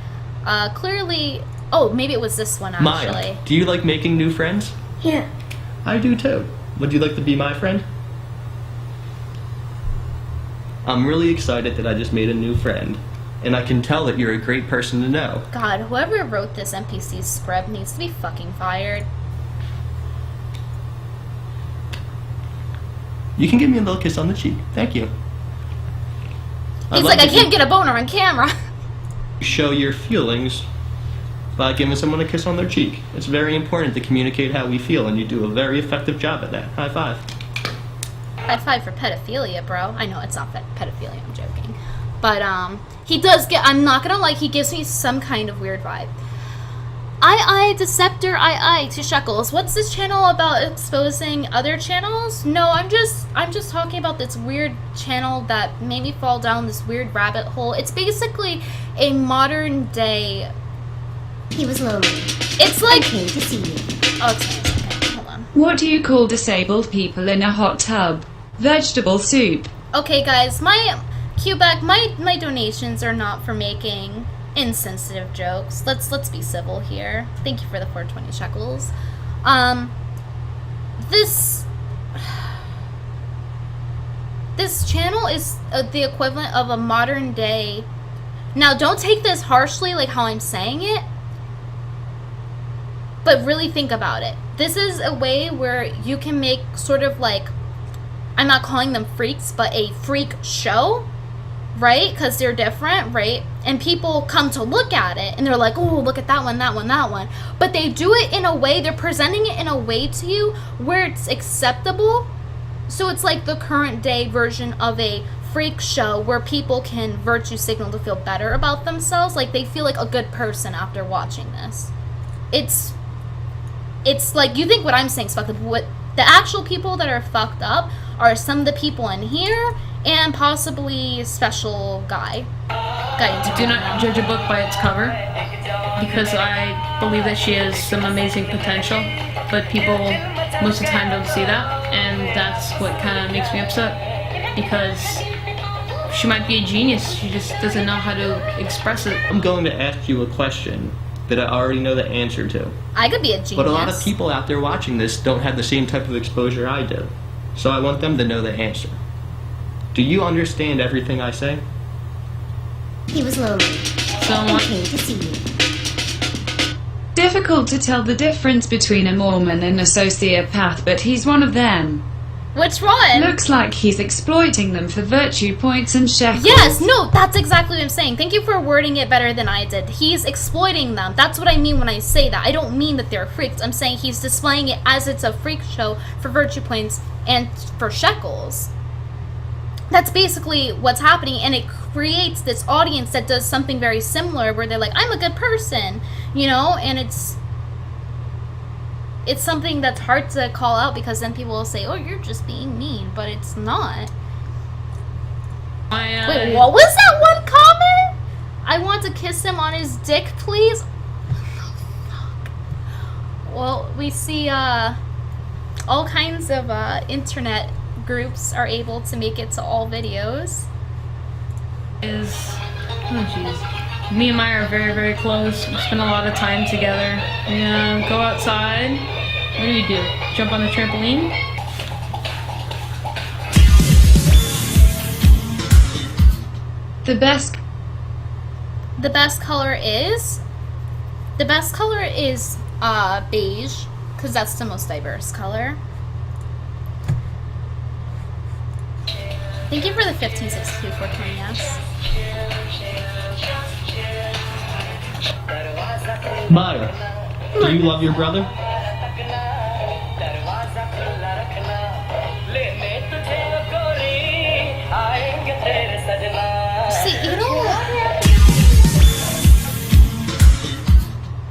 Clearly... Oh, maybe it was this one, actually. Maya, do you like making new friends? Yeah. I do too. Would you like to be my friend? I'm really excited that I just made a new friend. And I can tell that you're a great person to know. God, whoever wrote this NPC script needs to be fucking fired. You can give me a little kiss on the cheek. Thank you. He's like, I can't get a boner on camera. Show your feelings by giving someone a kiss on their cheek. It's very important to communicate how we feel, and you do a very effective job at that. High five. High five for pedophilia, bro. I know it's not pedophilia, I'm joking. But, he does get, I'm not gonna lie, he gives me some kind of weird vibe. Deceptor, to Shekels. What's this channel about exposing other channels? No, I'm just talking about this weird channel that made me fall down this weird rabbit hole. It's basically a modern day... He was lonely. It's like... I came to see you. Oh, okay, hold on. What do you call disabled people in a hot tub? Vegetable soup. Okay, guys, my donations are not for making insensitive jokes. Let's be civil here. Thank you for the 420 shekels. This channel is the equivalent of a modern day. Now, don't take this harshly, like how I'm saying it, but really think about it. This is a way where you can make sort of like, I'm not calling them freaks, but a freak show right? Because they're different, right? And people come to look at it and they're like, oh, look at that one, that one, that one. But they do it in a way, they're presenting it in a way to you where it's acceptable. So it's like the current day version of a freak show where people can virtue signal to feel better about themselves. Like they feel like a good person after watching this. It's like, you think what I'm saying is fucked up. What the actual people that are fucked up are some of the people in here and possibly special guy. Do not judge a book by its cover, because I believe that she has some amazing potential, but people most of the time don't see that, and that's what kind of makes me upset, because she might be a genius, she just doesn't know how to express it. I'm going to ask you a question that I already know the answer to. I could be a genius. But a lot of people out there watching this don't have the same type of exposure I do. So I want them to know the answer. Do you understand everything I say? He was lonely. Someone came to see you. Difficult to tell the difference between a Mormon and a sociopath, but he's one of them. Which one? Looks like he's exploiting them for virtue points and shekels. Yes, no, that's exactly what I'm saying. Thank you for wording it better than I did. He's exploiting them. That's what I mean when I say that. I don't mean that they're freaks. I'm saying he's displaying it as it's a freak show for virtue points and for shekels. That's basically what's happening, and it creates this audience that does something very similar where they're like, I'm a good person, you know, and it's something that's hard to call out because then people will say, oh, you're just being mean, but it's not. Wait, what was that one comment? I want to kiss him on his dick, please? Well, we see all kinds of internet groups are able to make it to all videos. Oh jeez. Me and Maya are very, very close. We spend a lot of time together. And go outside. What do? Jump on the trampoline? The best color is beige, because that's the most diverse color. Thank you for the 1562 for joining us. Maya, do you love your brother? See, you know,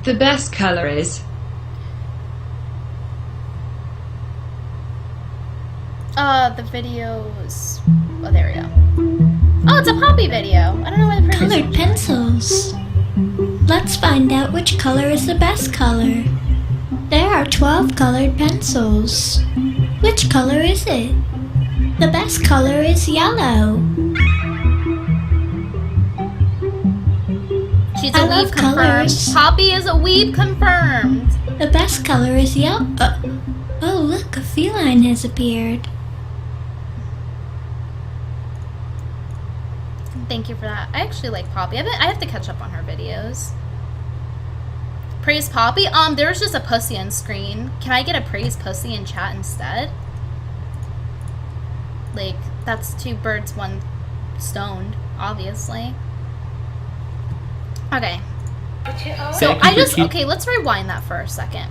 the best color is the videos. Oh, there we go. Oh, it's a Poppy video. I don't know why the previous Colored pencils. Let's find out which color is the best color. There are 12 colored pencils. Which color is it? The best color is yellow. She's a weeb confirmed. Colors. Poppy is a weeb confirmed. The best color is yellow. Oh, look, a feline has appeared. Thank you for that. I actually like Poppy. I have to catch up on her videos. Praise Poppy? There's just a pussy on screen. Can I get a praise pussy in chat instead? Like, that's two birds, one stoned, obviously. Okay. So okay, let's rewind that for a second.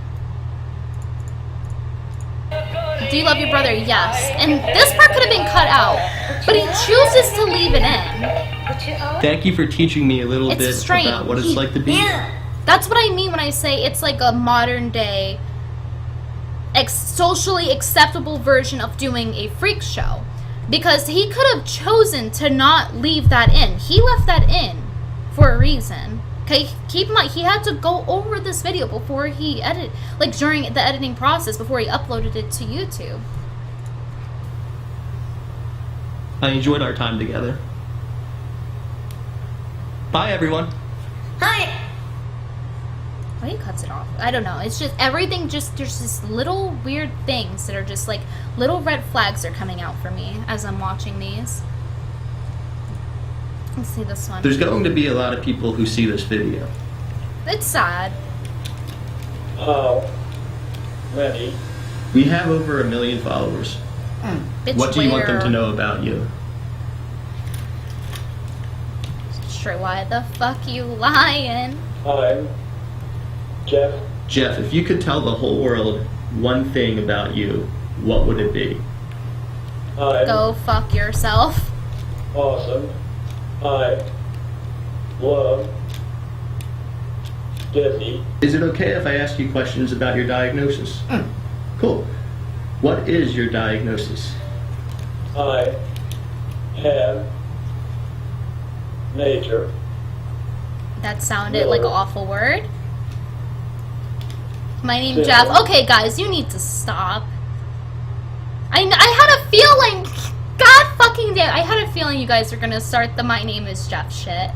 Do you love your brother? Yes. And this part could have been cut out, but he chooses to leave it in. Thank you for teaching me a little It's bit strange. about what it's like to be. That's what I mean when I say it's like a modern day socially acceptable version of doing a freak show. Because he could have chosen to not leave that in. He left that in for a reason. Okay, keep in mind, he had to go over this video before he edited, like during the editing process, before he uploaded it to YouTube. I enjoyed our time together. Bye, everyone. Hi. Why he cuts it off? I don't know. It's just everything. Just there's just little weird things that are just like little red flags are coming out for me as I'm watching these. Let's see this one. There's going to be a lot of people who see this video. It's sad. Oh. Ready? We have over 1 million followers. Bitch, What do you want them where? to know about you? straight. Why the fuck you lying? I'm Jeff. Jeff, if you could tell the whole world one thing about you, what would it be? I'm Go fuck yourself. awesome. I love Disney. Is it okay if I ask you questions about your diagnosis? Cool. What is your diagnosis? I have major. That sounded like an awful word. My name's Yeah. Jeff. Okay, guys, you need to stop. I had a feeling. God fucking damn. I had a feeling you guys were gonna start the my name is Jeff shit.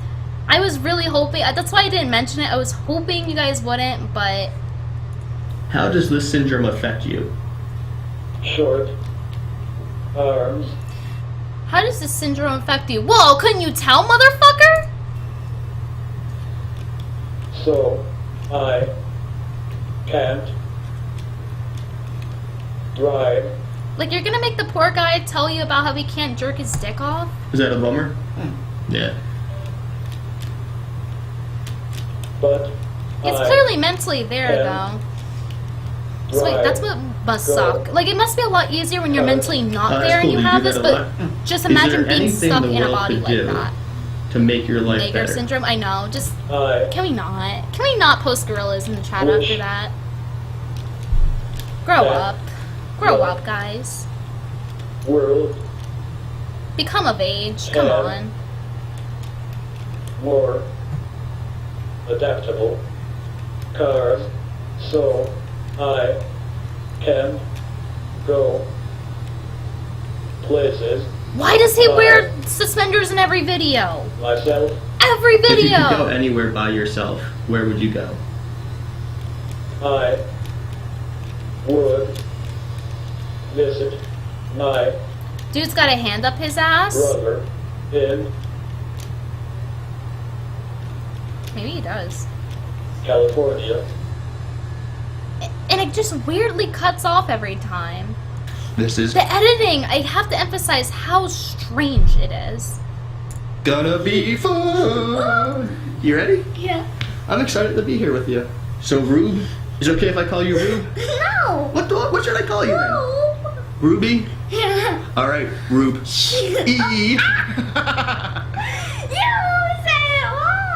I was really hoping. That's why I didn't mention it. I was hoping you guys wouldn't, but. How does this syndrome affect you? Short arms. How does this syndrome affect you? Whoa, couldn't you tell, motherfucker? So I can't drive. Like, you're gonna make the poor guy tell you about how he can't jerk his dick off? Is that a bummer? Yeah. But It's I clearly mentally there, can though. So wait, that's what must go. suck. Like, it must be a lot easier when you're mentally not that's there and cool. you You have do this, that a but lot. just Is imagine there being anything stuck the in a world body could like do that. to make your life Maker better? syndrome? I know. Just, I can we not? Can we not post gorillas in the chat wish after that? Grow that up. Grow the up, guys. world Become of age. Come Yeah. on. more adaptable cars so I can go places Why does he by wear suspenders in every video? myself. Every If you could go video! anywhere by yourself, where would you go? I would visit my Dude's got a hand up his ass. brother in Maybe he does. California. And it just weirdly cuts off every time. This is The editing, I have to emphasize how strange it is. gonna be fun. You ready? Yeah. I'm excited to be here with you. So, Rube, is it okay if I call you Rube? No. What should I call you then? No. Ruby? Yeah. All right, Rube. E. You said it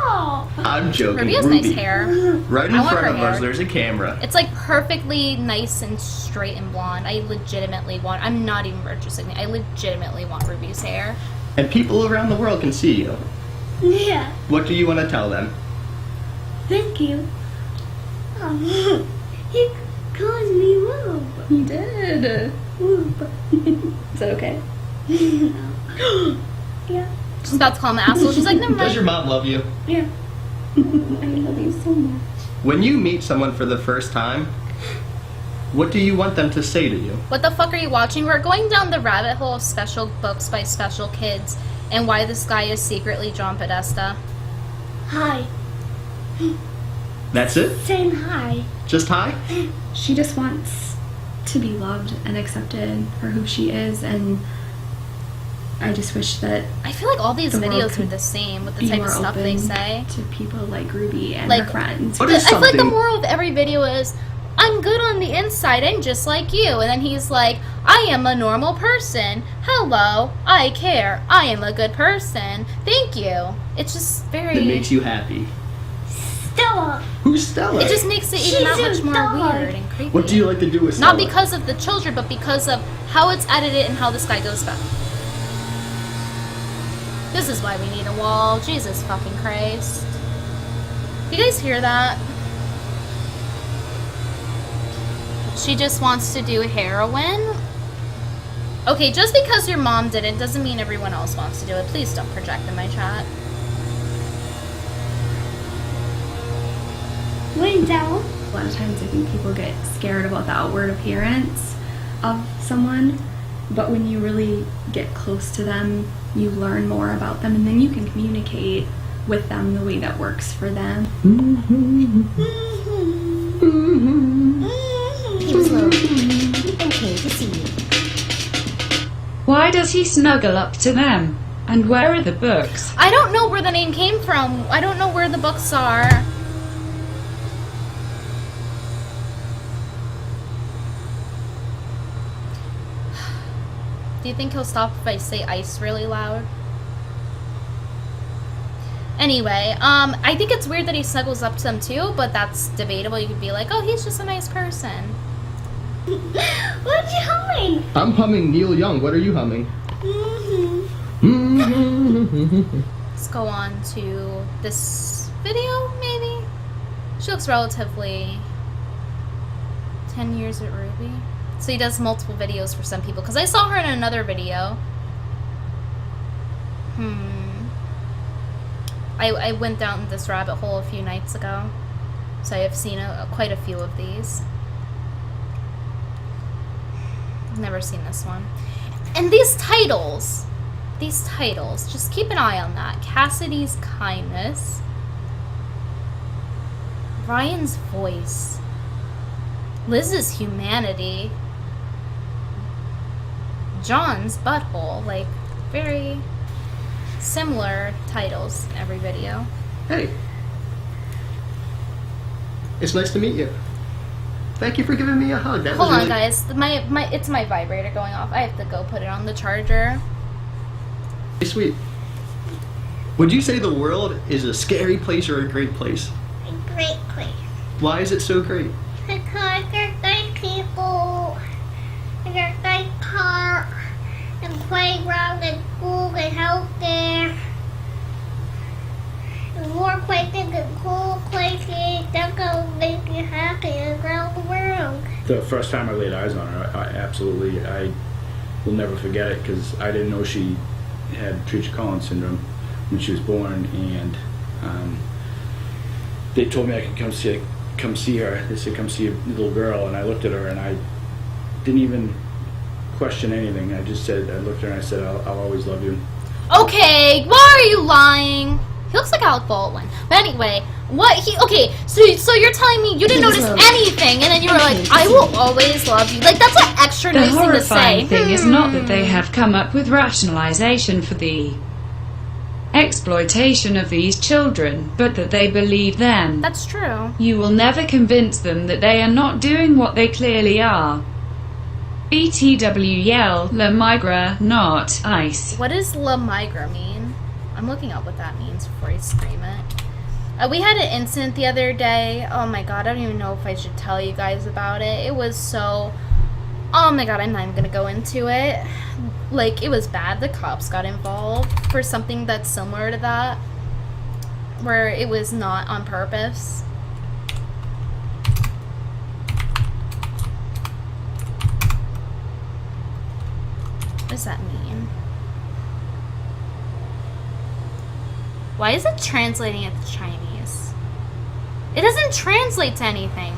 all. I'm joking. Ruby has Ruby. nice hair. Right in I want front her of us, hair. there's a camera. It's like perfectly nice and straight and blonde. I legitimately want, I'm not even purchasing it. I legitimately want Ruby's hair. And people around the world can see you. Yeah. What do you want to tell them? Thank you. He called me Whoop. He did. Whoop. Is that okay? Yeah. She's about to call him an asshole. She's like, never Does your mind. mom love you? Yeah. I love you so much. When you meet someone for the first time, what do you want them to say to you? What the fuck are you watching? We're going down the rabbit hole of special books by special kids and why this guy is secretly John Podesta. Hi. That's it? Saying hi. Just hi? She just wants to be loved and accepted for who she is, and I just wish that I feel like all these the world videos are could the same with the be type more of stuff they open say. to people like Ruby and Like, her friends. What I is feel like the something- moral of every video is, I'm good on the inside and just like you. And then he's like, I am a normal person. Hello, I care. I am a good person. Thank you. It's just very... That makes you happy. Stella. Who's Stella? It just makes it even that much more weird and creepy. What do you like to do with Stella? Not because of the children, but because of how it's edited and how this guy goes about. This is why we need a wall. Jesus fucking Christ. You guys hear that? She just wants to do heroin? Okay, just because your mom did it doesn't mean everyone else wants to do it. Please don't project in my chat. Window. A lot of times I think people get scared about the outward appearance of someone, but when you really get close to them, you learn more about them, and then you can communicate with them the way that works for them. He was lonely and came to see you. Why does he snuggle up to them? And where are the books? I don't know where the name came from. I don't know where the books are. Do you think he'll stop if I say ice really loud? Anyway, I think it's weird that he snuggles up to them too, but that's debatable. You could be like, oh, he's just a nice person. What you humming? I'm humming Neil Young. What are you humming? Let's go on to this video, maybe? She looks relatively 10 years at Ruby. So he does multiple videos for some people. Because I saw her in another video. I went down this rabbit hole a few nights ago. So I have seen quite a few of these. I've never seen this one. And these titles, just keep an eye on that. Cassidy's kindness. Ryan's voice. Liz's humanity. John's butthole. Like, very similar titles in every video. Hey. It's nice to meet you. Thank you for giving me a hug. That Hold was on, really... guys. It's my vibrator going off. I have to go put it on the charger. Sweet. Would you say the world is a scary place or a great place? A great place. Why is it so great? Because there's nice people, and there's nice parks, and playground, and school, and healthcare, and more places, and cool places. That's gonna make you happy around the world. The first time I laid eyes on her, I will never forget it because I didn't know she had Treacher-Collins syndrome when she was born, and they told me I could come see her. They said come see a little girl, and I looked at her and I didn't even question anything. I just said, I looked at her and I said, I'll always love you. Okay, why are you lying? He looks like Alec Baldwin. But anyway, so you're telling me you didn't notice anything, and then you were like, I will always love you. Like, that's an extra The nice thing to say. horrifying thing is not that they have come up with rationalization for the exploitation of these children, but that they believe them. That's true. You will never convince them that they are not doing what they clearly are. BTW yell, La Migra, not ice. What does La Migra mean? I'm looking up what that means before I scream it. We had an incident the other day. Oh my god, I don't even know if I should tell you guys about it. It was so... Oh my god, I'm not even gonna go into it. Like, it was bad. The cops got involved for something that's similar to that, where it was not on purpose. What does that mean? Why is it translating it to Chinese? It doesn't translate to anything.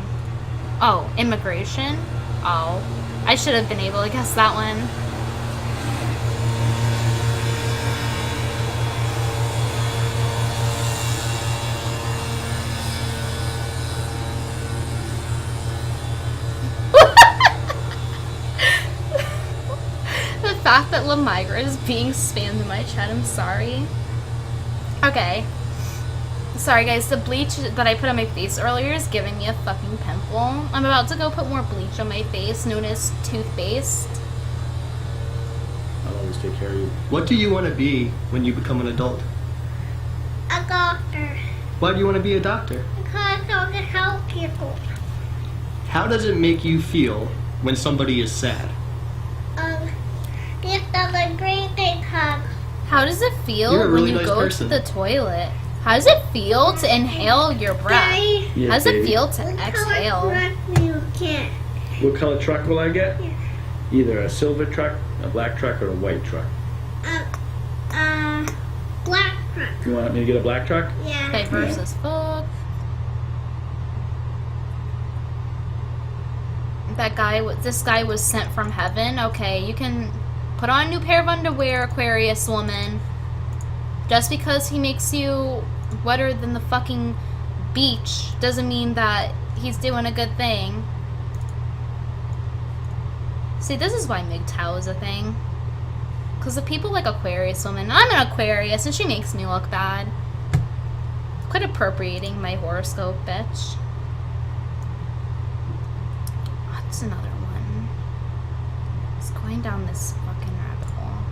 Oh, immigration? Oh, I should have been able to guess that one. The fact that La Migra is being spammed in my chat, I'm sorry. Okay. Sorry guys, the bleach that I put on my face earlier is giving me a fucking pimple. I'm about to go put more bleach on my face, known as toothpaste. I'll always take care of you. What do you want to be when you become an adult? A doctor. Why do you want to be a doctor? Because I want to help people. How does it make you feel when somebody is sad? Give them a great big hug. How does it feel You're a really when you nice go person. to the toilet? How does it feel to inhale your breath? Yes, How does it baby. feel to exhale? You get. What color truck will I get? Either a silver truck, a black truck, or a white truck. Black truck. You want me to get a black truck? Yeah. Diverse as fuck. This guy was sent from heaven. Okay, you can put on a new pair of underwear, Aquarius woman. Just because he makes you wetter than the fucking beach doesn't mean that he's doing a good thing. See, this is why MGTOW is a thing. Because the people like Aquarius women, I'm an Aquarius, and she makes me look bad. Quit appropriating my horoscope, bitch. What's another one? It's going down this fucking rabbit hole.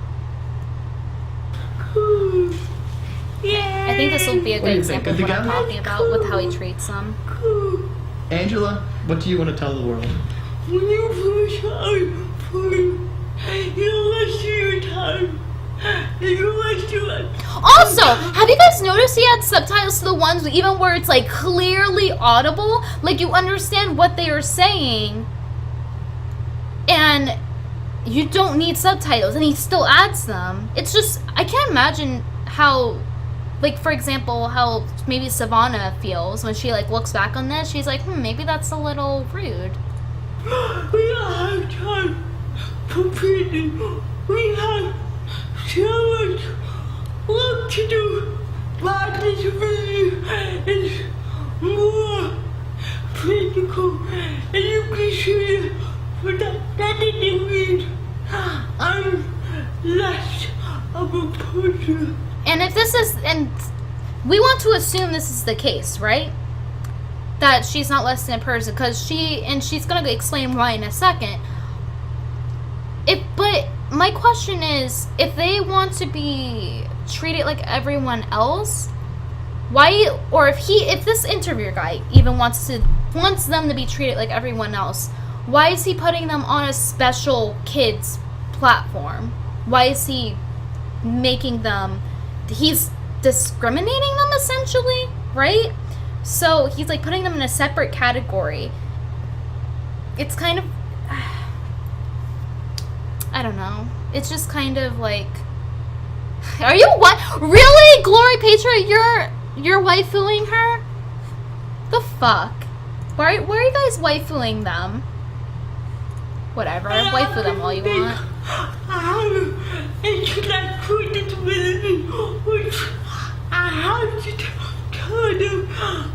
I think this will be a What do good you think? example of Good what to I'm go? talking about with how he treats them. Angela, what do you want to tell the world? When you push on food, you waste your time. You waste your time. Also, have you guys noticed he had subtitles to the ones even where it's like clearly audible? Like you understand what they are saying. And you don't need subtitles, and he still adds them. It's just, I can't imagine how, like, for example, how maybe Savannah feels when she, like, looks back on this. She's like, maybe that's a little rude. We don't have time for reading. We have so much work to do. But this video is more critical, and you can see it for that didn't mean I'm less of a person. And if this is, and we want to assume this is the case, right? That she's not less than a person, because she's gonna explain why in a second. But my question is, if they want to be treated like everyone else, why, or if this interviewer guy even wants them to be treated like everyone else, why is he putting them on a special kids platform? Why is he making them, he's discriminating them essentially, right? So he's like putting them in a separate category. It's kind of, I don't know. It's just kind of like, are you what? Really, Glory Petra? You're waifuing her? The fuck? Why are you guys waifuing them? Whatever, waifu them all you want. I have intellectual disability, which I have to tell them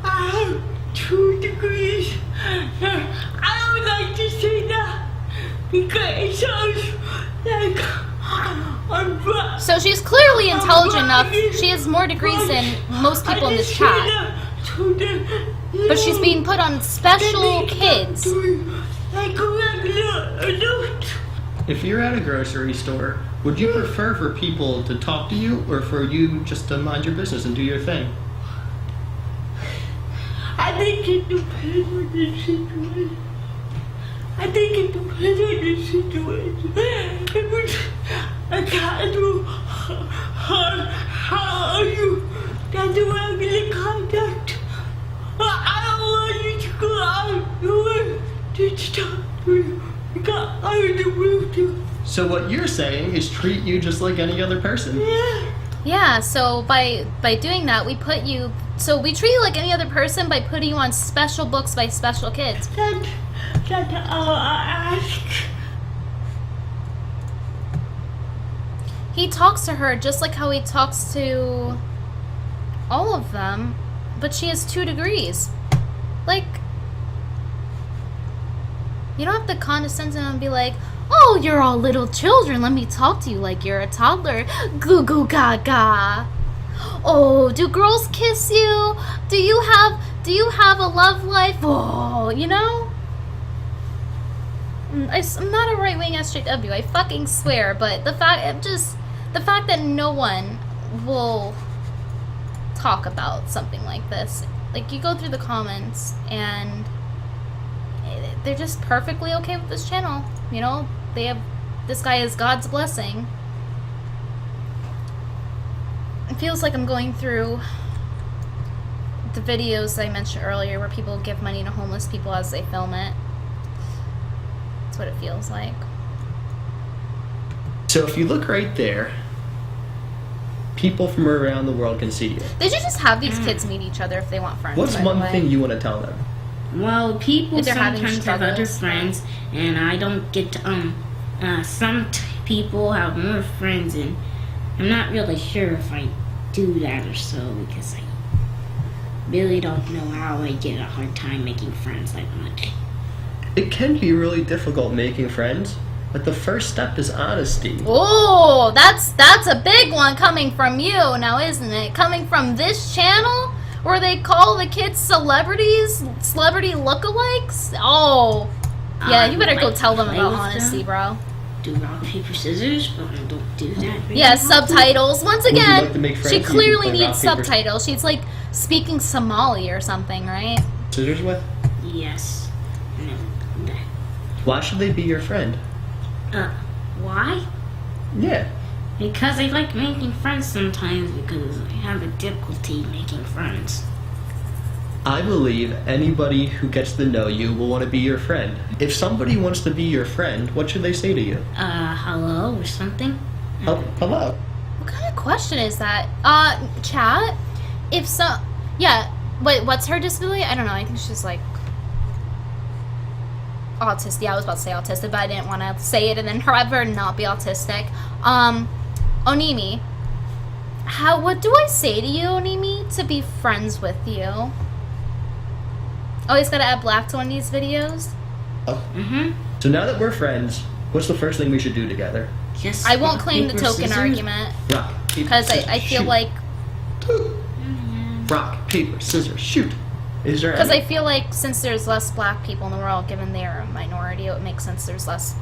I have 2 degrees. I don't like to say that because it sounds like I'm So she's clearly intelligent enough. She has more degrees than most people in this chat. But she's being put on special kids. like a regular adult. If you're at a grocery store, would you prefer for people to talk to you or for you just to mind your business and do your thing? I think it depends on the situation. If it's a casual, how are you? That's a regular contact. I don't want you to go out your way to stop me because I'm the rooster. So what you're saying is treat you just like any other person. Yeah, so by doing that, we treat you like any other person by putting you on special books by special kids. That's all I ask. He talks to her just like how he talks to all of them, but she has 2 degrees. Like, you don't have to condescend to them and be like, oh, you're all little children, let me talk to you like you're a toddler. Goo goo gaga. Oh, do girls kiss you? Do you have a love life? Oh, you know? I'm not a right-wing SJW, I fucking swear, but the fact that no one will talk about something like this, like, you go through the comments and they're just perfectly okay with this channel, you know? This guy is God's blessing. It feels like I'm going through the videos I mentioned earlier where people give money to homeless people as they film it. That's what it feels like. So if you look right there, people from around the world can see you. They should just have these kids meet each other if they want friends. What's by the one way. thing you want to tell them? Well, people If they're having sometimes have other struggles. friends, and I don't get to, people have more friends, and I'm not really sure if I do that or so, because I really don't know how I get a hard time making friends like that. It can be really difficult making friends, But the first step is honesty. Oh, that's a big one coming from you now, isn't it? Coming from this channel where they call the kids celebrities, celebrity lookalikes. Oh, yeah, you better go tell them about honesty, bro. Do rock, paper, scissors, but I don't do that. Yeah, subtitles. Once Would you again, like to make friends? she You can clearly play needs rock, paper, subtitles. She's like speaking Somali or something, right? Scissors with? Yes. No. Why should they be your friend? Why? Yeah. Because I like making friends sometimes because I have a difficulty making friends. I believe anybody who gets to know you will want to be your friend. If somebody wants to be your friend, what should they say to you? Hello or something? Hello. What kind of question is that? Chat? If so... Yeah. Wait, what's her disability? I don't know. I think she's like... autistic. Yeah, I was about to say autistic, but I didn't want to say it and then her not be autistic. Onimi. What do I say to you, Onimi, to be friends with you? Always gotta add black to one of these videos? Oh. So now that we're friends, what's the first thing we should do together? Yes. I won't claim the token argument. Rock, paper, Because scissors, I feel shoot. like... Rock, paper, scissors, shoot. Is there Because any? I feel like since there's less black people in the world, given they're a minority, it would make sense there's less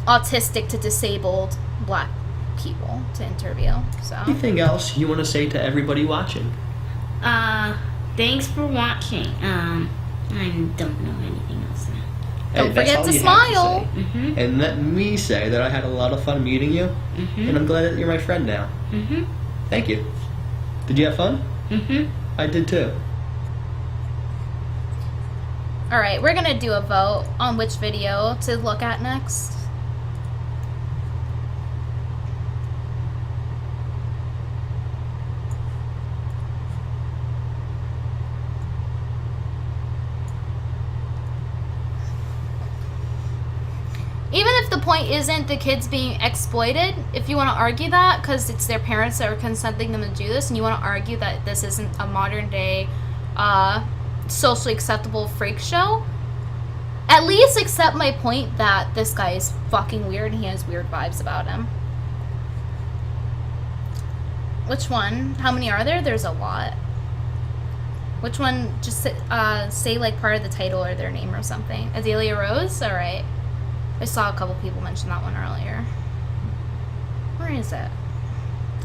autistic to disabled black people to interview. So Anything else you want to say to everybody watching? Thanks for watching. I don't know anything else now. don't That's forget all to you have smile. say. And let me say that I had a lot of fun meeting you, and I'm glad that you're my friend now. Thank you. Did you have fun? I did too. Alright, we're gonna do a vote on which video to look at next. Even if the point isn't the kids being exploited, if you want to argue that, because it's their parents that are consenting them to do this, and you want to argue that this isn't a modern day, socially acceptable freak show, at least accept my point that this guy is fucking weird and he has weird vibes about him. Which one? How many are there? There's a lot. Which one? Just say like part of the title or their name or something. Adelia Rose? Alright. I saw a couple people mention that one earlier. Where is it?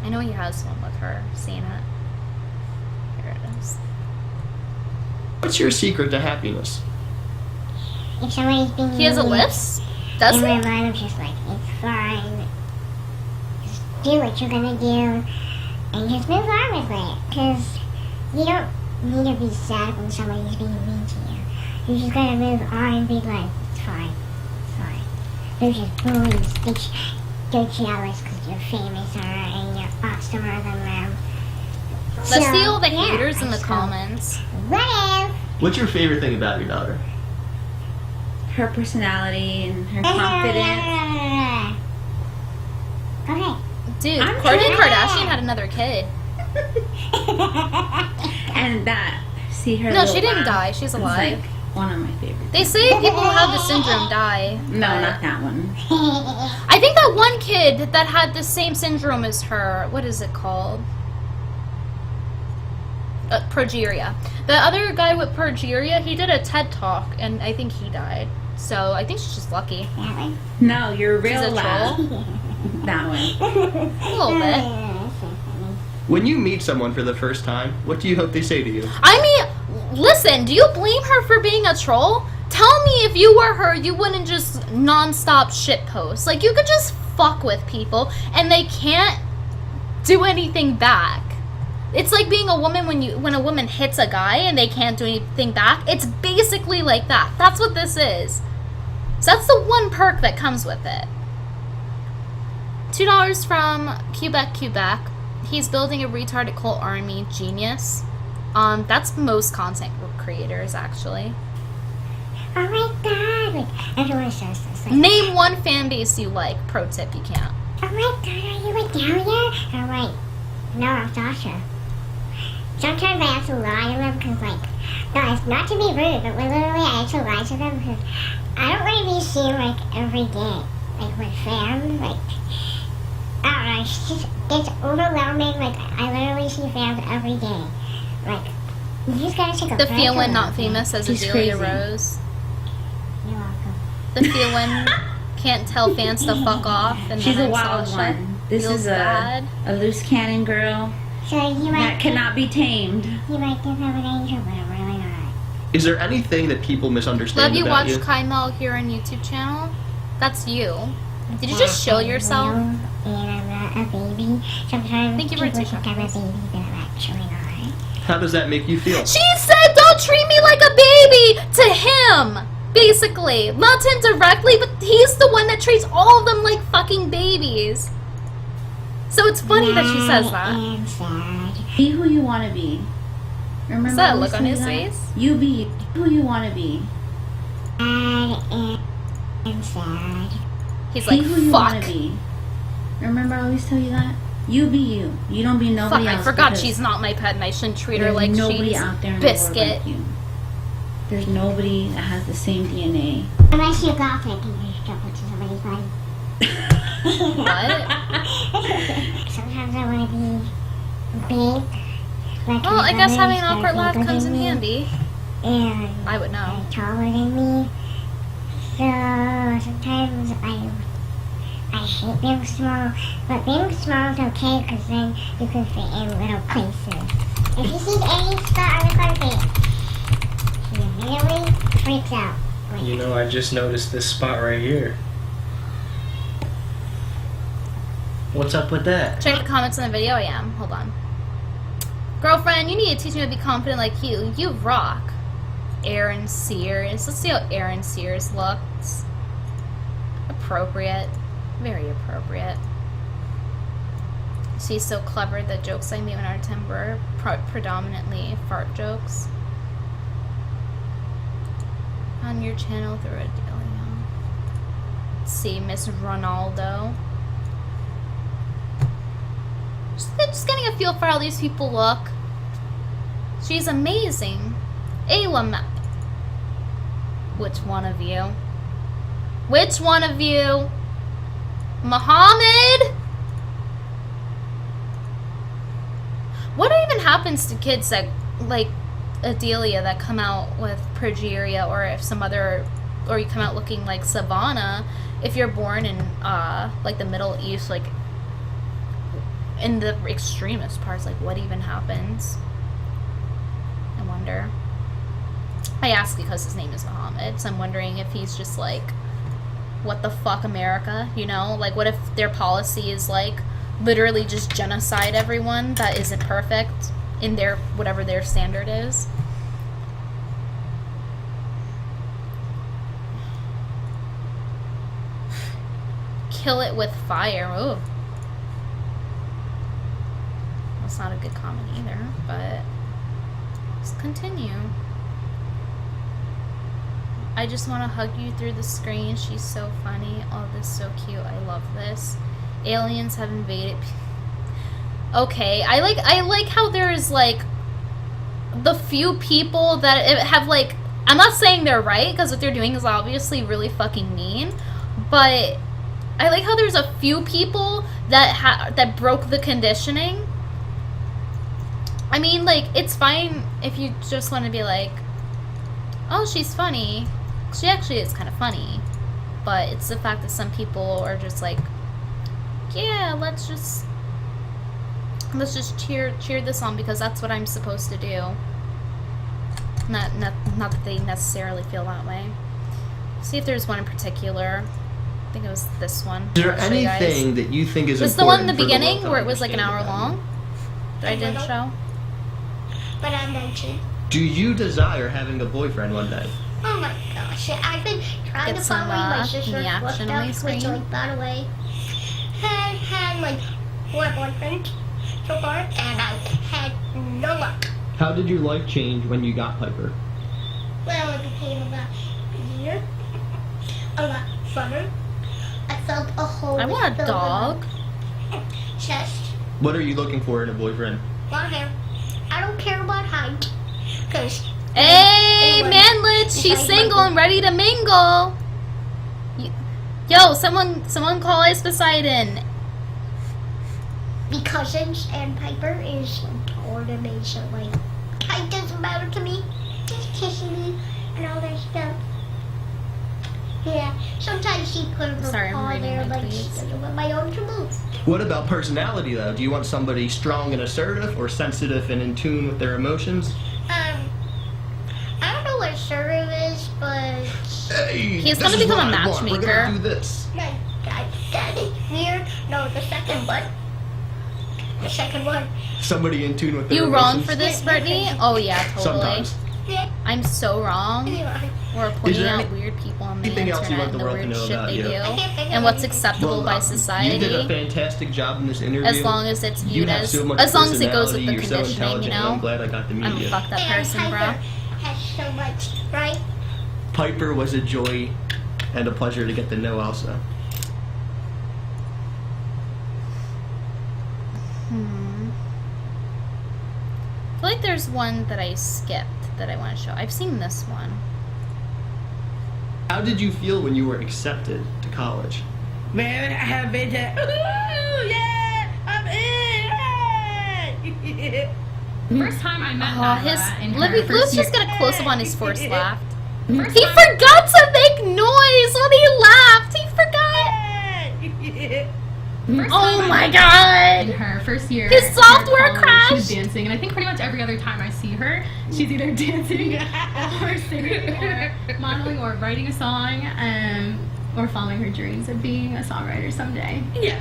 I know he has one with her. Seeing it. Here it is. What's your secret to happiness? If somebody's being He has a mean, lisp? Does in he? my mind, I'm just like, it's fine. Just do what you're gonna do, and just move on with it. Because you don't need to be sad when somebody's being mean to you. You just gotta move on and be like, it's fine. It's fine. They're just bullies. They're jealous because you're famous and you're awesomer than them. Let's see all the yeah, haters in the comments. What if? What's your favorite thing about your daughter? Her personality and her confidence. Okay. Dude, I'm Kourtney trying. Kardashian had another kid. And that, see her. No, little she didn't laugh die. She's is, alive. like one of my favorites. They say people who have the syndrome die. No, not that one. I think that one kid that had the same syndrome as her, what is it called? Progeria. The other guy with progeria, he did a TED Talk, and I think he died. So I think she's just lucky. No, you're real She's a laugh. troll. That one. A little bit. When you meet someone for the first time, what do you hope they say to you? I mean, listen, do you blame her for being a troll? Tell me if you were her, you wouldn't just non-stop shitpost. Like, you could just fuck with people, and they can't do anything back. It's like being a woman when a woman hits a guy and they can't do anything back. It's basically like that. That's what this is. So that's the one perk that comes with it. $2 from Quebec. He's building a retarded cult army. Genius. That's most content creators, actually. Oh my god! Like, everyone says this. Like, Name one fan base you like. Pro tip, you can't. oh my god, are you a Dahlia? And I'm like, no, I'm Sasha. Sometimes I have to lie to them because, like, guys, not to be rude, but literally I have to lie to them because I don't want to be seen like every day, like with fans. Like I don't know, it's overwhelming. Like I literally see fans every day. Like you just gotta take a The break feeling from not them. famous as She's Adelia crazy. Rose. You're welcome. The feeling can't tell fans to fuck off. And She's then a I'm wild so one. This feels is bad. a loose cannon girl So you that might cannot be tamed. You might think I'm an angel, but I'm really not. Is there anything that people misunderstand Love you. about Watch you? Kymel here on YouTube channel. That's you. Did you just show yourself? And I'm not a baby. Sometimes Thank you for people two think I'm a baby, but I'm actually not. How does that make you feel? She said, "Don't treat me like a baby." To him, basically, not to him directly, but he's the one that treats all of them like fucking babies. So it's funny that she says that. Be who you want to be. Remember Is that a I look always on tell his you that? face? You be who you want to be. I am sad. He's Be like, who you want fuck. to be. Remember I always tell you that? You be you. You don't be nobody Fuck, else. I forgot because she's not my pet and I shouldn't treat her there's like nobody she's out there in the world biscuit. like you. There's nobody that has the same DNA. Unless you're gothic and you just jump into somebody's body. Sometimes I want to be big. Like Well, my I guess having an brothers, awkward they're laugh bigger comes than in me, handy. And I would know. they're taller than me. So sometimes I hate being small, but being small is okay because then you can fit in little places. If you see any spot on the carpet, she immediately freaks out. You know, I just noticed this spot right here. What's up with that? Check the comments on the video. I am. Hold on. Girlfriend, you need to teach me to be confident like you. You rock. Aaron Sears. Let's see how Aaron Sears looks. Appropriate. Very appropriate. She's so clever. The jokes I made when I was 10 were predominantly fart jokes. On your channel through a daily. See, Miss Ronaldo. Just getting a feel for how these people look. She's amazing. Ayla. Which one of you? Which one of you? Muhammad? What even happens to kids that, like Adelia, that come out with progeria, or if some other, or you come out looking like Savannah, if you're born in, like the Middle East, like, in the extremist parts, like what even happens? I wonder. I ask because his name is Muhammad, so I'm wondering if he's just like, what the fuck, America? You know, like what if their policy is like literally just genocide everyone that isn't perfect in their whatever their standard is? Kill it with fire. Ooh. That's not a good comment either, but let's continue. I just want to hug you through the screen. She's so funny. Oh, this is so cute. I love this. Aliens have invaded. Okay, I like how there's like the few people that have like. I'm not saying they're right because what they're doing is obviously really fucking mean, but I like how there's a few people that that broke the conditioning. I mean, like, it's fine if you just want to be like, oh, she's funny. She actually is kind of funny. But it's the fact that some people are just like, yeah, let's just cheer this on because that's what I'm supposed to do. Not that they necessarily feel that way. See if there's one in particular. I think it was this one. Is there I'll show you guys. anything that you think is Was the one in important the for world beginning to where it was like an understand hour about you? long? That I didn't show? But I mentioned. Do you desire having a boyfriend one day? Oh my gosh, I've been trying Get to some, find my in sister's the action book on the which, screen. like, by the way, had like 4 boyfriends so far, and I had no luck. How did your life change when you got Piper? Well, it became a lot easier, a lot funner. I felt a whole I want a dog. chest, What are you looking for in a boyfriend? long hair. I don't care about height, because Hey, manlet, she's single and ready to mingle. Yo, someone call Ice Poseidon. The cousins and Piper is part of me, so like, it doesn't matter to me. Just kissing me and all that stuff. Yeah, sometimes she put her Sorry, I'm paw reading there, my like, she tweets. doesn't want my arm to move. What about personality, though? Do you want somebody strong and assertive, or sensitive and in tune with their emotions? I don't know what assertive is, but... Hey, He's this gonna is become what a I want. We're matchmaker. gonna do this. That is weird. No, the second one. The second one. Somebody in tune with their You emotions. wrong for this, Brittany? Oh yeah, totally. Sometimes. I'm so wrong. We're Is pointing there out weird people on the anything internet else you want and the the world to weird know shit about they you? do, and what's acceptable by society. You did a fantastic job in this interview. As long as it's You viewed have as, so much as long as it goes with personality, the you're so conditioning, you intelligent, and know. I'm glad I got to meet I'm a you. fucked up person, bro. Has so much, right? Piper was a joy and a pleasure to get to know also. I feel like there's one that I skipped that I want to show. I've seen this one. How did you feel when you were accepted to college? Man, I have been there. Ooh, yeah, I'm in. First time I met Oh, Nyla in her let's first just year. get a close up on his forced laugh. First He time- forgot to make noise when he laughed. He forgot. First Oh time I my met God. In her first year, His at software college, crashed. She was dancing, and I think pretty much every other time I see her, she's either dancing or singing or modeling or writing a song, or following her dreams of being a songwriter someday. Yeah.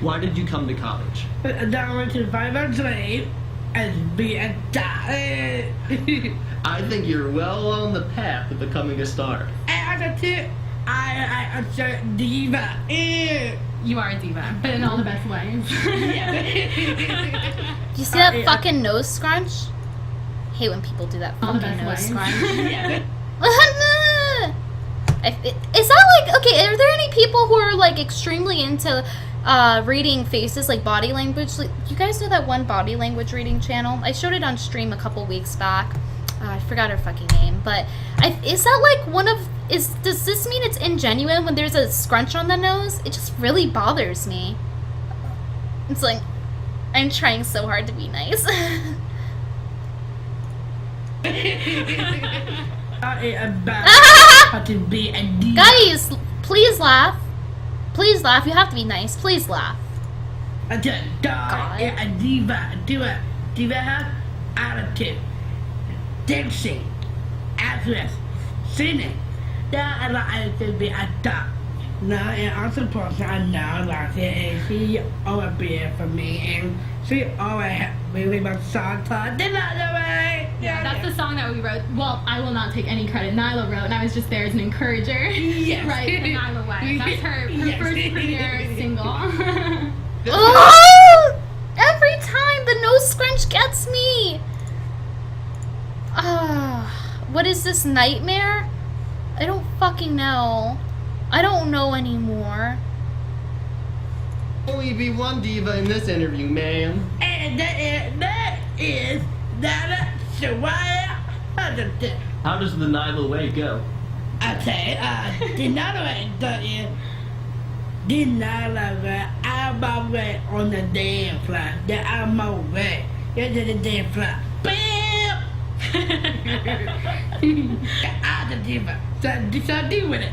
Why did you come to college? I went to 500 and be a doctor. I think you're well on the path of becoming a star. I got to. I'm a diva. You are a diva, but in all the best ways. You see that fucking nose scrunch? Hate when people do that All the fucking best nose ways. scrunch. Is that like, okay, are there any people who are like extremely into reading faces, like body language? Like, you guys know that one body language reading channel? I showed it on stream a couple weeks back. I forgot her fucking name, but is that like one of, does this mean it's ingenuine when there's a scrunch on the nose? It just really bothers me. It's like, I'm trying so hard to be nice. Guys, please laugh. Please laugh. You have to be nice. Please laugh. A diva, diva have attitude, dancing, actress, singing. That I like to be a dog. Now, and also person I know like it, and she always be there for me, and she always helped me with my song. Yeah, that's the song that we wrote. Well, I will not take any credit. Nyla wrote, and I was just there as an encourager. Yes. Right, the Nyla way. That's her Yes. first premiere single. Oh! Every time the nose scrunch gets me. What is this, nightmare? I don't fucking know. I don't know anymore. Only be one diva in this interview, ma'am. And that is Shawaya Hudson. How does the Nyla way go? I say, the Nyla way is the Nyla way. I'm away on the damn fly. I'm away. You're the damn fly. Bam! I'm the diva. So deal with it.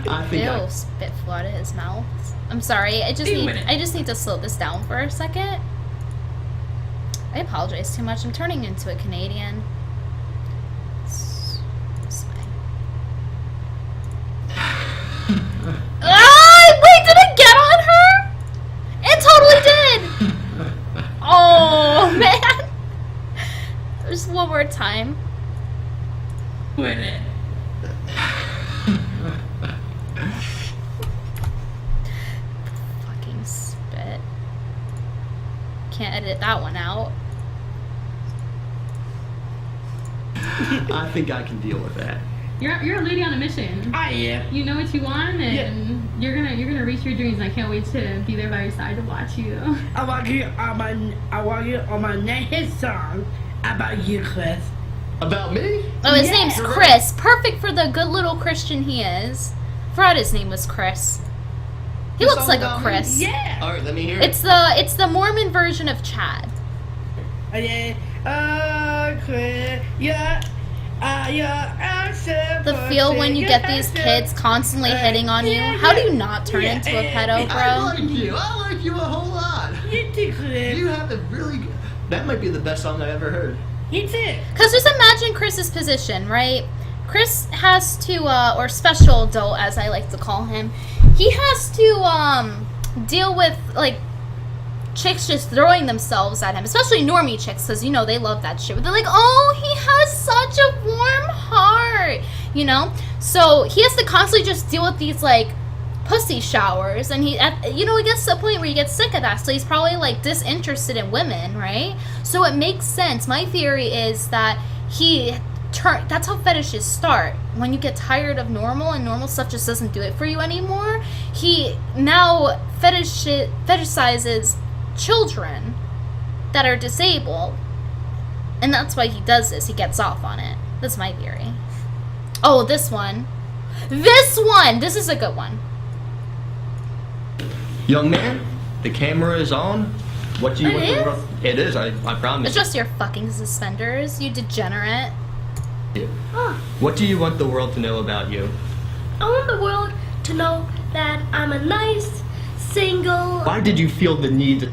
I think Ew, spit flew out of his mouth. I'm sorry. I just need to slow this down for a second. I apologize too much. I'm turning into a Canadian. Wait, did it get on her? It totally did. Oh man. Just one more time. With it. Fucking spit. Can't edit that one out. I think I can deal with that. You're a lady on a mission. I am. You know what you want, and you're gonna reach your dreams. And I can't wait to be there by your side to watch you. I want you on my next song about you, Chris. About me? Oh, his name's Chris. Perfect for the good little Christian he is. Forgot his name was Chris. He The looks song like a about me? Chris. Yeah. All right, let me hear it. It's the Mormon version of Chad. The feel when you get these kids constantly hitting on you. How do you not turn into a pedo, bro? I like you a whole lot. You have a really good... That might be the best song I ever heard. Because just imagine Chris's position, right? Chris has to, or special adult as I like to call him, he has to deal with, like, chicks just throwing themselves at him, especially normie chicks, because, you know, they love that shit. But they're like, oh, he has such a warm heart, you know? So he has to constantly just deal with these, like, pussy showers, and he, you know, it gets to a point where you get sick of that, so he's probably, like, disinterested in women, right? So it makes sense. My theory is that that's how fetishes start. When you get tired of normal and normal stuff just doesn't do it for you anymore, he now fetishizes children that are disabled, and that's why he does this. He gets off on it. That's my theory. Oh, this one. This is a good one. Young man, the camera is on. What do you want the world? It is, I promise. It's just your fucking suspenders, you degenerate. What do you want the world to know about you? I want the world to know that I'm a nice, single... Why did you feel the need to...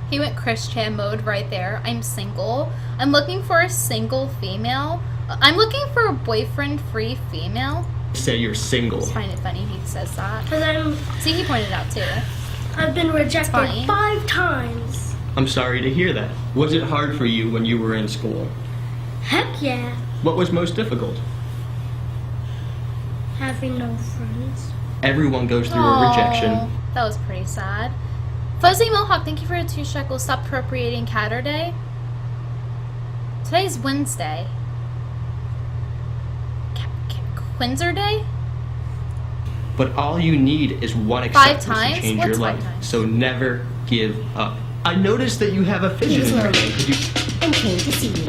He went Christian mode right there. I'm single. I'm looking for a single female. I'm looking for a boyfriend-free female. say you're single? I find it funny he says that. Because See, he pointed it out too. I've been rejected 5 times. I'm sorry to hear that. Was it hard for you when you were in school? Heck yeah. What was most difficult? Having no friends. Everyone goes through a rejection. That was pretty sad. Fuzzy Mohawk, thank you for the 2 shekels. Stop appropriating Catter Day. Today's Wednesday. Quinzer Day? But all you need is one 5 acceptance times? to change What's your 5 life. times? So never give up. I noticed that you have a fidget in your hand. Could you... I'm keen to see you.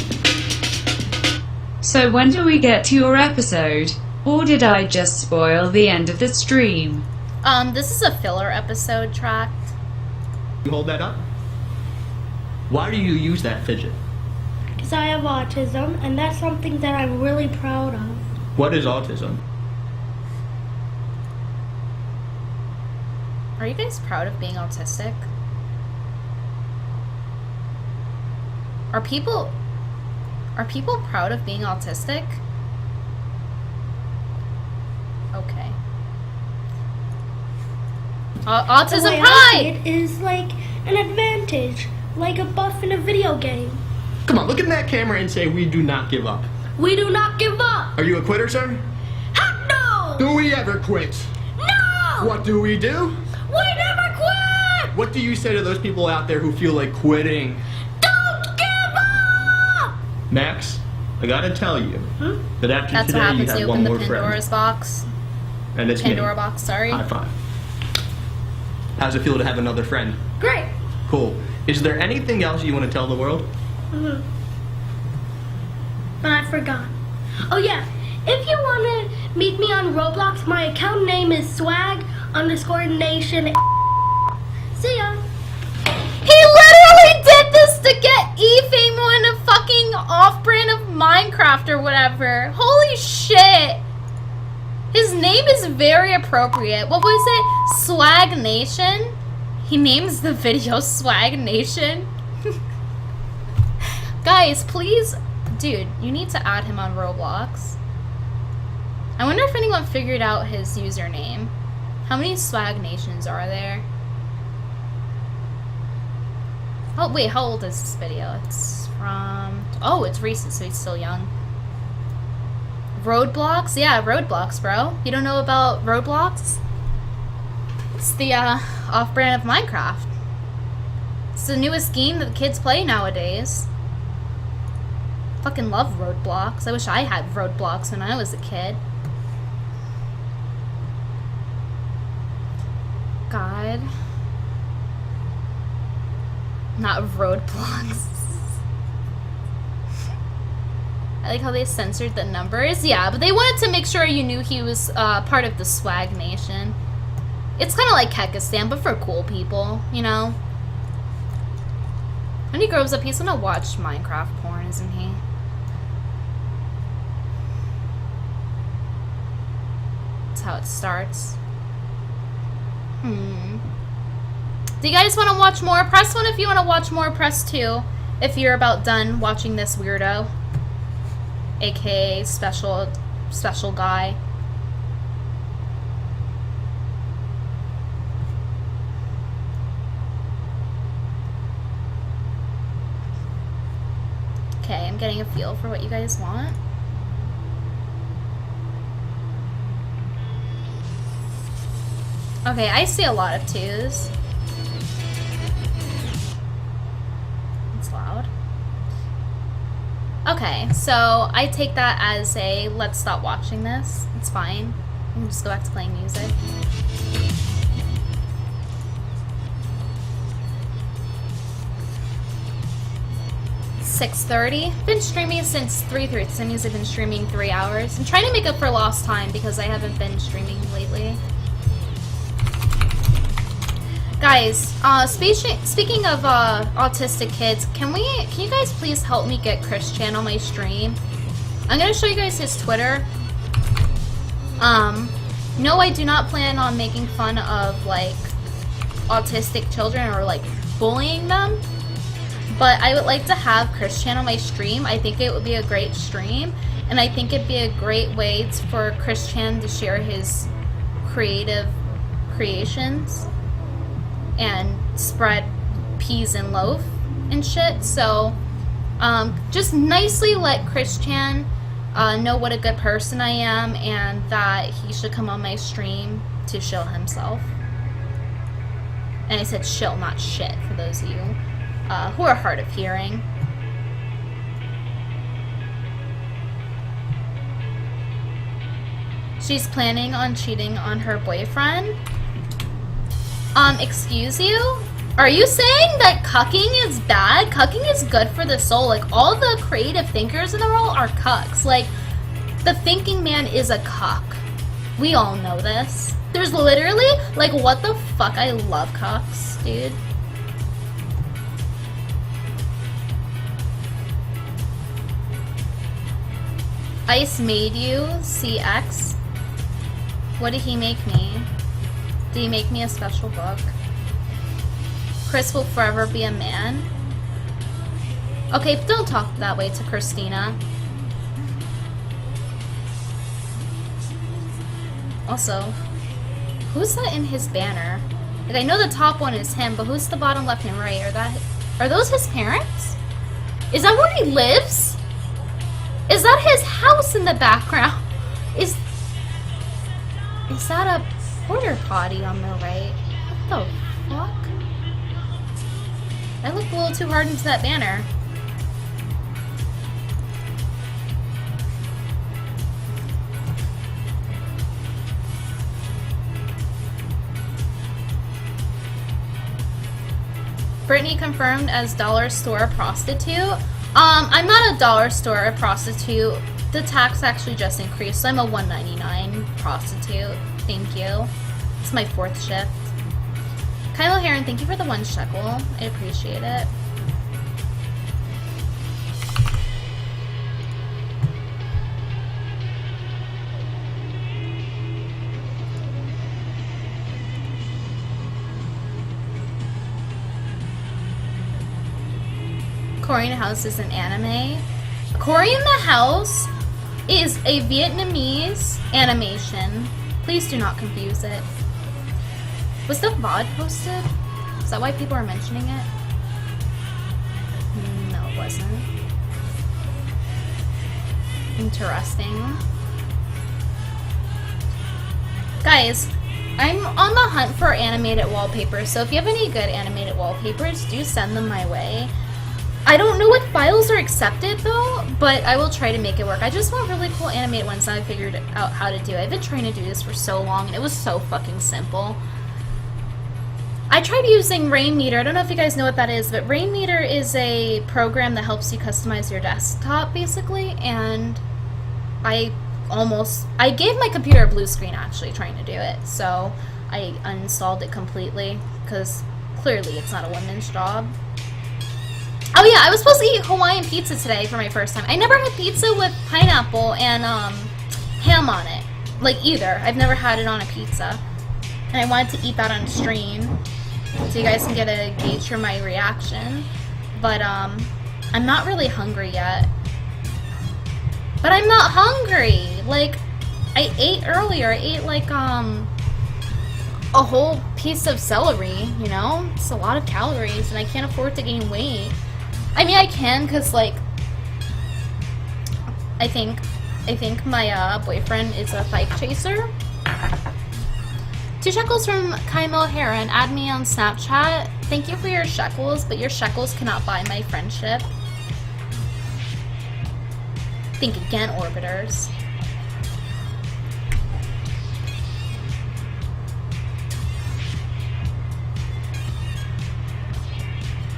So when do we get to your episode? Or did I just spoil the end of the stream? This is a filler episode track. You hold that up? Why do you use that fidget? Because I have autism, and that's something that I'm really proud of. What is autism? Are you guys proud of being autistic? Are people proud of being autistic? Okay. Autism the way pride! I see it is like an advantage, like a buff in a video game. Come on, look in that camera and say we do not give up. We do not give up. Are you a quitter, sir? Heck no! Do we ever quit? No! What do we do? We never quit! What do you say to those people out there who feel like quitting? Don't give up! Max, I gotta tell you that after That's today what you happens to have you one open the more Pandora's friend. box. And it's Pandora me. box, sorry. High five. How's it feel to have another friend? Great. Cool. Is there anything else you want to tell the world? But I forgot. Oh yeah, if you want to meet me on Roblox, my account name is swag_nation. See ya. He literally did this to get E-Fame on a fucking off-brand of Minecraft or whatever. Holy shit. His name is very appropriate. What was it? Swag Nation? He names the video Swag Nation. Guys, please, dude, you need to add him on Roblox. I wonder if anyone figured out his username. How many Swag Nations are there? Oh, wait, how old is this video? It's from... Oh, it's recent, so he's still young. Roadblocks? Yeah, Roadblocks, bro. You don't know about Roadblocks? It's the off-brand of Minecraft. It's the newest game that the kids play nowadays. Fucking love Roadblocks. I wish I had Roadblocks when I was a kid. God. Not Roadblocks. I like how they censored the numbers. Yeah, but they wanted to make sure you knew he was part of the Swag Nation. It's kind of like Kekistan, but for cool people, you know? When he grows up, he's gonna watch Minecraft porn, isn't he? That's how it starts. Do you guys want to watch more? Press 1 if you want to watch more. Press 2 if you're about done watching this weirdo. AKA special guy. Okay, I'm getting a feel for what you guys want. Okay, I see a lot of 2s. It's loud. Okay, so I take that as a let's stop watching this. It's fine. I can just go back to playing music. $6:30. Been streaming since 3:30. So that means I've been streaming 3 hours. I'm trying to make up for lost time because I haven't been streaming lately. Guys, speaking of autistic kids, can you guys please help me get Christian on my stream? I'm gonna show you guys his Twitter. No, I do not plan on making fun of like autistic children or like bullying them, but I would like to have Christian on my stream. I think it would be a great stream, and I think it'd be a great way for Christian to share his creative creations and spread peas and loaf and shit. So just nicely let Christian know what a good person I am and that he should come on my stream to show himself. And I said shill, not shit, for those of you who are hard of hearing. She's planning on cheating on her boyfriend. Excuse you? Are you saying that cucking is bad? Cucking is good for the soul. Like, all the creative thinkers in the world are cucks. Like, the thinking man is a cuck. We all know this. There's literally, like, what the fuck? I love cucks, dude. Ice made you, CX. What did he make me? Did he make me a special book? Chris will forever be a man. Okay, don't talk that way to Christina. Also, who's that in his banner? Like, I know the top one is him, but who's the bottom left and right? Are those his parents? Is that where he lives? Is that his house in the background? Is that a porter potty on the right? What the fuck? I looked a little too hard into that banner. Brittany confirmed as dollar store prostitute. I'm not a dollar store prostitute. The tax actually just increased, so I'm a $1.99 prostitute. Thank you. It's my 4th shift. Kylo Heron, thank you for the 1 shekel. I appreciate it. Cory in the House is an anime. Cory in the House is a Vietnamese animation. Please do not confuse it. Was the VOD posted? Is that why people are mentioning it? No, it wasn't. Interesting. Guys, I'm on the hunt for animated wallpapers, so if you have any good animated wallpapers, do send them my way. I don't know what files are accepted though, but I will try to make it work. I just want really cool animated ones that I figured out how to do. I've been trying to do this for so long and it was so fucking simple. I tried using Rainmeter. I don't know if you guys know what that is, but Rainmeter is a program that helps you customize your desktop, basically, and I gave my computer a blue screen, actually, trying to do it, so I uninstalled it completely, because clearly it's not a woman's job. Oh yeah, I was supposed to eat Hawaiian pizza today for my first time. I never had pizza with pineapple and ham on it, like, either. I've never had it on a pizza, and I wanted to eat that on stream, so you guys can get a gauge for my reaction, but I'm not really hungry yet. But I'm not hungry! Like, I ate earlier. I ate, like, a whole piece of celery, you know? It's a lot of calories, and I can't afford to gain weight. I mean, I can, because, like, I think my boyfriend is a bike chaser. 2 shekels from Kaimo Heron. Add me on Snapchat. Thank you for your shekels, but your shekels cannot buy my friendship. Think again, orbiters.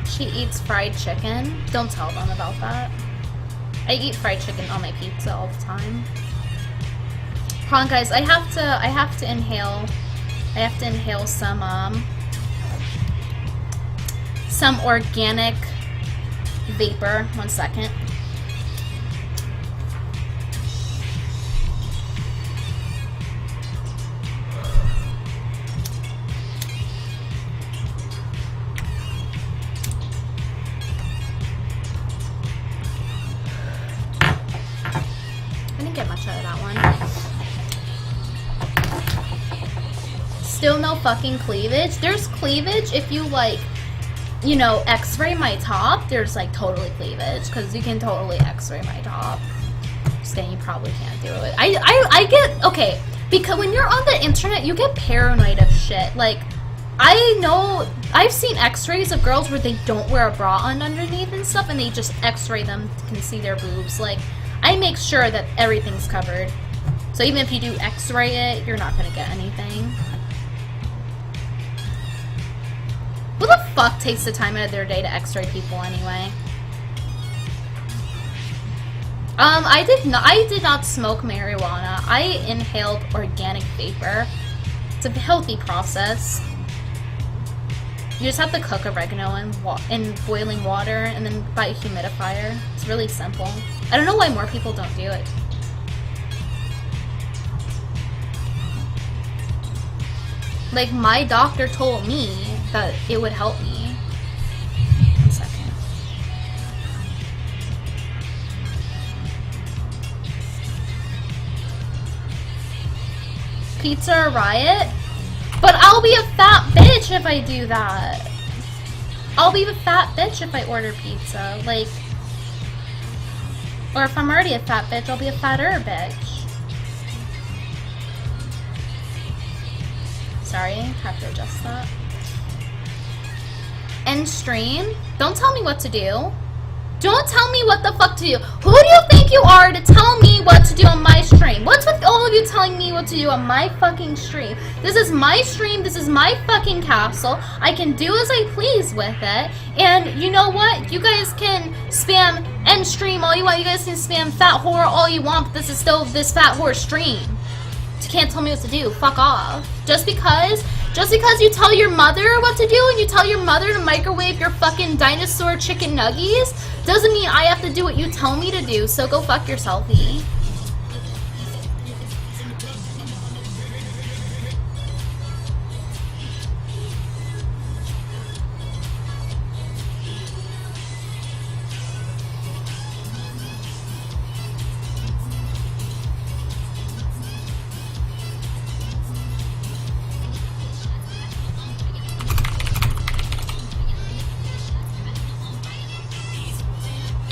She eats fried chicken. Don't tell them about that. I eat fried chicken on my pizza all the time. Hold on, guys. I have to inhale some organic vapor. 1 second. I didn't get much out of that one. Still no fucking cleavage. There's cleavage if you, like, you know, x-ray my top. There's, like, totally cleavage, because you can totally x-ray my top. Just saying, you probably can't do it. I get, okay, because when you're on the internet, you get paranoid of shit. Like, I know, I've seen x-rays of girls where they don't wear a bra on underneath and stuff, and they just x-ray them, can see their boobs. Like, I make sure that everything's covered. So even if you do x-ray it, you're not gonna get anything. Who the fuck takes the time out of their day to x-ray people anyway? I did not smoke marijuana. I inhaled organic vapor. It's a healthy process. You just have to cook oregano in boiling water and then buy a humidifier. It's really simple. I don't know why more people don't do it. Like, my doctor told me that it would help me. 1 second. Pizza riot? But I'll be a fat bitch if I do that. I'll be a fat bitch if I order pizza. Like, or if I'm already a fat bitch, I'll be a fatter bitch. Sorry, have to adjust that. End stream? Don't tell me what to do. Don't tell me what the fuck to do. Who do you think you are to tell me what to do on my stream? What's with all of you telling me what to do on my fucking stream? This is my stream. This is my fucking castle. I can do as I please with it. And you know what? You guys can spam end stream all you want. You guys can spam fat whore all you want. But this is still this fat whore stream. You can't tell me what to do. Fuck off. Just because you tell your mother what to do and you tell your mother to microwave your fucking dinosaur chicken nuggies doesn't mean I have to do what you tell me to do, so go fuck yourselfie.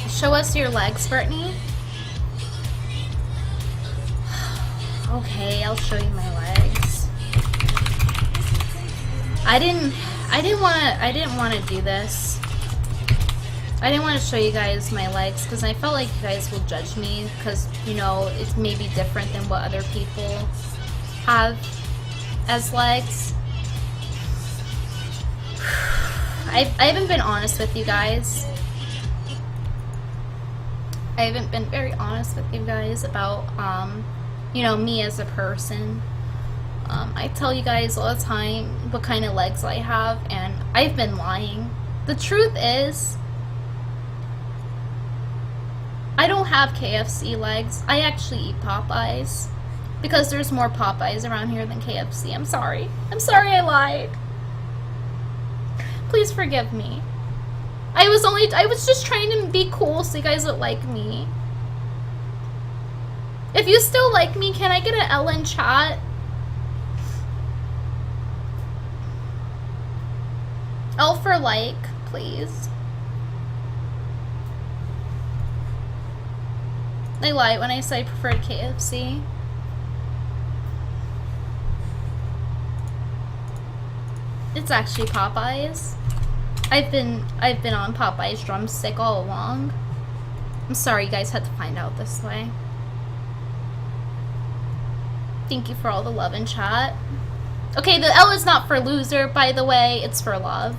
Show us your legs, Brittany. Okay, I'll show you my legs. I didn't want to do this. I didn't want to show you guys my legs because I felt like you guys will judge me because, you know, it's maybe different than what other people have as legs. I haven't been honest with you guys. I haven't been very honest with you guys about, you know, me as a person. I tell you guys all the time what kind of legs I have, and I've been lying. The truth is, I don't have KFC legs. I actually eat Popeyes. Because there's more Popeyes around here than KFC. I'm sorry. I'm sorry I lied. Please forgive me. I was just trying to be cool so you guys would like me. If you still like me, can I get an L in chat? L for like, please. I lie when I say I preferred KFC. It's actually Popeyes. I've been on Popeyes drumstick all along. I'm sorry you guys had to find out this way. Thank you for all the love in chat. Okay, the L is not for loser, by the way. It's for love.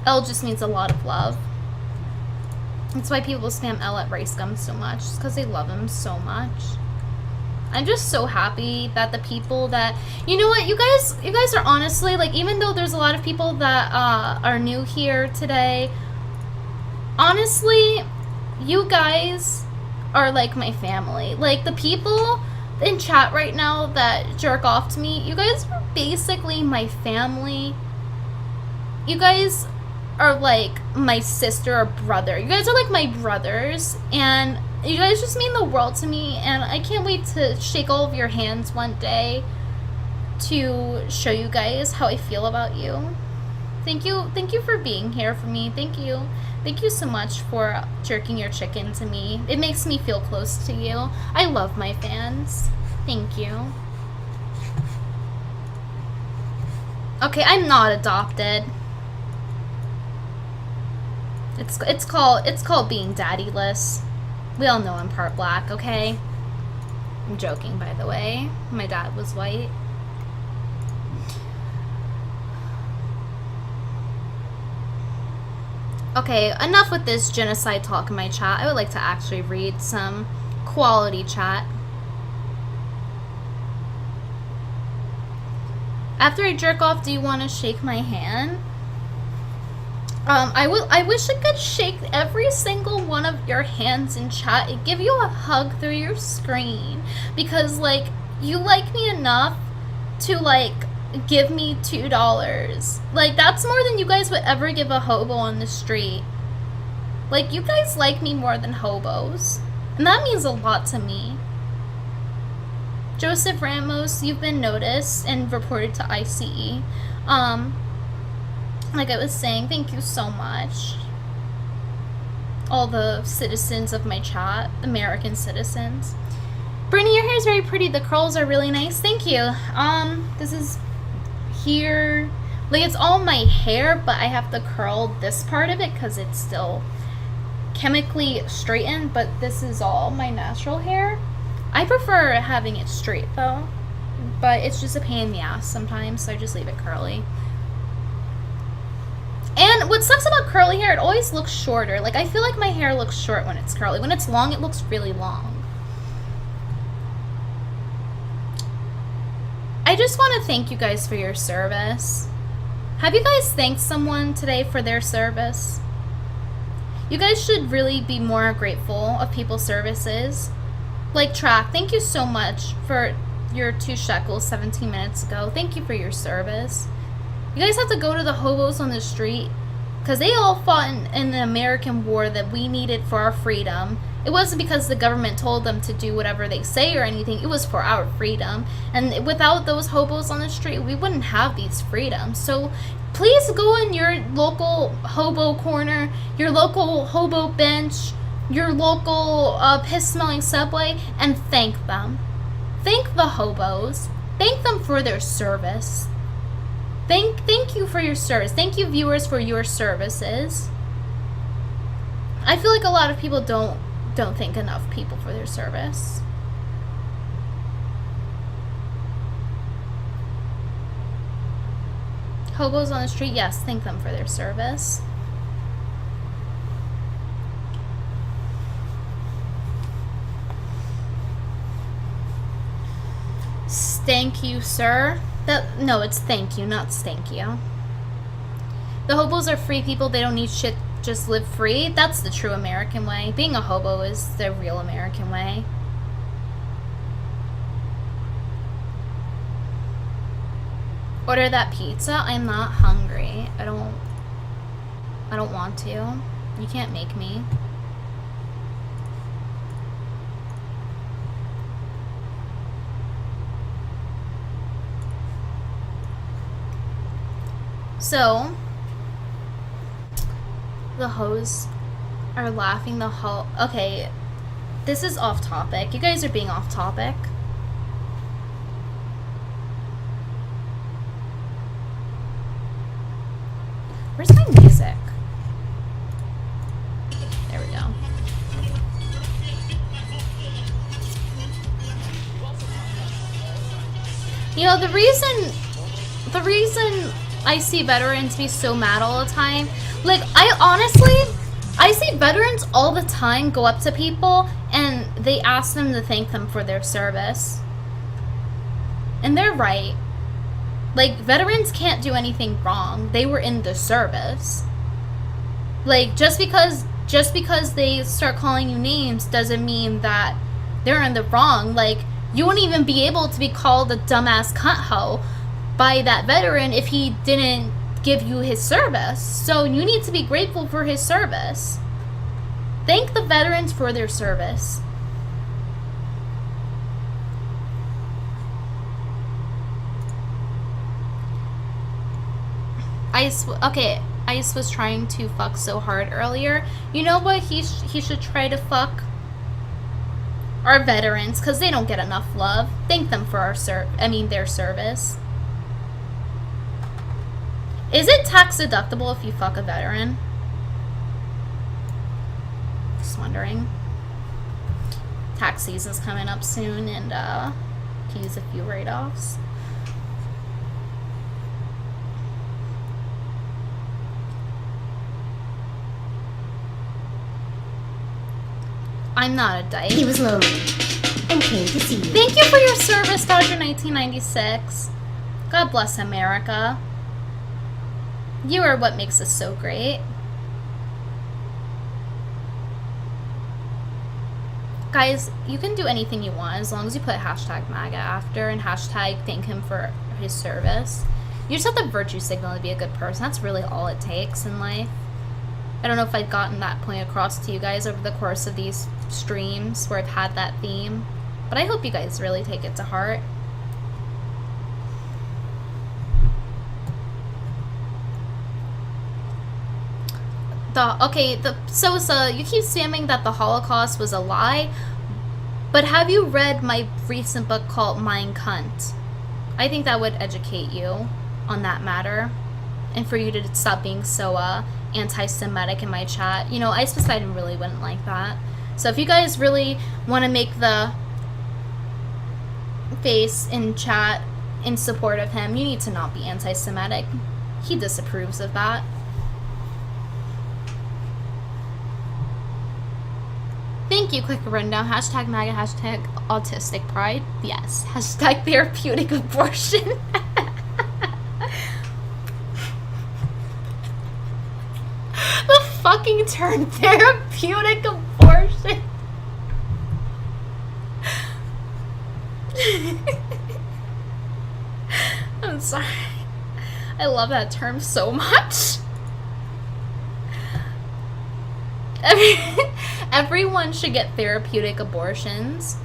L just means a lot of love. That's why people spam L at Rice Gum so much. It's because they love him so much. I'm just so happy that the people that, you know what, you guys are honestly, like, even though there's a lot of people that are new here today, honestly, you guys are like my family. Like, the people in chat right now that jerk off to me, you guys are basically my family. You guys are like my sister or brother. You guys are like my brothers, and you guys just mean the world to me, and I can't wait to shake all of your hands one day to show you guys how I feel about you. Thank you for being here for me. Thank you so much for jerking your chicken to me. It makes me feel close to you. I love my fans. Thank you. Okay, I'm not adopted. It's called being daddyless. We all know I'm part black, okay? I'm joking, by the way. My dad was white. Okay, enough with this genocide talk in my chat. I would like to actually read some quality chat. After I jerk off, do you want to shake my hand? I wish I could shake every single one of your hands in chat and give you a hug through your screen. Because, like, you like me enough to, like, give me $2. Like, that's more than you guys would ever give a hobo on the street. Like, you guys like me more than hobos. And that means a lot to me. Joseph Ramos, you've been noticed and reported to ICE. Like I was saying, thank you so much. All the citizens of my chat, American citizens. Brittany, your hair is very pretty. The curls are really nice. Thank you. This is here. Like, it's all my hair, but I have to curl this part of it because it's still chemically straightened, but this is all my natural hair. I prefer having it straight, though. But it's just a pain in the ass sometimes, so I just leave it curly. And what sucks about curly hair, it always looks shorter. Like, I feel like my hair looks short when it's curly. When it's long, it looks really long. I just want to thank you guys for your service. Have you guys thanked someone today for their service? You guys should really be more grateful of people's services. Like Track, thank you so much for your 2 shekels 17 minutes ago. Thank you for your service. You guys have to go to the hobos on the street because they all fought in the American war that we needed for our freedom. It wasn't because the government told them to do whatever they say or anything. It was for our freedom. And without those hobos on the street, we wouldn't have these freedoms. So please go in your local hobo corner, your local hobo bench, your local piss-smelling Subway, and thank them. Thank the hobos. Thank them for their service. Thank you for your service. Thank you, viewers, for your services. I feel like a lot of people don't thank enough people for their service. Hobos on the street, yes, thank them for their service. Thank you, sir. No, it's thank you, not stank you. The hobos are free people. They don't need shit. Just live free. That's the true American way. Being a hobo is the real American way. Order that pizza. I'm not hungry. I don't want to. You can't make me. So, the hoes are laughing the whole... Okay, this is off topic. You guys are being off topic. Where's my music? There we go. You know, the reason I see veterans be so mad all the time, like, I see veterans all the time go up to people and they ask them to thank them for their service. And they're right. Like, veterans can't do anything wrong. They were in the service. Like, just because they start calling you names doesn't mean that they're in the wrong. Like, you wouldn't even be able to be called a dumbass cunt hoe by that veteran if he didn't give you his service. So you need to be grateful for his service. Thank the veterans for their service. Ice was trying to fuck so hard earlier. You know what? He should try to fuck our veterans, because they don't get enough love. Thank them for their service. Is it tax deductible if you fuck a veteran? Just wondering. Tax season's coming up soon, and can use a few write-offs. I'm not a dyke. He was lonely and came to see you. Thank you for your service, Dodger 1996. God bless America. You are what makes us so great. Guys, you can do anything you want as long as you put hashtag MAGA after and hashtag thank him for his service. You just have the virtue signal to be a good person. That's really all it takes in life. I don't know if I've gotten that point across to you guys over the course of these streams where I've had that theme, but I hope you guys really take it to heart. So you keep spamming that the Holocaust was a lie, but have you read my recent book called Mein Kampf? I think that would educate you on that matter, and for you to stop being so anti-Semitic in my chat. You know, Ice Poseidon really wouldn't like that. So if you guys really want to make the face in chat in support of him, you need to not be anti-Semitic. He disapproves of that. Thank you, quick rundown. Hashtag MAGA, hashtag autistic pride. Yes. Hashtag therapeutic abortion. The fucking term therapeutic abortion. I'm sorry. I love that term so much. Everyone should get therapeutic abortions.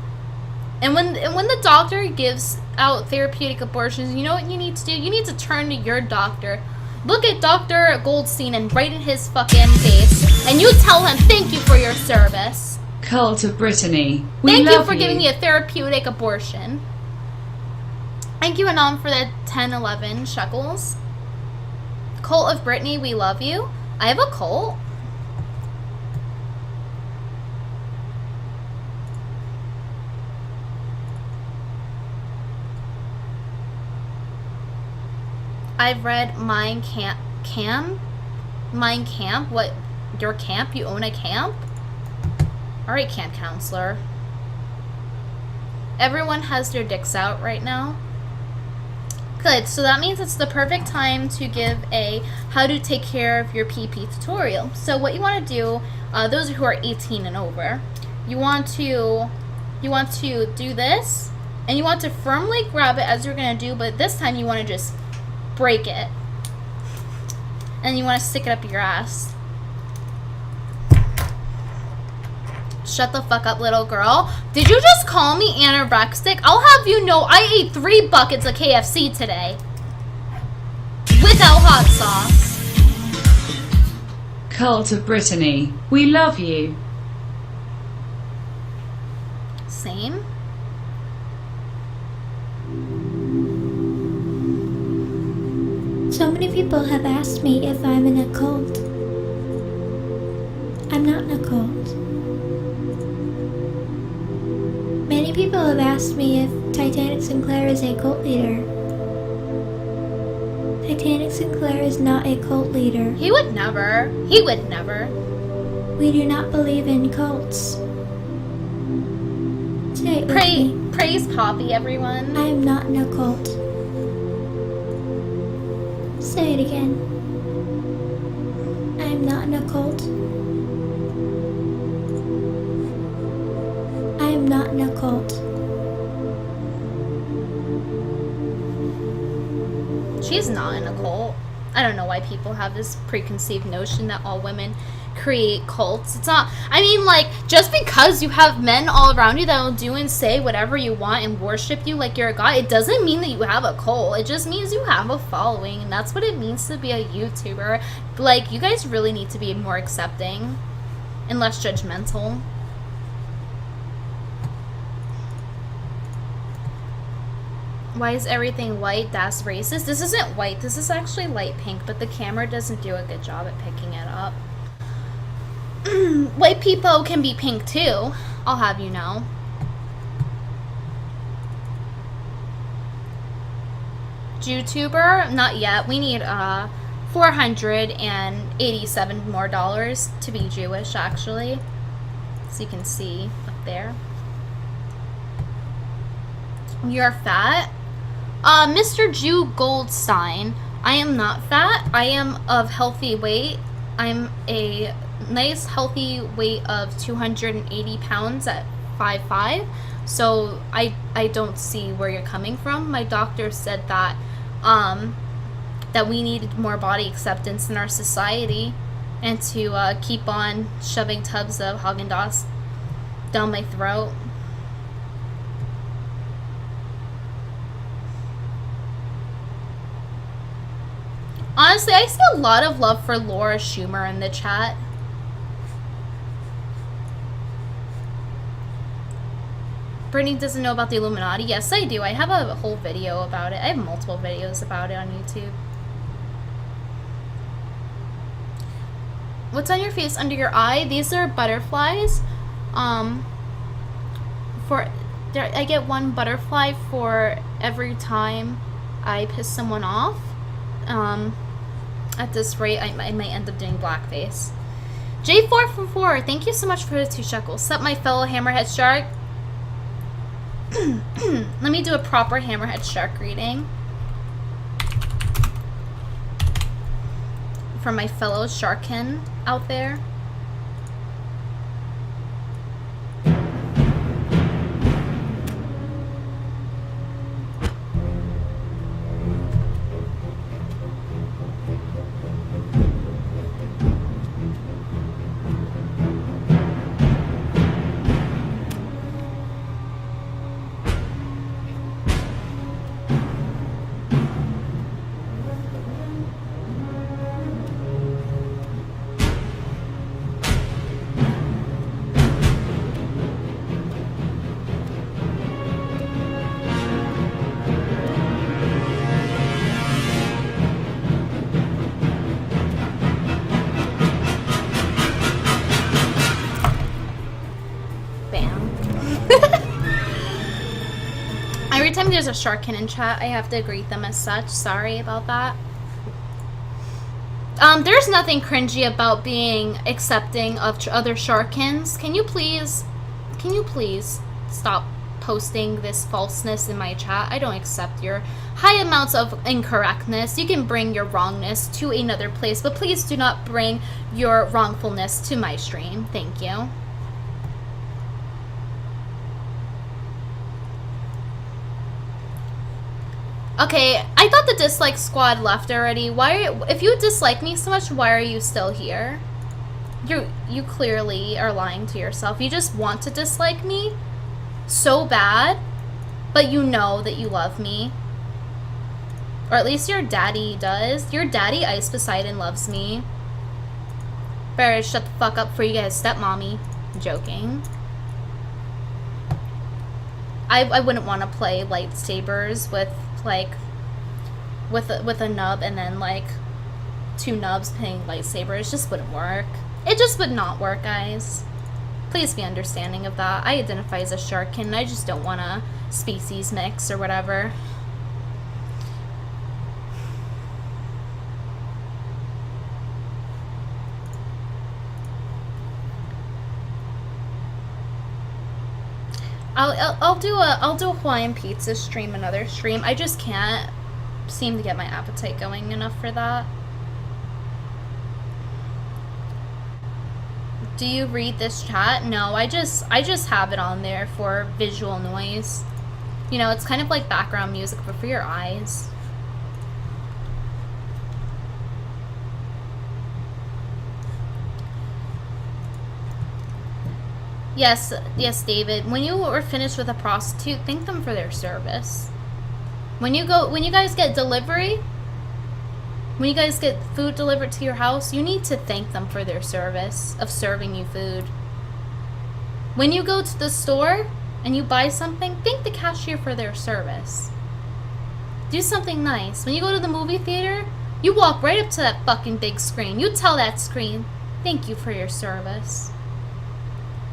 And when the doctor gives out therapeutic abortions, you know what you need to do? You need to turn to your doctor. Look at Dr. Goldstein and right in his fucking face, and you tell him, thank you for your service. Cult of Brittany. Thank you for giving me a therapeutic abortion. Thank you, Anam, for the 10-11 shekels. Cult of Brittany, we love you. I have a cult. I've read Mein Camp. What? Your camp? You own a camp? Alright, camp counselor. Everyone has their dicks out right now. Good, so that means it's the perfect time to give a how to take care of your PP tutorial. So what you want to do, those who are 18 and over, you want to do this, and you want to firmly grab it as you're going to do, but this time you want to just break it. And you want to stick it up your ass. Shut the fuck up, little girl. Did you just call me anorexic? I'll have you know I ate 3 buckets of KFC today. Without hot sauce. Cult of Brittany, we love you. Same. So many people have asked me if I'm in a cult. I'm not in a cult. Many people have asked me if Titanic Sinclair is a cult leader. Titanic Sinclair is not a cult leader. He would never. He would never. We do not believe in cults. Say it with me. Praise Poppy, everyone. I am not in a cult. Say it again. I am not in a cult. I am not in a cult. She's not in a cult. I don't know why people have this preconceived notion that all women create cults. It's not, I mean, like, just because you have men all around you that will do and say whatever you want and worship you like you're a god, it doesn't mean that you have a cult. It just means you have a following, and that's what it means to be a YouTuber. Like, you guys really need to be more accepting and less judgmental. Why is everything white? That's racist. This isn't white. This is actually light pink, but the camera doesn't do a good job at picking it up. White people can be pink too, I'll have you know. YouTuber? Not yet. We need $487 more to be Jewish, actually. So you can see up there. You're fat? Mr. Jew Goldstein, I am not fat. I am of healthy weight. I'm a nice healthy weight of 280 pounds at 5'5". So I don't see where you're coming from. My doctor said that that we needed more body acceptance in our society, and to keep on shoving tubs of Haagen-Dazs down my throat. Honestly, I see a lot of love for Laura Schumer in the chat. Brittany doesn't know about the Illuminati. Yes, I do. I have a whole video about it. I have multiple videos about it on YouTube. What's on your face under your eye? These are butterflies. I get one butterfly for every time I piss someone off. At this rate, I might end up doing blackface. J444, thank you so much for the 2 shekels. Sup, my fellow hammerhead shark. Let me do a proper hammerhead shark reading for my fellow sharkin out there. Every time there's a sharkin in chat, I have to greet them as such. Sorry about that. There's nothing cringy about being accepting of other sharkins. Can you please stop posting this falseness in my chat? I don't accept your high amounts of incorrectness. You can bring your wrongness to another place, but please do not bring your wrongfulness to my stream. Thank you. Okay, I thought the dislike squad left already. If you dislike me so much, why are you still here? You clearly are lying to yourself. You just want to dislike me so bad, but you know that you love me. Or at least your daddy does. Your daddy, Ice Poseidon, loves me. Better shut the fuck up for you guys, stepmommy. I'm joking. I wouldn't want to play lightsabers with like with a nub and then like 2 nubs playing lightsabers. It just wouldn't work. It just would not work, guys. Please be understanding of that. I identify as a sharkin and I just don't want a species mix or whatever. I'll do a Hawaiian pizza stream, another stream. I just can't seem to get my appetite going enough for that. Do you read this chat? No, I just have it on there for visual noise. You know, it's kind of like background music, but for your eyes. Yes, David. When you are finished with a prostitute, thank them for their service. When you guys get delivery, when you guys get food delivered to your house, you need to thank them for their service of serving you food. When you go to the store and you buy something, thank the cashier for their service. Do something nice. When you go to the movie theater, you walk right up to that fucking big screen. You tell that screen, thank you for your service.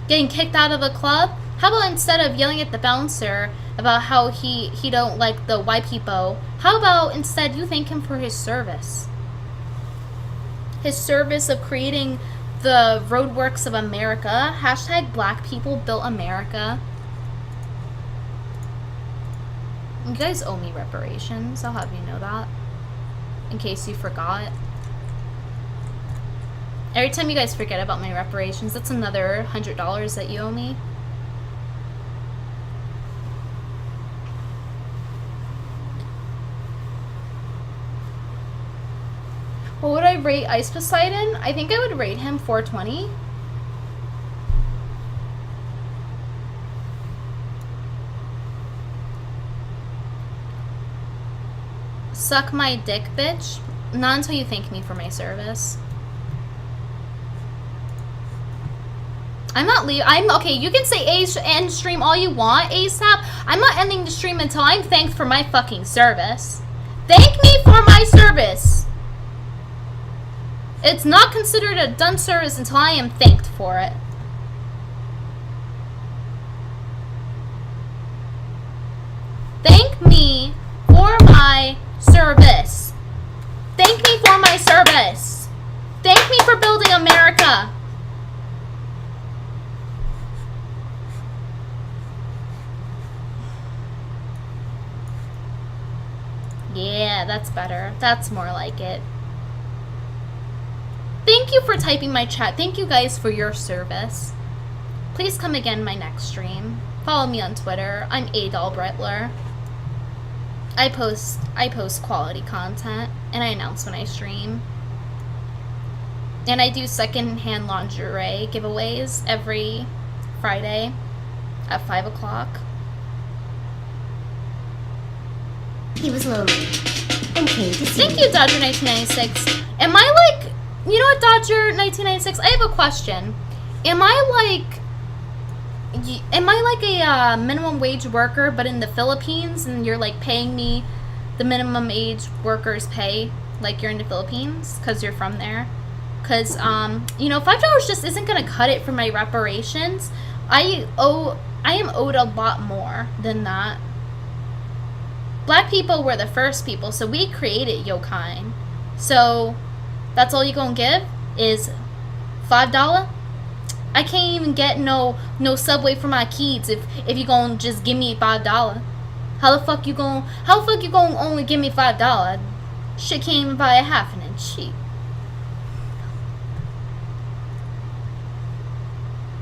Getting kicked out of a club? How about instead of yelling at the bouncer about how he don't like the white people, how about instead you thank him for his service? His service of creating the roadworks of America. Hashtag Black People Built America. You guys owe me reparations. I'll have you know that. In case you forgot. Every time you guys forget about my reparations, that's another $100 that you owe me. What would I rate Ice Poseidon? I think I would rate him 420. Suck my dick, bitch. Not until you thank me for my service. I'm not I'm okay, you can say end stream all you want, ASAP. I'm not ending the stream until I'm thanked for my fucking service. Thank me for my service. It's not considered a done service until I am thanked for it. Thank me for my service. Thank me for my service. Thank me for building America. Yeah, that's better. That's more like it. Thank you for typing my chat. Thank you guys for your service. Please come again my next stream. Follow me on Twitter. I'm ADolBrettler. I post quality content and I announce when I stream. And I do secondhand lingerie giveaways every Friday at 5 o'clock. He was lonely and came to see Thank you, Dodger 1996. Am I like, you know what, Dodger 1996? I have a question. Am I like a minimum wage worker, but in the Philippines, and you're like paying me the minimum age workers pay, like you're in the Philippines, because you're from there? Because you know, $5 just isn't gonna cut it for my reparations. I am owed a lot more than that. Black people were the first people, so we created yokai. So That's all you gonna give is $5? I can't even get no Subway for my kids if you gonna just give me $5. How the fuck you gonna only give me $5? Shit can't even buy a half an inch. Shit.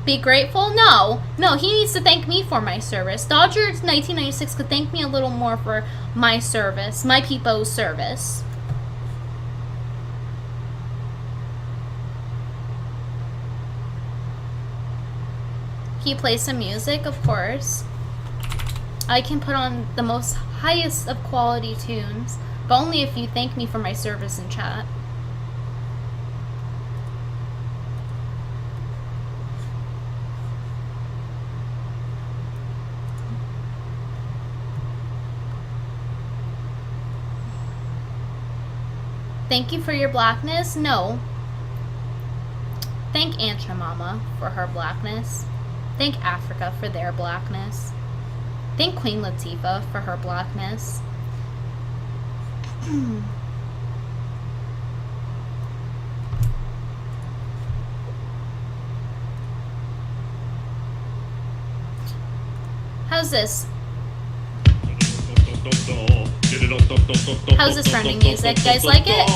Be grateful? No, he needs to thank me for my service. Dodgers 1996 could thank me a little more for my service, my people's service. Can you play some music? Of course. I can put on the most highest of quality tunes, but only if you thank me for my service in chat. Thank you for your blackness? No. Thank Aunt Mama for her blackness. Thank Africa for their blackness. Thank Queen Latifah for her blackness. How's this? How's this running music? You guys like it?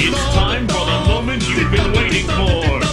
It's time for the moment you've been waiting for.